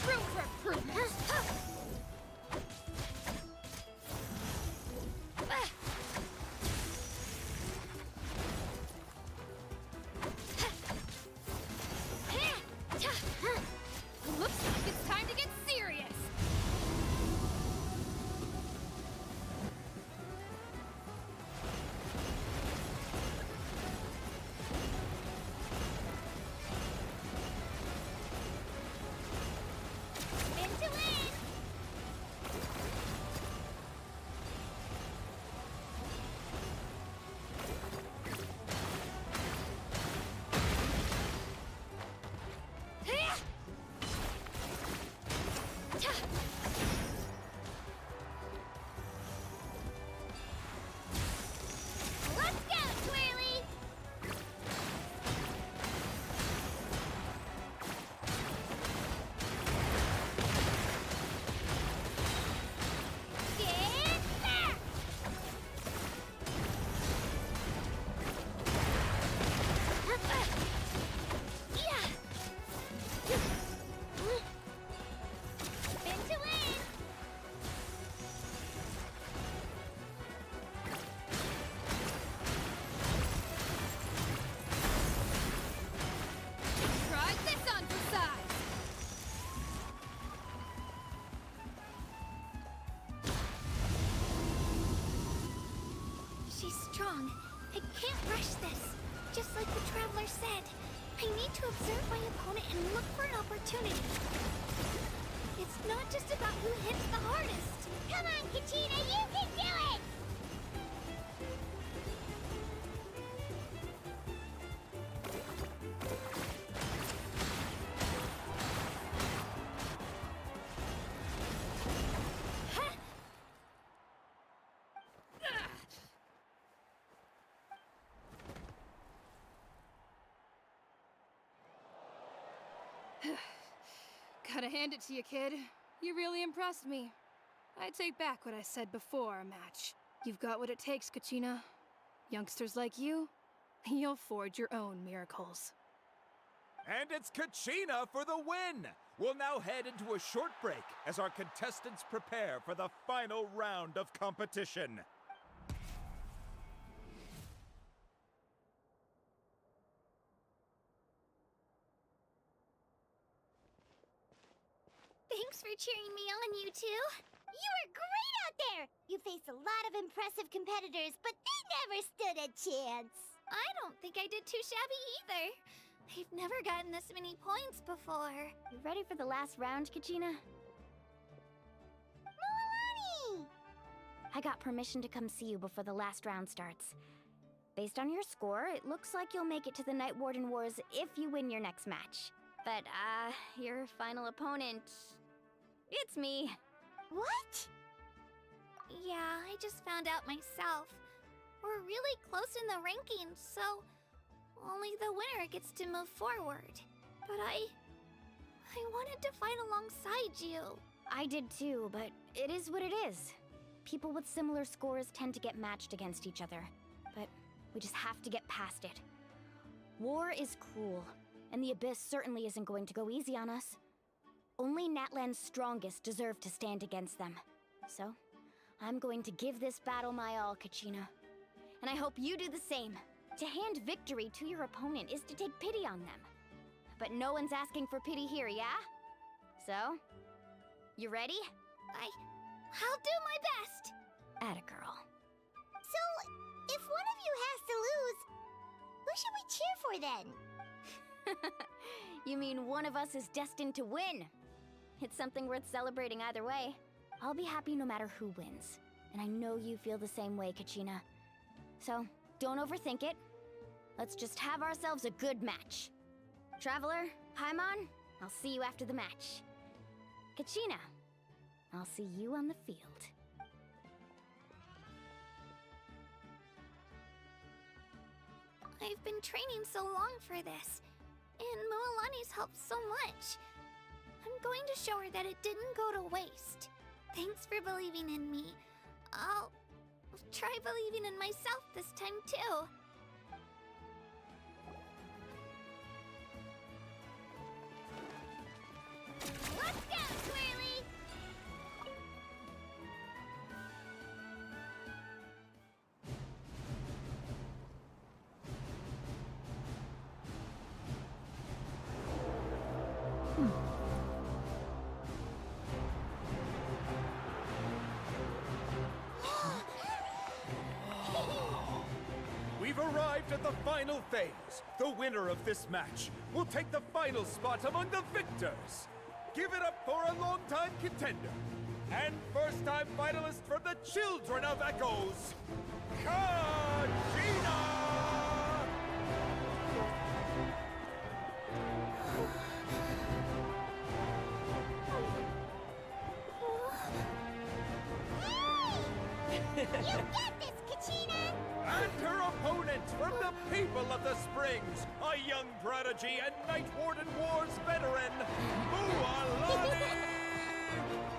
Room for improvement. Looks like it's time to get serious. Into win! Let's go, Twirly! Get back! Into win! Try this on for size. She's strong. I can't rush this. Just like the Traveler said, I need to observe my opponent and look for an opportunity. It's not just about who hits the hardest. Come on, Kachina, you can do it! Gotta hand it to you, kid. You really impressed me. I take back what I said before our match. You've got what it takes, Kachina. Youngsters like you, You'll forge your own miracles. And it's Kachina for the win! We'll now head into a short break as our contestants prepare for the final round of competition. Thanks for cheering me on, you two. You were great out there! You faced a lot of impressive competitors, but they never stood a chance. I don't think I did too shabby either. I've never gotten this many points before. You ready for the last round, Kachina? Milani! I got permission to come see you before the last round starts. Based on your score, it looks like you'll make it to the Night Warden Wars if you win your next match. But, your final opponent... it's me. What? Yeah, I just found out myself. We're really close in the rankings, so only the winner gets to move forward. But I wanted to fight alongside you. I did too, but it is what it is. People with similar scores tend to get matched against each other. But we just have to get past it. War is cruel, and the Abyss certainly isn't going to go easy on us. Only NATLAN's strongest deserve to stand against them. So, I'm going to give this battle my all, Kachina. And I hope you do the same. To hand victory to your opponent is to take pity on them. But no one's asking for pity here, yeah? So, you ready? I'll do my best! Atta girl. So, if one of you has to lose, who should we cheer for then? You mean one of us is destined to win? It's something worth celebrating either way. I'll be happy no matter who wins. And I know you feel the same way, Kachina. So, don't overthink it. Let's just have ourselves a good match. Traveler, Paimon, I'll see you after the match. Kachina, I'll see you on the field. I've been training so long for this, and Mualani's helped so much. I'm going to show her that it didn't go to waste. Thanks for believing in me. I'll try believing in myself this time too. Let's go, Twirly! We've arrived at the final phase. The winner of this match will take the final spot among the victors. Give it up for a long-time contender and first-time finalist from the Children of Echoes, Kachina! You get this, Kachina! And her opponent from the people of the Springs, a young prodigy and Night Warden Wars veteran, Mualani!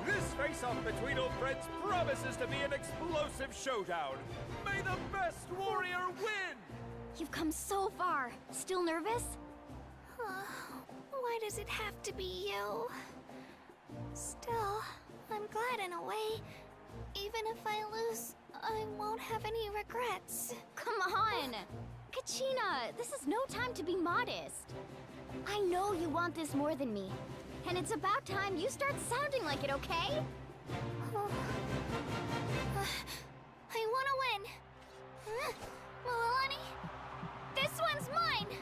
This face-off between old friends promises to be an explosive showdown. May the best warrior win! You've come so far. Still nervous? Why does it have to be you? Still, I'm glad in a way. Even if I lose, I won't have any regrets. Come on! Kachina, this is no time to be modest. I know you want this more than me. And it's about time you start sounding like it, okay? I want to win. Mualani, this one's mine!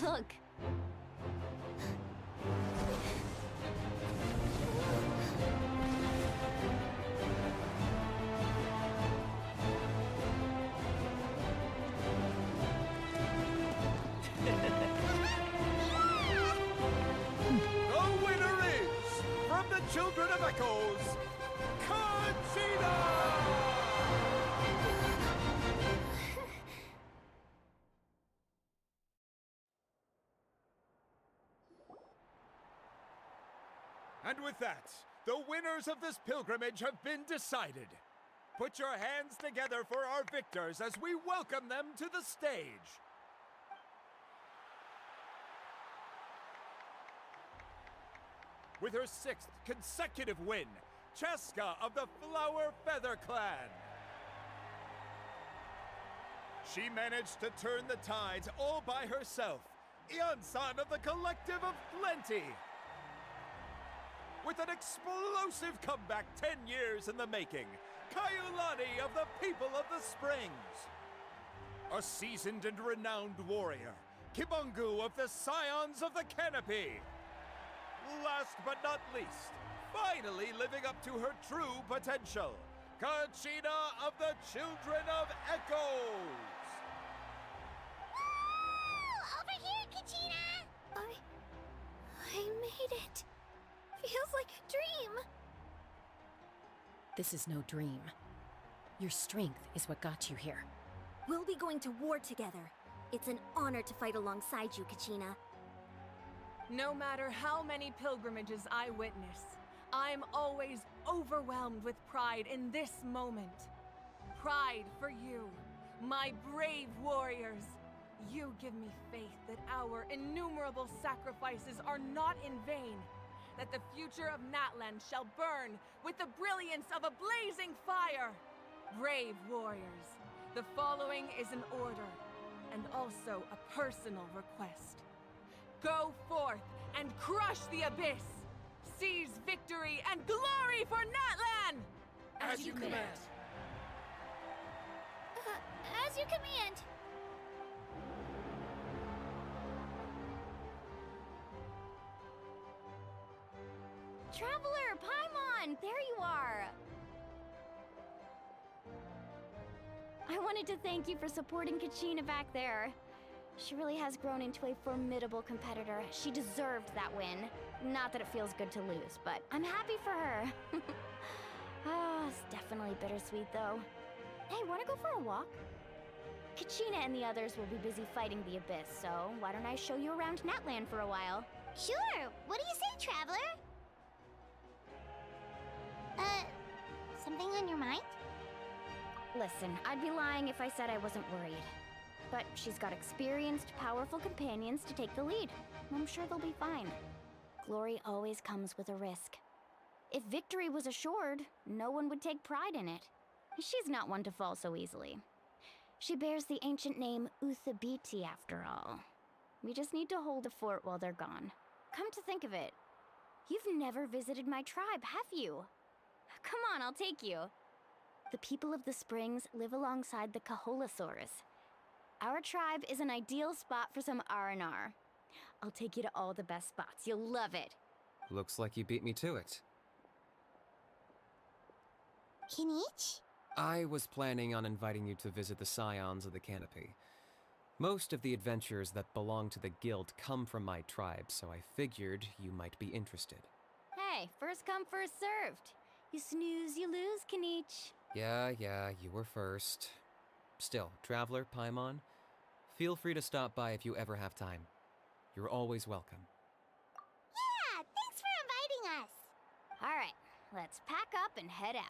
Look. The winner is, from the Children of Echoes, Conchita! And with that, the winners of this pilgrimage have been decided. Put your hands together for our victors as we welcome them to the stage. With her 6th consecutive win, Cheska of the Flower Feather Clan. She managed to turn the tides all by herself. Ian-san of the Collective of Plenty. With an explosive comeback 10 years in the making, Kaiulani of the People of the Springs. A seasoned and renowned warrior, Kibungu of the Scions of the Canopy. Last but not least, finally living up to her true potential, Conchita of the Children of Echoes! Woo! Over here, Kachina! I made it. Feels like a dream. This is no dream. Your strength is what got you here. We'll be going to war together. It's an honor to fight alongside you, Kachina. No matter how many pilgrimages I witness, I'm always overwhelmed with pride in this moment. Pride for you, my brave warriors. You give me faith that our innumerable sacrifices are not in vain, that the future of Natlan shall burn with the brilliance of a blazing fire. Brave warriors, the following is an order, and also a personal request. Go forth and crush the abyss! Seize victory and glory for Natlan! As you command. As you command. Traveler, Paimon, there you are! I wanted to thank you for supporting Kachina back there. She really has grown into a formidable competitor. She deserved that win. Not that it feels good to lose, but I'm happy for her. Ah, it's definitely bittersweet though. Hey, wanna go for a walk? Kachina and the others will be busy fighting the Abyss, so why don't I show you around Natlan for a while? Sure! What do you say, Traveler? Something on your mind? Listen, I'd be lying if I said I wasn't worried. But she's got experienced, powerful companions to take the lead. I'm sure they'll be fine. Glory always comes with a risk. If victory was assured, no one would take pride in it. She's not one to fall so easily. She bears the ancient name Uthabiti after all. We just need to hold the fort while they're gone. Come to think of it, you've never visited my tribe, have you? Come on, I'll take you. The people of the Springs live alongside the Kaholasaurus. Our tribe is an ideal spot for some R&R. I'll take you to all the best spots. You'll love it. Looks like you beat me to it. Kinich? I was planning on inviting you to visit the Scions of the Canopy. Most of the adventures that belong to the guild come from my tribe, so I figured you might be interested. Hey, first come, first served. You snooze, you lose, Kinich. Yeah, you were first. Still, Traveler, Paimon, feel free to stop by if you ever have time. You're always welcome. Yeah, thanks for inviting us. All right, let's pack up and head out.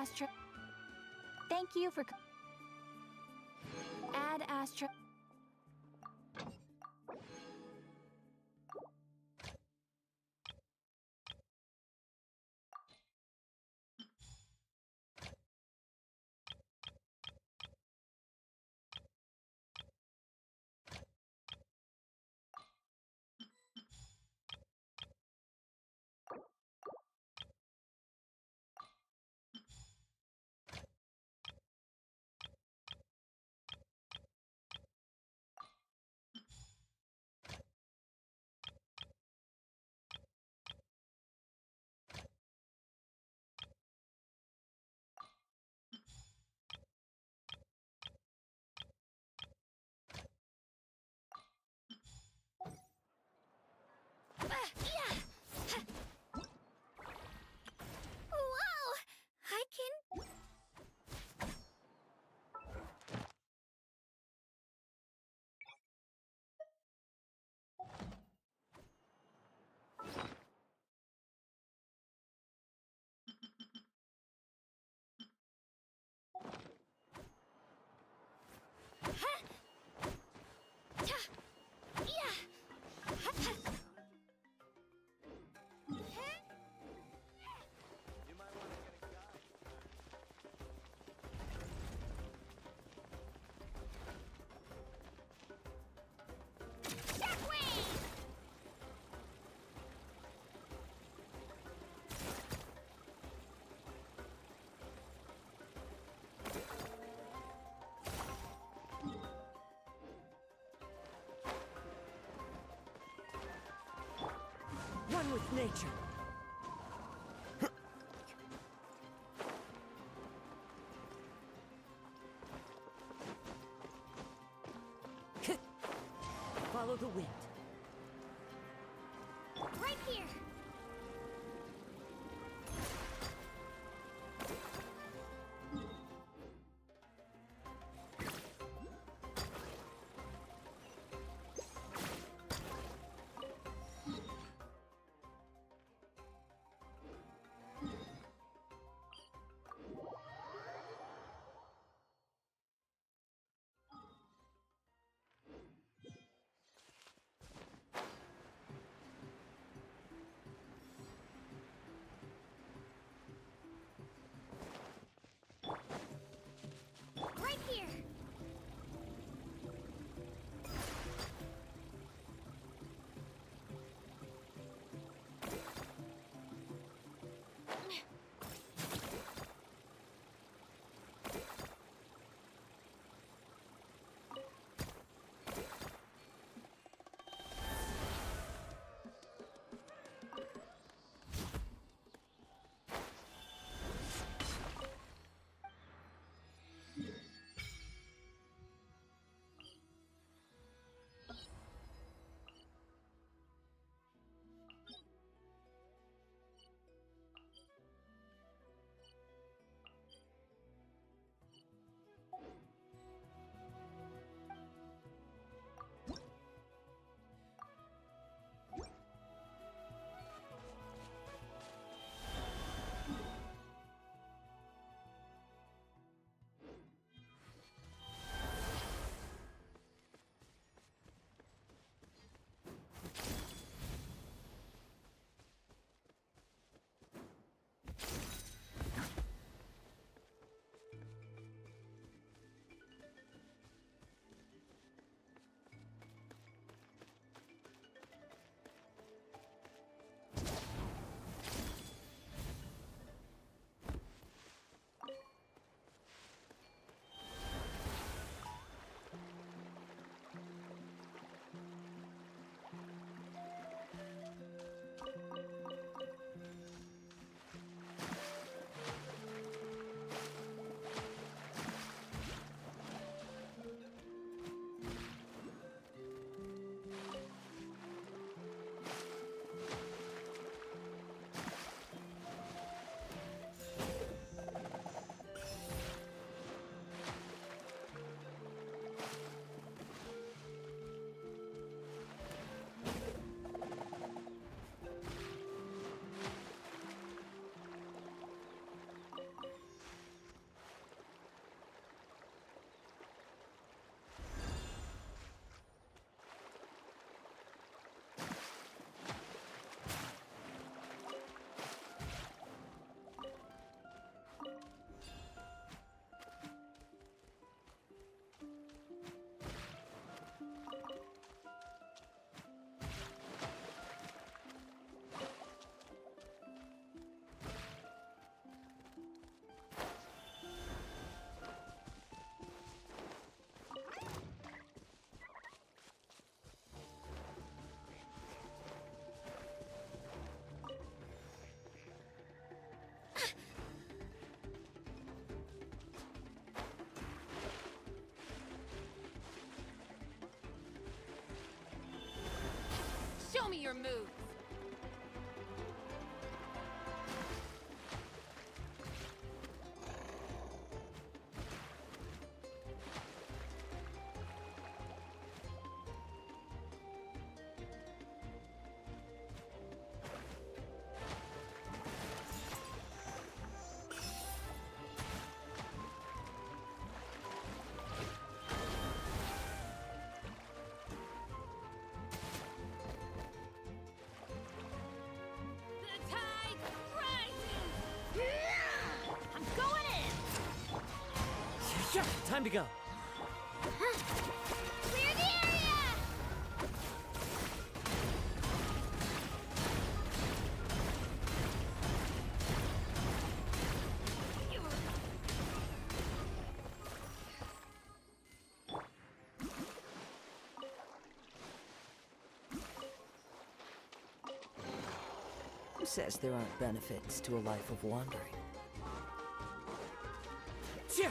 Astra. Thank you for. Add Astra. Whoa! I can. One with nature. Follow the wind. Right here. your moves. Time to go. Clear the area! Who says there aren't benefits to a life of wandering? Yeah.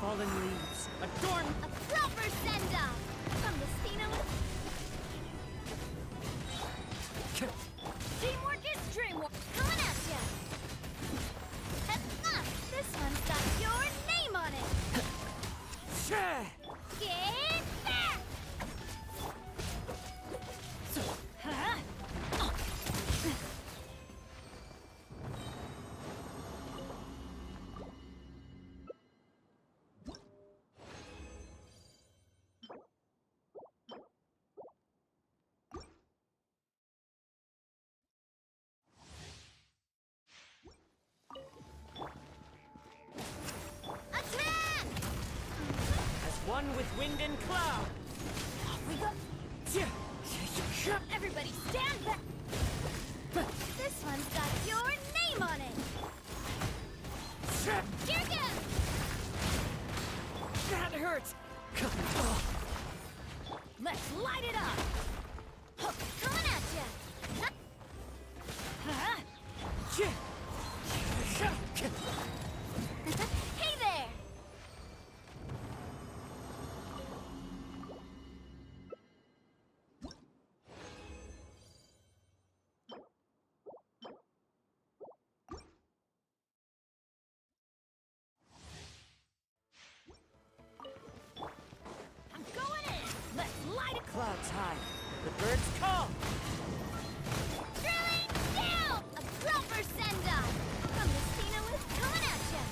Fallen leaves, adorn A proper send-off from the Stino. Teamwork is dreamwork. Coming at ya. Heads up! This one's got your name on it. Get back! one with wind and cloud. Off we go. Everybody stand back. This one's got your name on it. Here goes. That hurts. Let's light it up. Coming at ya. Hey there. I'm going in. Let's light it. Clouds high. The birds call. Drilling down. A proper send-off. From the Stino is coming at ya.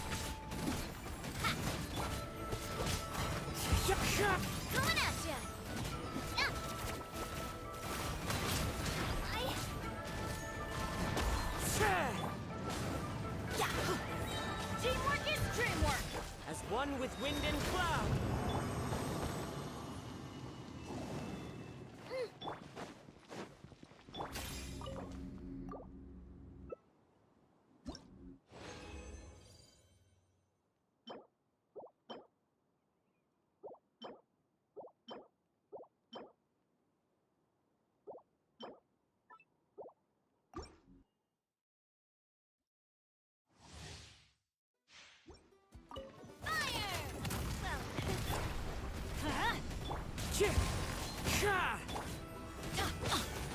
Ha. Coming at ya. Teamwork is dreamwork. As one with wind and cloud.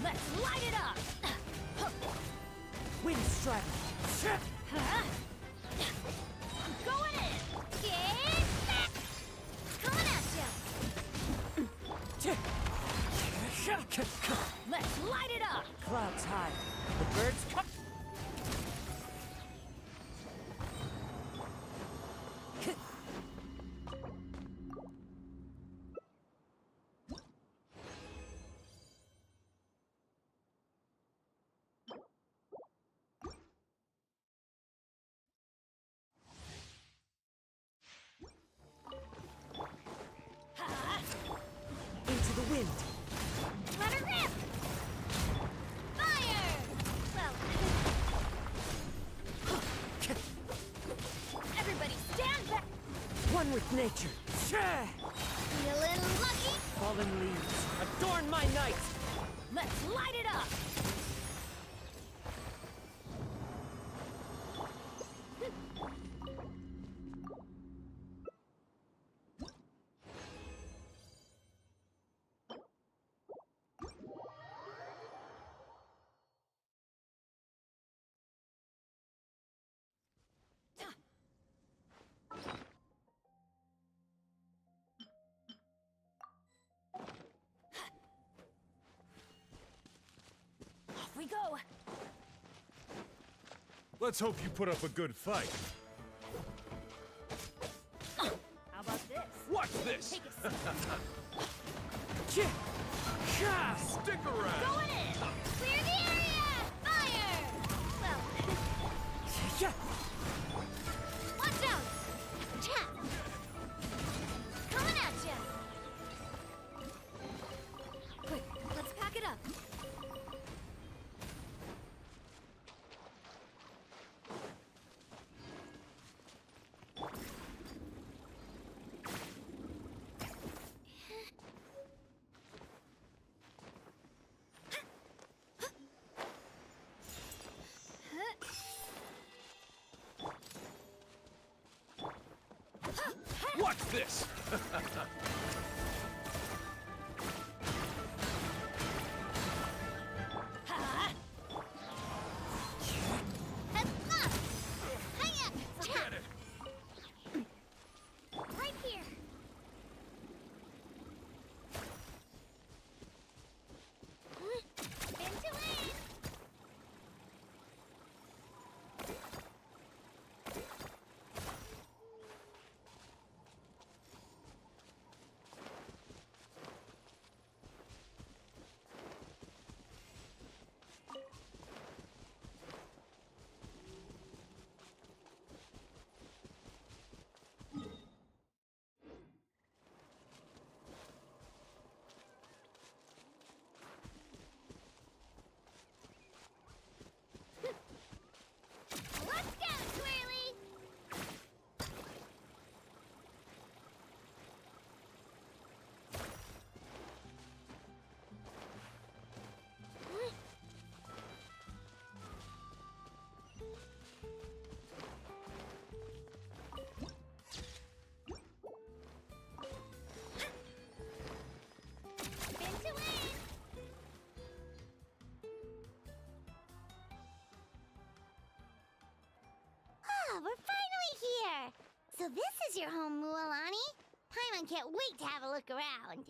Let's light it up! Wind strike. I'm going in! Get back! Coming at ya! Let's light it up! Clouds high. The birds come. wind. Let her rip! Fire! Well, everybody stand back! One with nature. Share! Feeling lucky? Fallen leaves, adorn my night! Let's light it up! Off we go! Let's hope you put up a good fight. How about this? What's this? Stick around! Going in! Clear the area! Fire! Well, Yeah. watch out! Tap! Coming at ya! Quick, let's pack it up. What's this? Head up! Hiya! Tap! Right here! Into lane! Let's go, Twirly! Into lane! Ah, we're finally here! So this is your home, Mualani? Paimon can't wait to have a look around.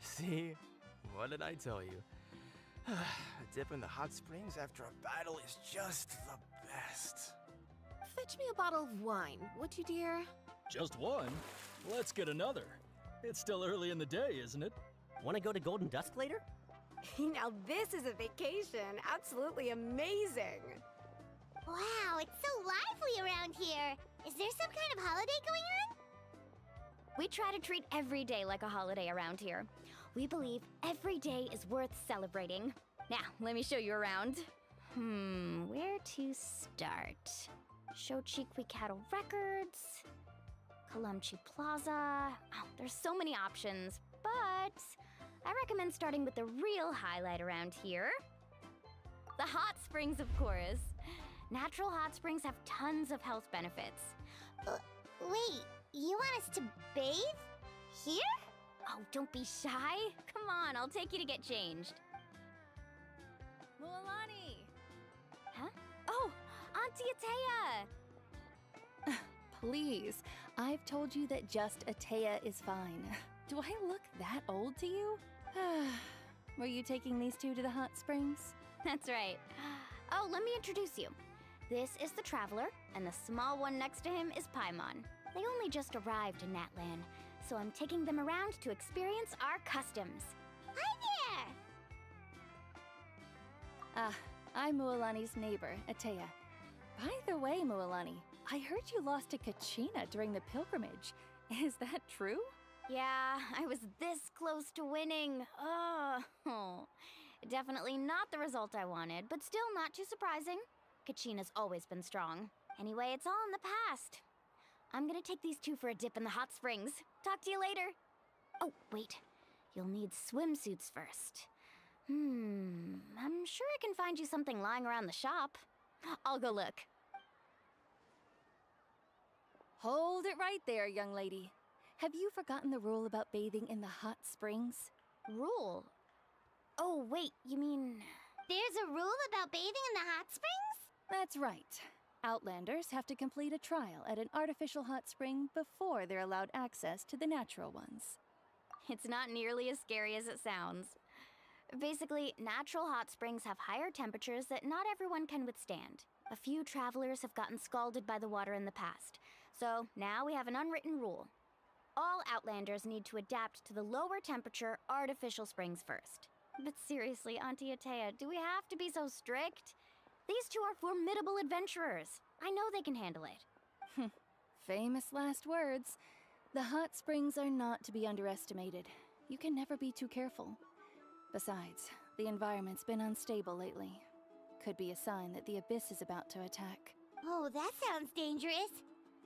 See? What did I tell you? A dip in the hot springs after a battle is just the best. Fetch me a bottle of wine, would you, dear? Just one? Let's get another. It's still early in the day, isn't it? Want to go to Golden Dusk later? Now this is a vacation. Absolutely amazing. Wow, it's so lively around here. Is there some kind of holiday going on? We try to treat every day like a holiday around here. We believe every day is worth celebrating. Now, let me show you around. Where to start? Shochiqui Cattle Records, Kalumchi Plaza. Oh, there's so many options, but I recommend starting with the real highlight around here. The hot springs, of course. Natural hot springs have tons of health benefits. Wait, you want us to bathe? Here? Oh, don't be shy. Come on, I'll take you to get changed. Mualani! Huh? Oh, Auntie Atea! Please, I've told you that just Atea is fine. Do I look that old to you? Were you taking these two to the hot springs? That's right. Oh, let me introduce you. This is the Traveler, and the small one next to him is Paimon. They only just arrived in NATLAN, so I'm taking them around to experience our customs. Hi Ah, I'm Mualani's neighbor, Atea. By the way, Mualani, I heard you lost to Kachina during the pilgrimage. Is that true? Yeah, I was this close to winning. Oh, definitely not the result I wanted, but still not too surprising. Kachina's always been strong. Anyway, it's all in the past. I'm gonna take these two for a dip in the hot springs. Talk to you later. Oh, wait. You'll need swimsuits first. I'm sure I can find you something lying around the shop. I'll go look. Hold it right there, young lady. Have you forgotten the rule about bathing in the hot springs? Rule? Oh, wait, you mean... There's a rule about bathing in the hot springs? That's right. Outlanders have to complete a trial at an artificial hot spring before they're allowed access to the natural ones. It's not nearly as scary as it sounds. Basically, natural hot springs have higher temperatures that not everyone can withstand. A few travelers have gotten scalded by the water in the past, so now we have an unwritten rule. All Outlanders need to adapt to the lower temperature artificial springs first. But seriously, Auntie Atea, do we have to be so strict? These two are formidable adventurers. I know they can handle it. Famous last words. The hot springs are not to be underestimated. You can never be too careful. Besides, the environment's been unstable lately. Could be a sign that the abyss is about to attack. Oh, that sounds dangerous.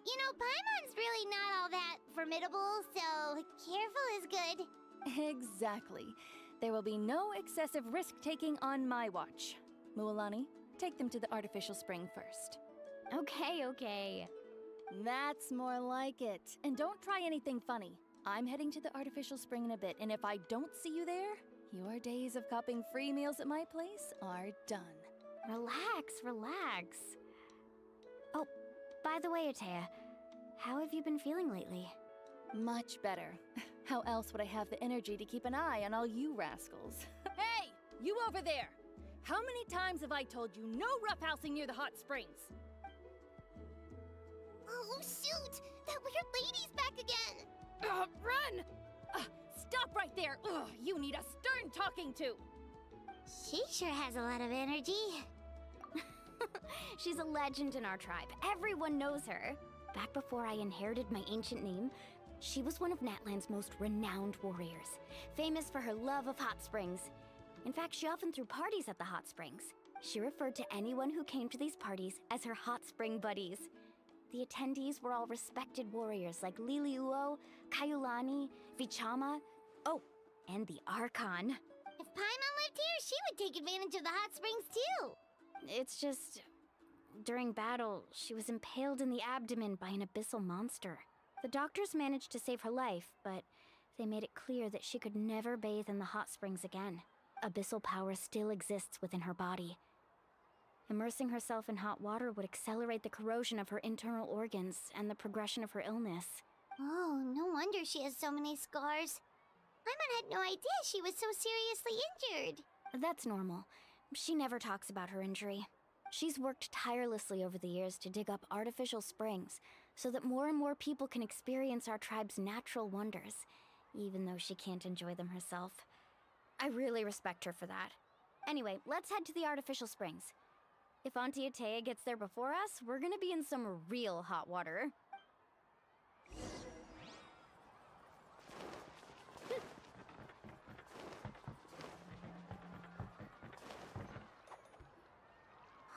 You know, Paimon's really not all that formidable, so careful is good. Exactly. There will be no excessive risk-taking on my watch. Mualani, take them to the artificial spring first. Okay. That's more like it. And don't try anything funny. I'm heading to the artificial spring in a bit, and if I don't see you there, your days of copping free meals at my place are done. Relax. Oh, by the way, Atea, how have you been feeling lately? Much better. How else would I have the energy to keep an eye on all you rascals? Hey! You over there! How many times have I told you no roughhousing near the hot springs? Oh, shoot! That weird lady's back again! Run! Stop right there! Ugh, you need a stern talking to! She sure has a lot of energy. She's a legend in our tribe. Everyone knows her. Back before I inherited my ancient name, she was one of Natlan's most renowned warriors, famous for her love of hot springs. In fact, she often threw parties at the hot springs. She referred to anyone who came to these parties as her hot spring buddies. The attendees were all respected warriors like Liliuo, Kaiulani, Vichama, oh, and the Archon. If Paimon lived here, she would take advantage of the hot springs too. It's just... during battle, she was impaled in the abdomen by an abyssal monster. The doctors managed to save her life, but they made it clear that she could never bathe in the hot springs again. Abyssal power still exists within her body. Immersing herself in hot water would accelerate the corrosion of her internal organs and the progression of her illness. Oh, no wonder she has so many scars. Paimon had no idea she was so seriously injured. That's normal. She never talks about her injury. She's worked tirelessly over the years to dig up artificial springs so that more and more people can experience our tribe's natural wonders, even though she can't enjoy them herself. I really respect her for that. Anyway, let's head to the artificial springs. If Auntie Atea gets there before us, we're gonna be in some real hot water.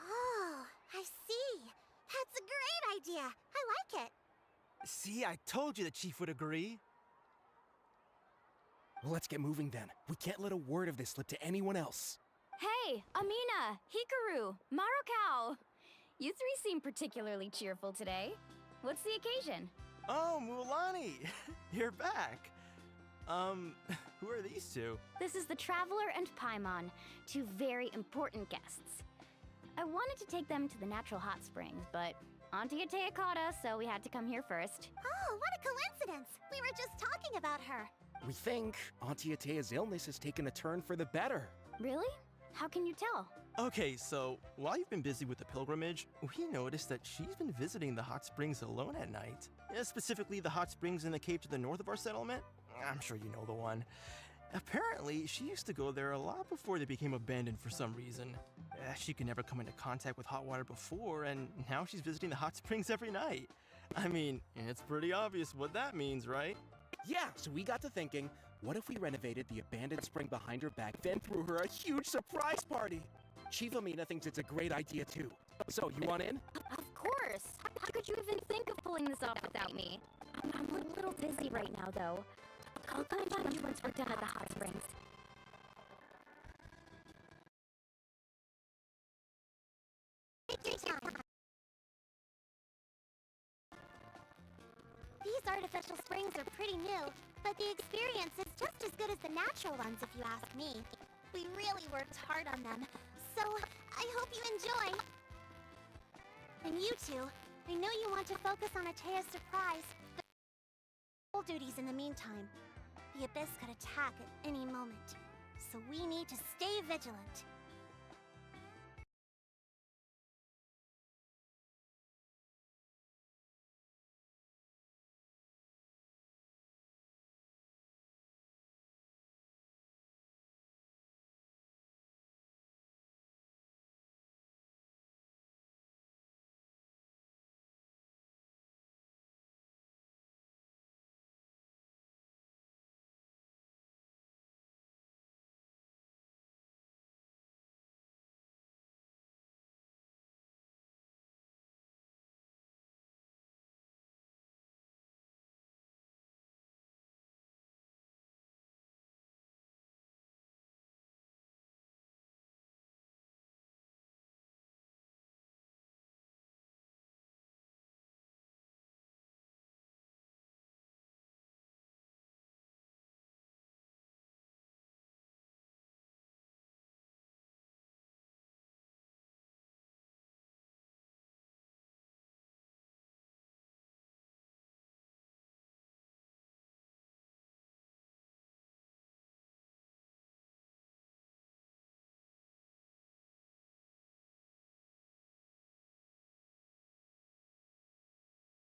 Oh, I see. That's a great idea. I like it. See, I told you the chief would agree. Well, let's get moving then. We can't let a word of this slip to anyone else. Hey, Amina, Hikaru, Marukao! You three seem particularly cheerful today. What's the occasion? Oh, Mualani! You're back. Who are these two? This is the Traveler and Paimon, two very important guests. I wanted to take them to the natural hot springs, but Auntie Atea caught us, so we had to come here first. Oh, what a coincidence! We were just talking about her. We think Auntie Atea's illness has taken a turn for the better. Really? How can you tell? Okay, so while you've been busy with the pilgrimage, we noticed that she's been visiting the hot springs alone at night. Specifically the hot springs in the cave to the north of our settlement. I'm sure you know the one. Apparently, she used to go there a lot before they became abandoned for some reason. She could never come into contact with hot water before, and now she's visiting the hot springs every night. I mean, it's pretty obvious what that means, right? Yeah, so we got to thinking, what if we renovated the abandoned spring behind her back, then threw her a huge surprise party? Chief Amina thinks it's a great idea too. So, you want in? Of course! How could you even think of pulling this off without me? I'm a little busy right now, though. I'll contact you once we're done at the hot springs. These artificial springs are pretty new, but the experience is just as good as the natural ones if you ask me. We really worked hard on them, so I hope you enjoy. And you two, I know you want to focus on Atea's surprise, but full duties in the meantime. The Abyss could attack at any moment, so we need to stay vigilant.